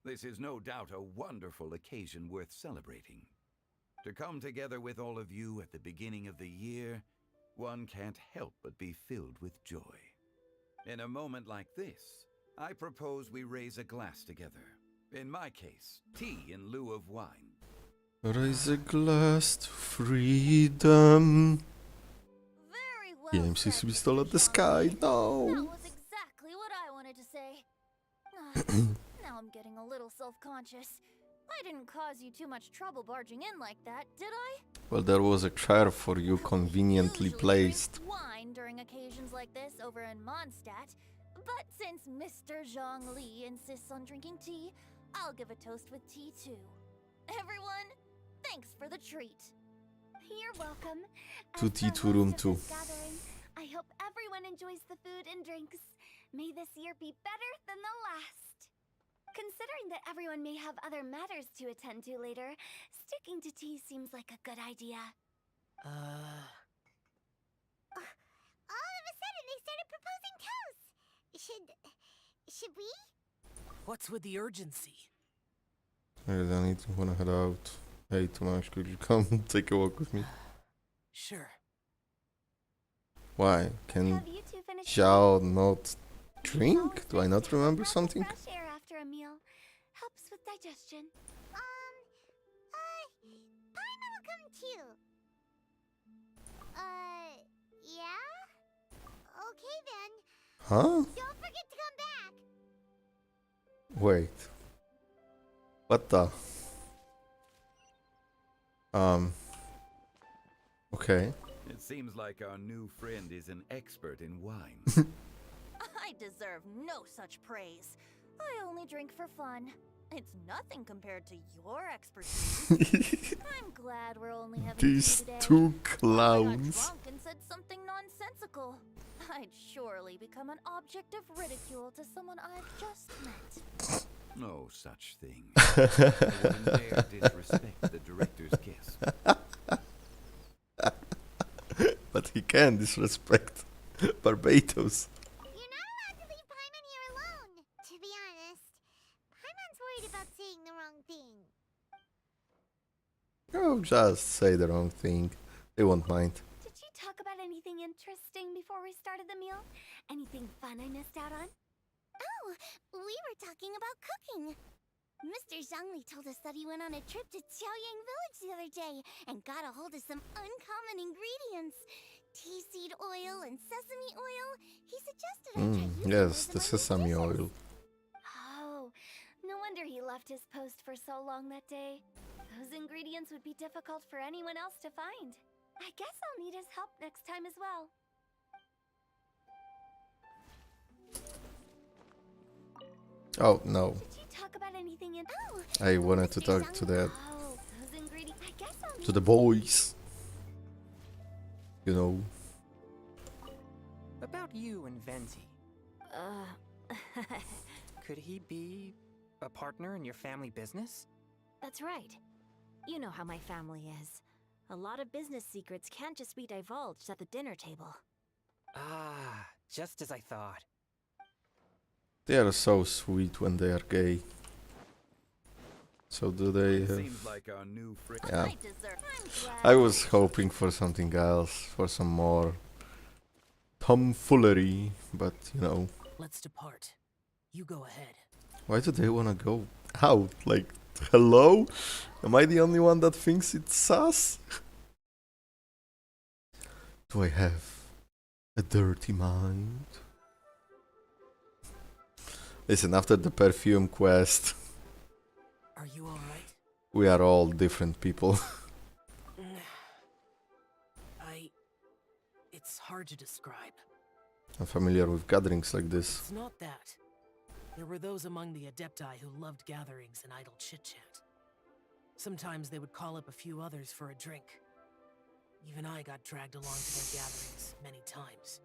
This is no doubt a wonderful occasion worth celebrating. To come together with all of you at the beginning of the year, one can't help but be filled with joy. In a moment like this, I propose we raise a glass together. In my case, tea in lieu of wine. Raise a glass to freedom. Very well Game seems said, to be still Mr. at the Zhongli. sky. No. That was exactly what I wanted to say. Now I'm getting a little self-conscious. I didn't cause you too much trouble barging in like that, did I? Well, there was a chair for you conveniently Usually placed. drink wine during occasions like this over in Mondstadt, but since Mr. Zhongli insists on drinking tea, I'll give a toast with tea too. Everyone, thanks for the treat. You're welcome. To tea to room too. Gathering, I hope everyone enjoys the food and drinks. May this year be better than the last. Considering that everyone may have other matters to attend to later, sticking to tea seems like a good idea. All of a sudden, they started proposing toasts. Should we? What's with the urgency? I need to wanna head out. Hey, Tomasz, could you come take a walk with me? Sure. Why? Can Have you two finished Zhao not drink? Do I not remember something? fresh air after a meal? Helps with digestion. Paimon will come too. Yeah? Okay then. Huh? Don't forget to come back. Wait. What the? Okay. It seems like our new friend is an expert in wine. I deserve no such praise. I only drink for fun. It's nothing compared to your expertise. I'm glad we're only having These tea today. two I got clowns. drunk and said something nonsensical. I'd surely become an object of ridicule to someone I've just met. No such thing. I wouldn't dare disrespect the director's guest. But he can disrespect Barbados. You're not allowed to leave Paimon here alone. To be honest, Paimon's worried about saying the wrong thing. Oh, just say the wrong thing. They won't mind. Did you talk about anything interesting before we started the meal? Anything fun I missed out on? Oh, we were talking about cooking. Mr. Zhongli told us that he went on a trip to Xiaoyang Village the other day and got a hold of some uncommon ingredients. Tea seed oil and sesame oil. He suggested I try using Yes, those the in my sesame dishes. oil. Oh, no wonder he left his post for so long that day. Those ingredients would be difficult for anyone else to find. I guess I'll need his help next time as well. Oh, no. Did you talk about anything in... Oh, I wanted to talk to that. oh, those ingredients... I guess I'll need... To the boys. You know. About you and Venti. Could he be a partner in your family business? That's right. You know how my family is. A lot of business secrets can't just be divulged at the dinner table. Ah, just as I thought. They are so sweet when they are gay. So do they have... Seems like our new friend. Yeah. I was hoping for something else, for some more tomfoolery, but you know. Let's depart. You go ahead. Why do they wanna go out? Like, hello? Am I the only one that thinks it's sus? Do I have a dirty mind? Listen, after the perfume quest, Are you alright? we are all different people. It's hard to describe. I'm familiar with gatherings like this. It's not that. There were those among the Adepti who loved gatherings and idle chit-chat. Sometimes they would call up a few others for a drink. Even I got dragged along to their gatherings many times.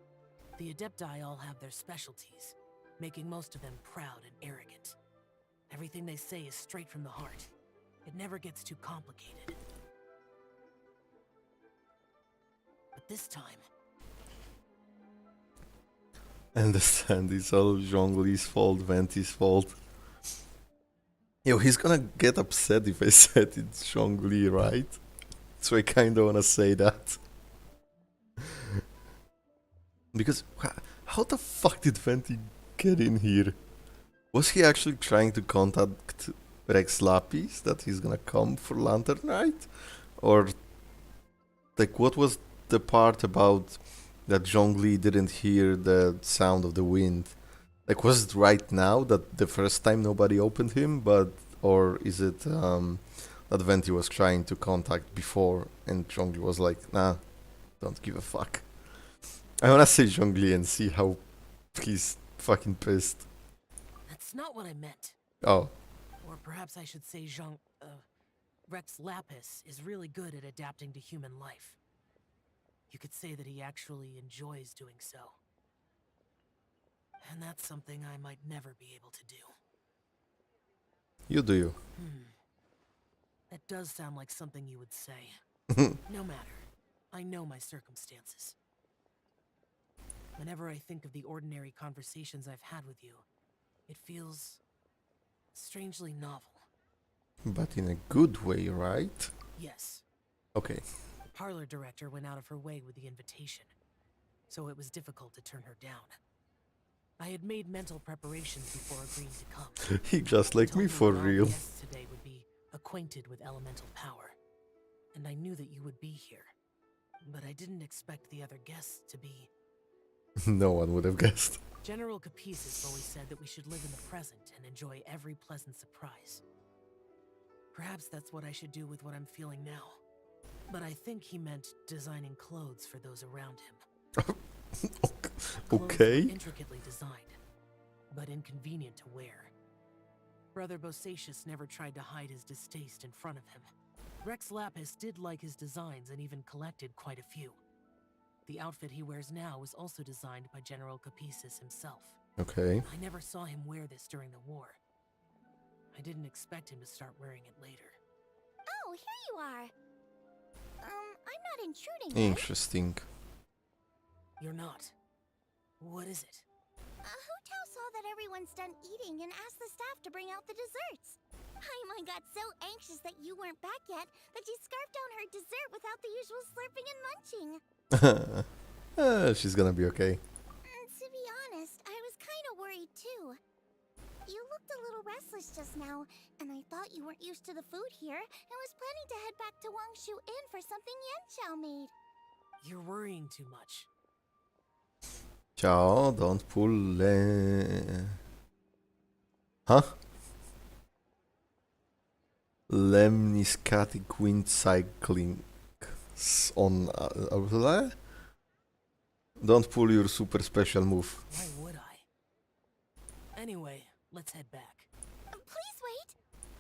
The Adepti all have their specialties, making most of them proud and arrogant. Everything they say is straight from the heart. It never gets too complicated. But this time... I understand, it's all Zhongli's fault, Venti's fault. Yo, he's gonna get upset if I said it's Zhongli, right? So I kinda wanna say that. Because, how the fuck did Venti get in here? Was he actually trying to contact Rex Lapis that he's gonna come for Lantern Rite? Or, like, what was the part about that Zhongli didn't hear the sound of the wind? Like, was it right now that the first time nobody opened him, or is it that Venti was trying to contact before and Zhongli was like, nah, don't give a fuck. I wanna say Zhongli and see how he's fucking pissed. That's not what I meant. Oh. Or perhaps I should say Rex Lapis is really good at adapting to human life. You could say that he actually enjoys doing so. And that's something I might never be able to do. You do you. That does sound like something you would say. No matter. I know my circumstances. Whenever I think of the ordinary conversations I've had with you, it feels strangely novel. But in a good way, right? Yes. Okay. The parlor director went out of her way with the invitation, so it was difficult to turn her down. I had made mental preparations before agreeing to come. He just like me for real. Guests today would be acquainted with elemental power, and I knew that you would be here. But I didn't expect the other guests to be... No one would have guessed. General Capices always said that we should live in the present and enjoy every pleasant surprise. Perhaps that's what I should do with what I'm feeling now. But I think he meant designing clothes for those around him. Okay. Intricately designed, but inconvenient to wear. Brother Bosacius never tried to hide his distaste in front of him. Rex Lapis did like his designs and even collected quite a few. The outfit he wears now was also designed by General Capices himself. Okay. I never saw him wear this during the war. I didn't expect him to start wearing it later. Oh, here you are. I'm not intruding, right? Interesting. You're not. What is it? Hu Tao saw that everyone's done eating and asked the staff to bring out the desserts. Paimon got so anxious that you weren't back yet that she scarfed down her dessert without the usual slurping and munching. She's gonna be okay. To be honest, I was kind of worried too. You looked a little restless just now, and I thought you weren't used to the food here and was planning to head back to Wangshu Inn for something Yanxiao made. You're worrying too much. Ciao, don't pull Huh? Lemniscatic wind cycling on Don't pull your super special move. Why would I? Anyway, let's head back. Please wait.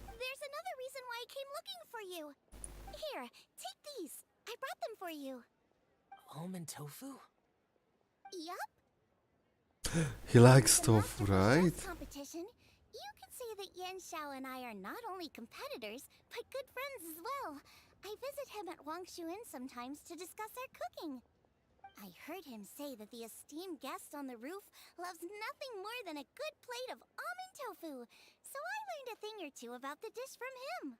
There's another reason why I came looking for you. Here, take these. I brought them for you. Almond tofu? Yup. He likes tofu, right? Competition. You could say that Yanxiao and I are not only competitors, but good friends as well. I visit him at Wangshu Inn sometimes to discuss our cooking. I heard him say that the esteemed guest on the roof loves nothing more than a good plate of almond tofu, so I learned a thing or two about the dish from him.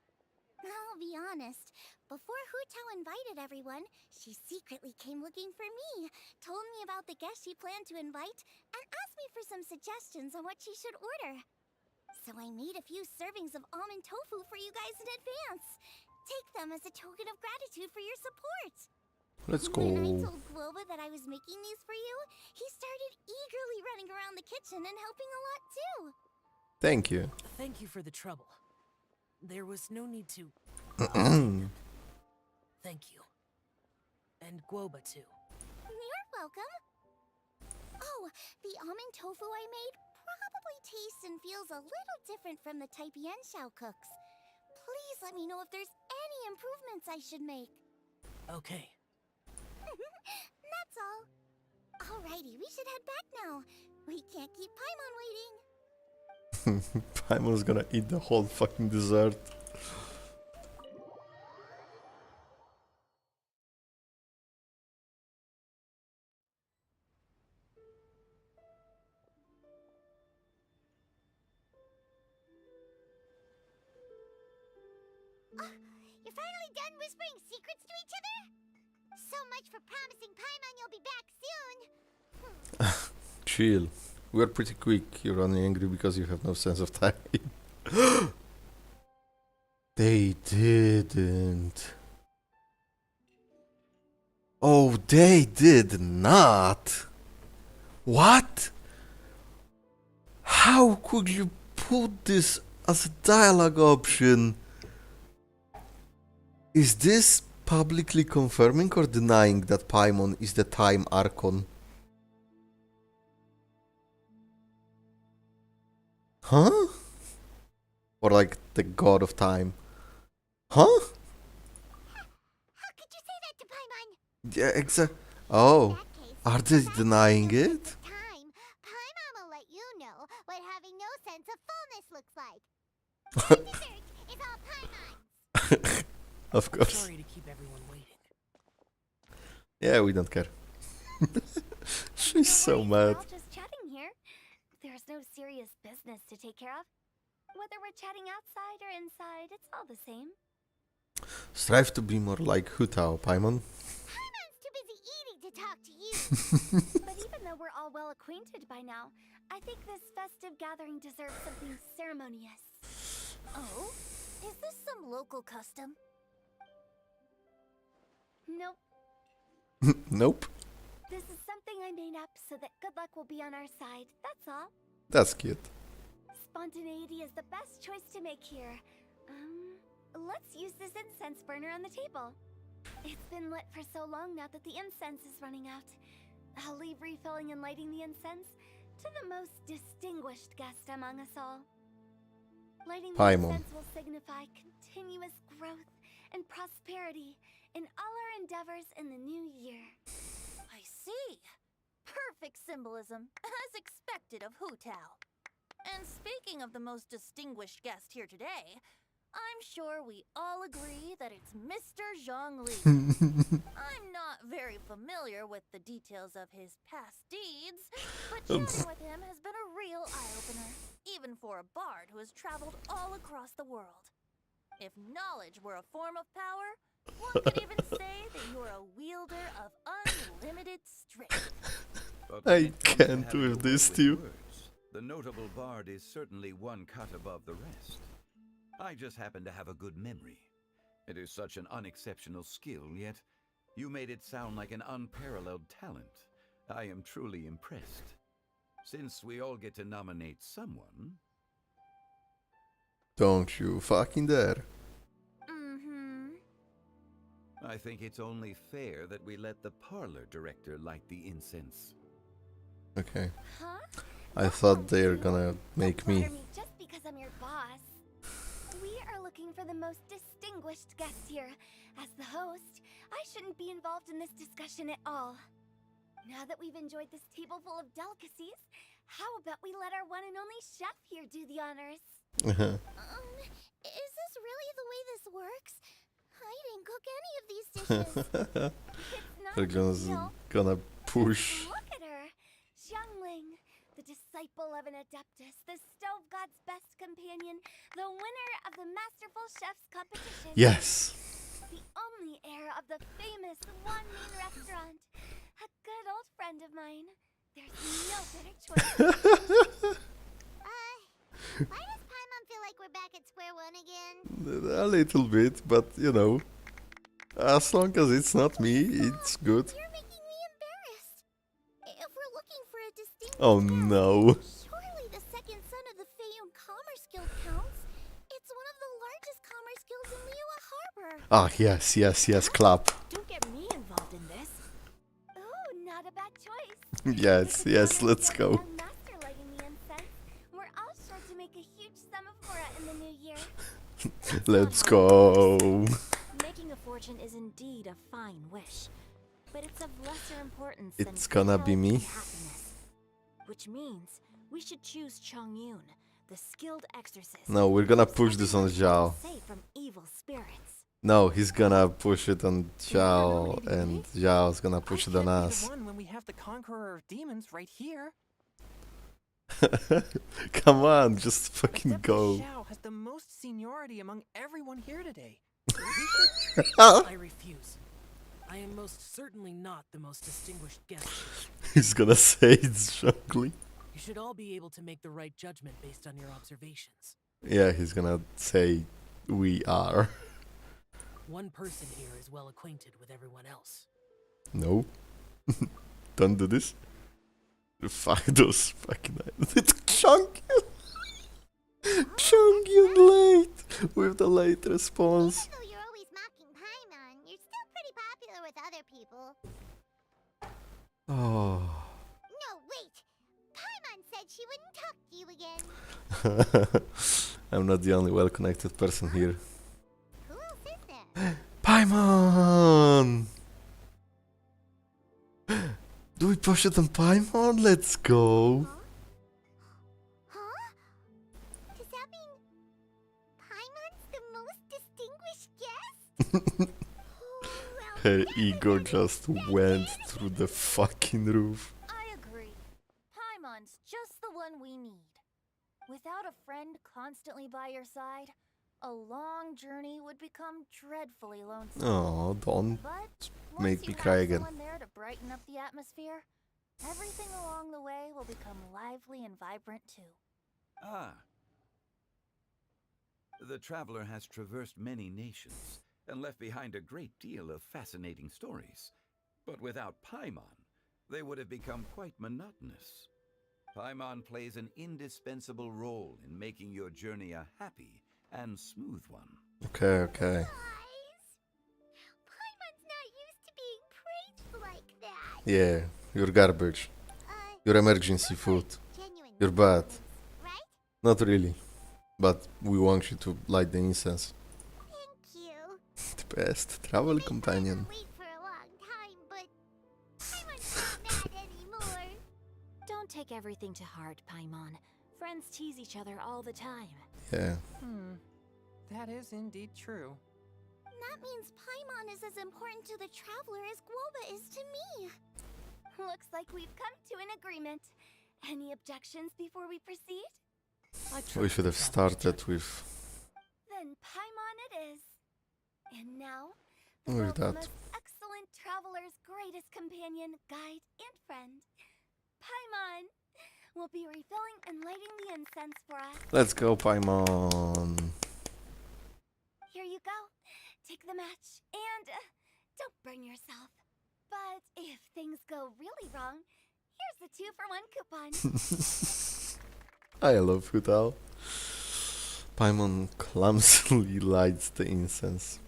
I'll be honest, before Hu Tao invited everyone, she secretly came looking for me, told me about the guest she planned to invite, and asked me for some suggestions on what she should order. So I made a few servings of almond tofu for you guys in advance. Take them as a token of gratitude for your support. Let's When I go. told Globa that I was making these for you, he started eagerly running around the kitchen and helping a lot too. Thank you. Thank you for the trouble. There was no need to... Thank you. And Guoba, too. You're welcome. Oh, the almond tofu I made probably tastes and feels a little different from the type Yanxiao cooks. Please let me know if there's any improvements I should make. Okay. That's all. Alrighty, we should head back now. We can't keep Paimon waiting. Paimon's gonna eat the whole fucking dessert. You're finally done whispering secrets to each other? So much for promising Paimon you'll be back soon. Chill. We're pretty quick. You're only angry because you have no sense of time. They didn't. Oh, they did not. What? How could you put this as a dialogue option? Is this publicly confirming or denying that Paimon is the Time Archon? Huh? Or like the god of time? Huh? How could you say that to Paimon? Yeah, exactly. Oh, are they denying it? Time, Paimon will let you know what having no sense of fullness looks like. Dessert is all Paimon's. Of course. Sorry to keep everyone waiting. Yeah, we don't care. She's so mad. We're all just chatting here. There's no serious business to take care of. Whether we're chatting outside or inside, it's all the same. Strive to be more like Hu Tao, Paimon. Paimon's too busy eating to talk to you. But even though we're all well acquainted by now, I think this festive gathering deserves something ceremonious. Oh? Is this some local custom? Nope. Nope. This is something I made up so that good luck will be on our side. That's all. That's cute. Spontaneity is the best choice to make here. Let's use this incense burner on the table. It's been lit for so long now that the incense is running out. I'll leave refilling and lighting the incense to the most distinguished guest among us all. Lighting the Paimon. incense will signify continuous growth and prosperity in all our endeavors in the new year. I see. Perfect symbolism, as expected of Hu Tao. And speaking of the most distinguished guest here today, I'm sure we all agree that it's Mr. Zhongli. I'm not very familiar with the details of his past deeds, but chatting with him has been a real eye-opener, even for a bard who has traveled all across the world. If knowledge were a form of power, one could even say that you're a wielder of unlimited strength. But I when it comes to can't having with a way this, too. words, the notable bard is certainly one cut above the rest. I just happen to have a good memory. It is such an unexceptional skill, yet you made it sound like an unparalleled talent. I am truly impressed. Since we all get to nominate someone... Don't you fucking dare. I think it's only fair that we let the parlor director light the incense. Okay. Huh? I thought they were gonna make me. Flatter me just because I'm your boss. We are looking for the most distinguished guest here. As the host, I shouldn't be involved in this discussion at all. Now that we've enjoyed this table full of delicacies, how about we let our one and only chef here do the honors? Is this really the way this works? I didn't cook any of these dishes. It's not a They're big gonna deal. Gonna push. Look at her! Xiangling, the disciple of an adeptus, the stove god's best companion, the winner of the Masterful Chef's competition. Yes. The only heir of the famous One Moon restaurant. A good old friend of mine. There's no better choice. Why does Paimon feel like we're back at square one again? A little bit, but you know, as long as it's not me, it's good. You're making me embarrassed. If we're looking for a distinct Oh no. surely the second son of the Feiyun Commerce Guild counts. It's one of the largest commerce guilds in Liyue Harbor. Ah, yes, yes, yes, clap. Don't get me involved in this. Oh, not a bad choice. Yes, yes, let's go. Young master lighting the incense. We're all sure to make a huge sum of mora in the new year. Let's go. Making a fortune is indeed a fine wish, but it's of lesser importance It's than gonna be health me. and happiness. Which means we should choose Chongyun, the skilled exorcist. No, we're gonna push this on Zhao. Safe from evil spirits. No, he's gonna push it on Zhao, and Zhao's gonna push it on The us. one when we have the conqueror of demons right here. Come on, just fucking go. Xiao has the most seniority among everyone here today. I refuse. I am most certainly not the most distinguished guest. He's gonna say it's Zhongli. You should all be able to make the right judgment based on your observations. Yeah, he's gonna say we are. One person here is well acquainted with everyone else. No. Don't do this. Fuck those fucking eyes. It's Chongyun! Chongyun late! With the late response. Even though you're always mocking Paimon, you're still pretty popular with other people. Oh. No, wait! Paimon said she wouldn't talk to you again. I'm not the only well-connected person here. Who else is there? Paimon! Do we push it on Paimon? Let's go! Huh? Does that mean Paimon's the most distinguished guest? Her ego just went through the fucking roof. I agree. Paimon's just the one we need. Without a friend constantly by your side, a long journey would become dreadfully lonesome. Oh, don't But make once me you cry have again. someone there to brighten up the atmosphere, everything along the way will become lively and vibrant too. Ah. The traveler has traversed many nations and left behind a great deal of fascinating stories. But without Paimon, they would have become quite monotonous. Paimon plays an indispensable role in making your journey a happy and smooth one. Okay, okay. Paimon's not used to being praised like that. Yeah, you're garbage. You're emergency food. You're bad. Not really. But we want you to light the incense. Thank you. The best travel companion. Wait for a long time, but Paimon's not mad anymore. Don't take everything to heart, Paimon. Friends tease each other all the time. Yeah. That is indeed true. That means Paimon is as important to the traveler as Guoba is to me. Looks like we've come to an agreement. Any objections before we proceed? We should have started with Then Paimon it is. And now, with the that. most excellent traveler's greatest companion, guide, and friend, Paimon, will be refilling and lighting the incense for us. Let's go, Paimon. Here you go. Take the match and don't burn yourself. But if things go really wrong, here's the 2-for-1 coupon. I love Hutal. Paimon clumsily lights the incense.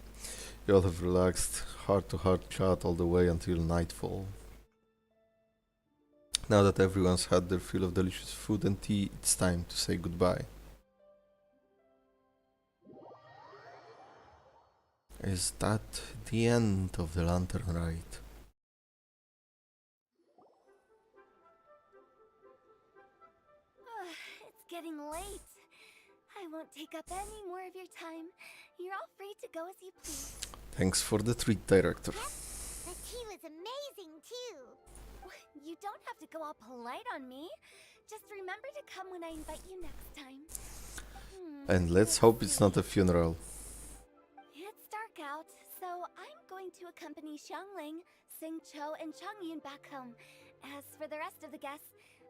You all have relaxed, heart-to-heart chat all the way until nightfall. Now that everyone's had their fill of delicious food and tea, it's time to say goodbye. Is that the end of the Lantern Rite? It's getting late. I won't take up any more of your time. You're all free to go as you please. Thanks for the treat, director. The tea was amazing, too. don't have to go all polite on me. Just remember to come when I invite you next time. And let's hope it's not a funeral. It's dark out, so I'm going to accompany Xiangling, Xingqiu, and Changyun back home. As for the rest of the guests,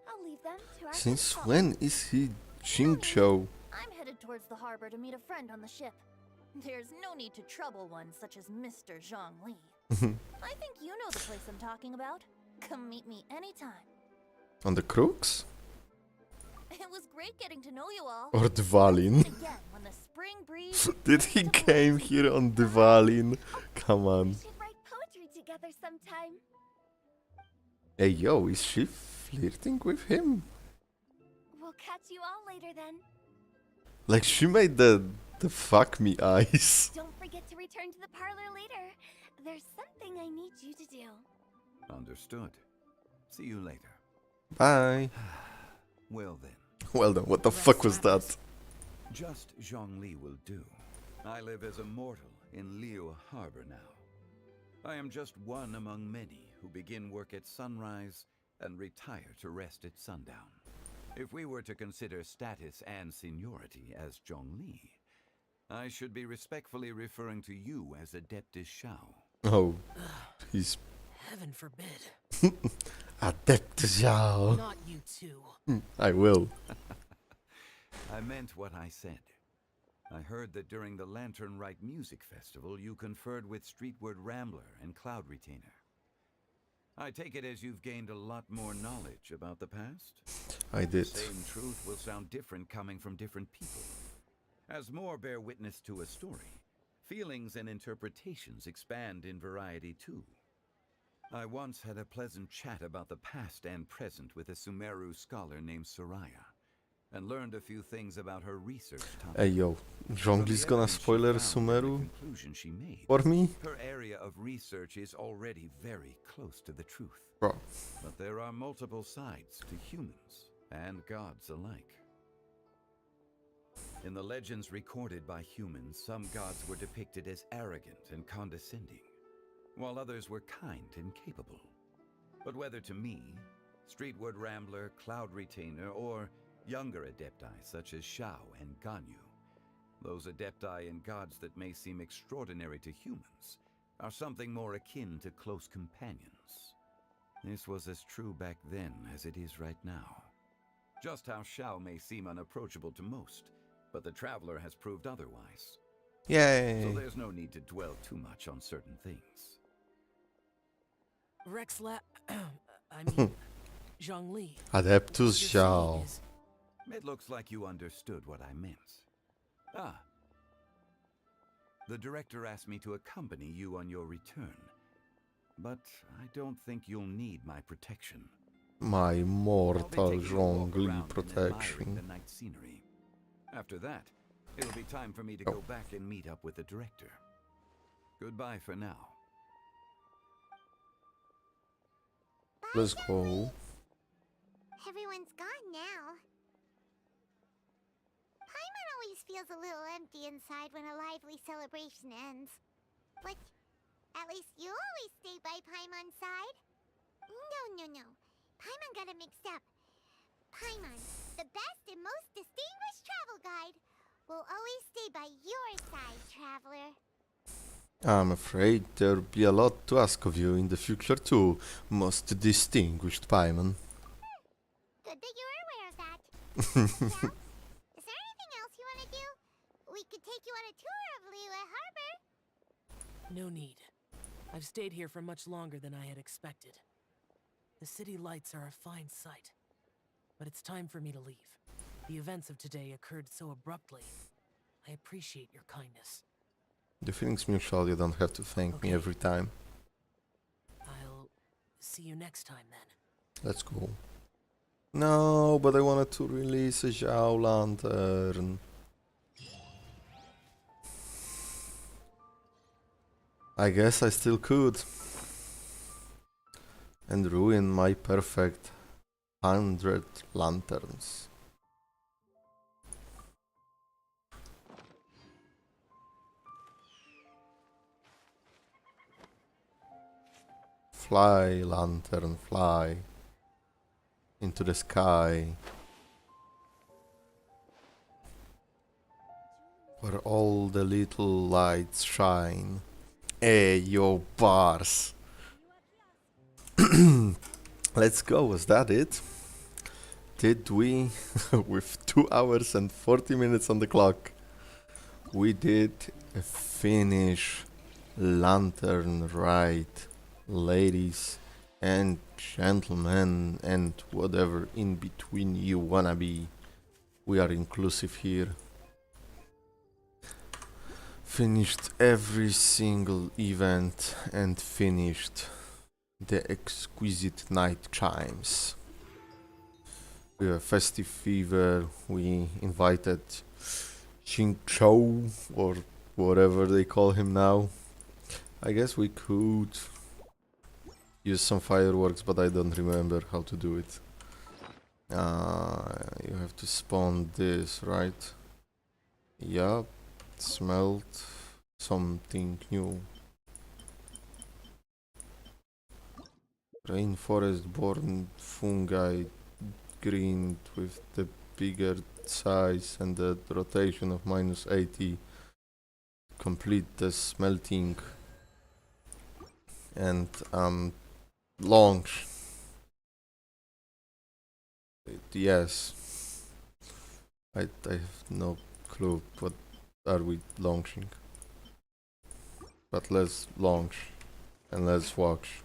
I'll leave them to our Since guest when is he Xingqiu? I'm headed towards the harbor to meet a friend on the ship. There's no need to trouble one such as Mr. Zhongli. I think you know the place I'm talking about. Come meet me anytime. On the crooks? It was great getting to know you all. Or Dvalin? Again, when the spring breeze. Did he came here on Dvalin? Come on. We should write poetry together sometime. Hey yo, is she flirting with him? We'll catch you all later then. Like she made the fuck me eyes. Don't forget to return to the parlor later. There's something I need you to do. Understood. See you later. Bye. Well then. Well then, what the fuck was that? Just Zhongli will do. I live as a mortal in Liu Harbor now. I am just one among many who begin work at sunrise and retire to rest at sundown. If we were to consider status and seniority as Zhongli, I should be respectfully referring to you as Adeptus Shao. Oh, he's... Heaven forbid. Adeptus Shao. Not you too. I will. I meant what I said. I heard that during the Lantern Rite music festival, you conferred with Streetward Rambler and Cloud Retainer. I take it as you've gained a lot more knowledge about the past? I did. The same truth will sound different coming from different people. As more bear witness to a story, feelings and interpretations expand in variety too. I once had a pleasant chat about the past and present with a Sumeru scholar named Soraya, and learned a few things about her research topic. Hey yo, Zhongli's gonna spoiler Sumeru for me? Her area of research is already very close to the truth. Bro. But there are multiple sides to humans and gods alike. In the legends recorded by humans, some gods were depicted as arrogant and condescending, while others were kind and capable. But whether to me, Streetward Rambler, Cloud Retainer, or younger adepti such as Shao and Ganyu, those adepti and gods that may seem extraordinary to humans are something more akin to close companions. This was as true back then as it is right now. Just how Shao may seem unapproachable to most, but the Traveler has proved otherwise. Yay! So there's no need to dwell too much on certain things. Zhongli. Adeptus Shao. It looks like you understood what I meant. Ah. The director asked me to accompany you on your return, but I don't think you'll need my protection. My mortal Zhongli protection. The night scenery. After that, it'll be time for me to go back and meet up with the director. Goodbye for now. Let's go. Everyone's gone now. Paimon always feels a little empty inside when a lively celebration ends. But at least you always stay by Paimon's side. No. Paimon got it mixed up. Paimon, the best and most distinguished travel guide, will always stay by your side, traveler. I'm afraid there'll be a lot to ask of you in the future too, most distinguished Paimon. Good that you are aware of that. Well, is there anything else you want to do? We could take you on a tour of Liyue Harbor. No need. I've stayed here for much longer than I had expected. The city lights are a fine sight. But it's time for me to leave. The events of today occurred so abruptly. I appreciate your kindness. The feeling's mutual, you don't have to thank me every time. I'll see you next time then. Let's go. No, but I wanted to release a Zhao Lantern. I guess I still could. And ruin my perfect 100 lanterns. Fly, lantern, fly. into the sky, where all the little lights shine. Hey, yo, bars. Let's go, was that it? Did we, with 2 hours and 40 minutes on the clock, we did finish Lantern Rite, ladies and gentlemen, and whatever in between you wanna be. We are inclusive here. Finished every single event and finished the exquisite night chimes. We have festive fever. We invited Xing Chou or whatever they call him now. I guess we could use some fireworks, but I don't remember how to do it. You have to spawn this, right? Yup. Smelt something new. Rainforest born fungi green with the bigger size and the rotation of -80. Complete the smelting and launch. Yes. I have no clue what are we launching. But let's launch and let's watch.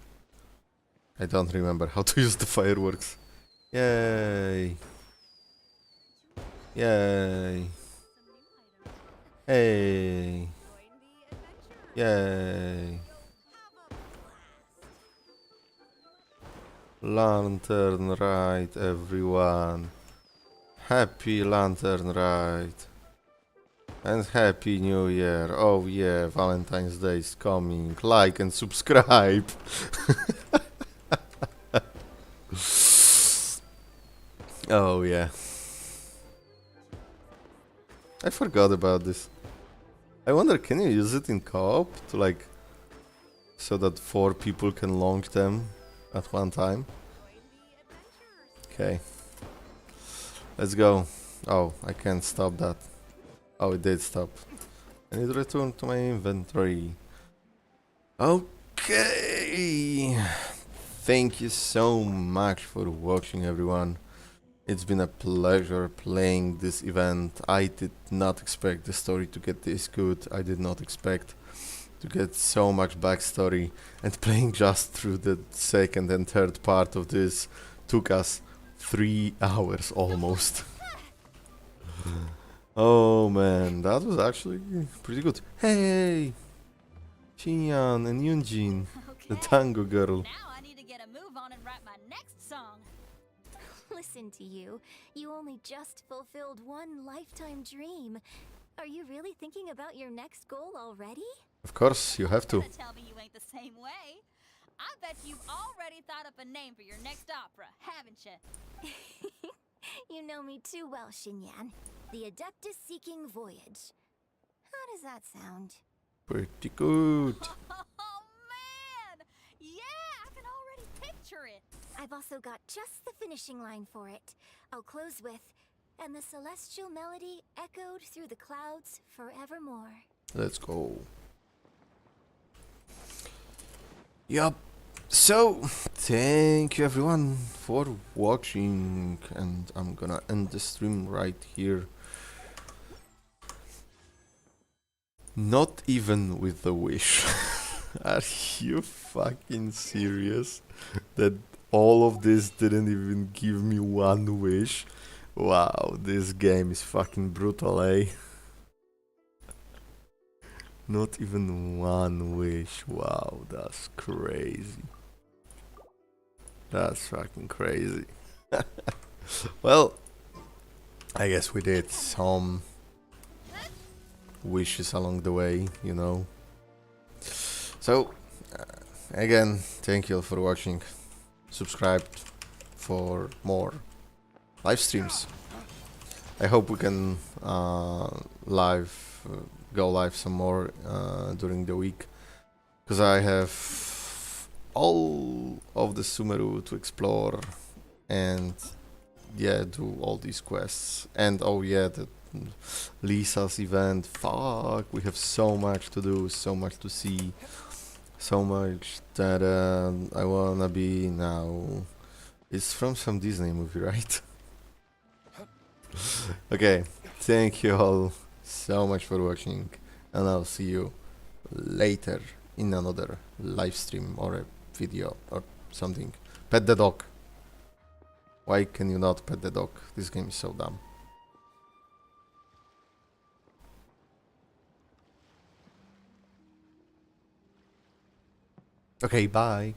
I don't remember how to use the fireworks. Yay! Yay! Hey! Yay! Lantern Rite, everyone! Happy Lantern Rite! And Happy New Year! Oh yeah, Valentine's Day is coming. Like and subscribe! Oh yeah. I forgot about this. I wonder, can you use it in co-op to like so that 4 people can launch them at one time? Okay. Let's go. Oh, I can't stop that. Oh, it did stop. I need to return to my inventory. Okay. Thank you so much for watching, everyone. It's been a pleasure playing this event. I did not expect the story to get this good. I did not expect to get so much backstory, and playing just through the second and third part of this took us 3 hours almost. Oh man, that was actually pretty good. Hey! Xinyan and Yunjin, the tango girl. Now I need to get a move on and write my next song. Listen to you. You only just fulfilled one lifetime dream. Are you really thinking about your next goal already? Of course, you have to. Don't tell me you ain't the same way. I bet you've already thought up a name for your next opera, haven't you? You know me too well, Xinyan. The Adeptus Seeking Voyage. How does that sound? Pretty good. Oh man! Yeah, I can already picture it. I've also got just the finishing line for it. I'll close with, and the celestial melody echoed through the clouds forevermore. Let's go. Yup. So, thank you everyone for watching, and I'm gonna end the stream right here. Not even with the wish. Are you fucking serious? That all of this didn't even give me one wish? Wow, this game is fucking brutal, eh? Not even one wish. Wow, that's crazy. That's fucking crazy. Well, I guess we did some wishes along the way, you know. So, again, thank you all for watching. Subscribe for more live streams. I hope we can go live some more during the week, because I have all of the Sumeru to explore and yeah, do all these quests. And oh yeah, the Lisa's event. Fuck, we have so much to do, so much to see, so much that I wanna be now. It's from some Disney movie, right? Okay, thank you all so much for watching, and I'll see you later in another live stream or a video or something. Pet the dog. Why can you not pet the dog? This game is so dumb. Okay, bye.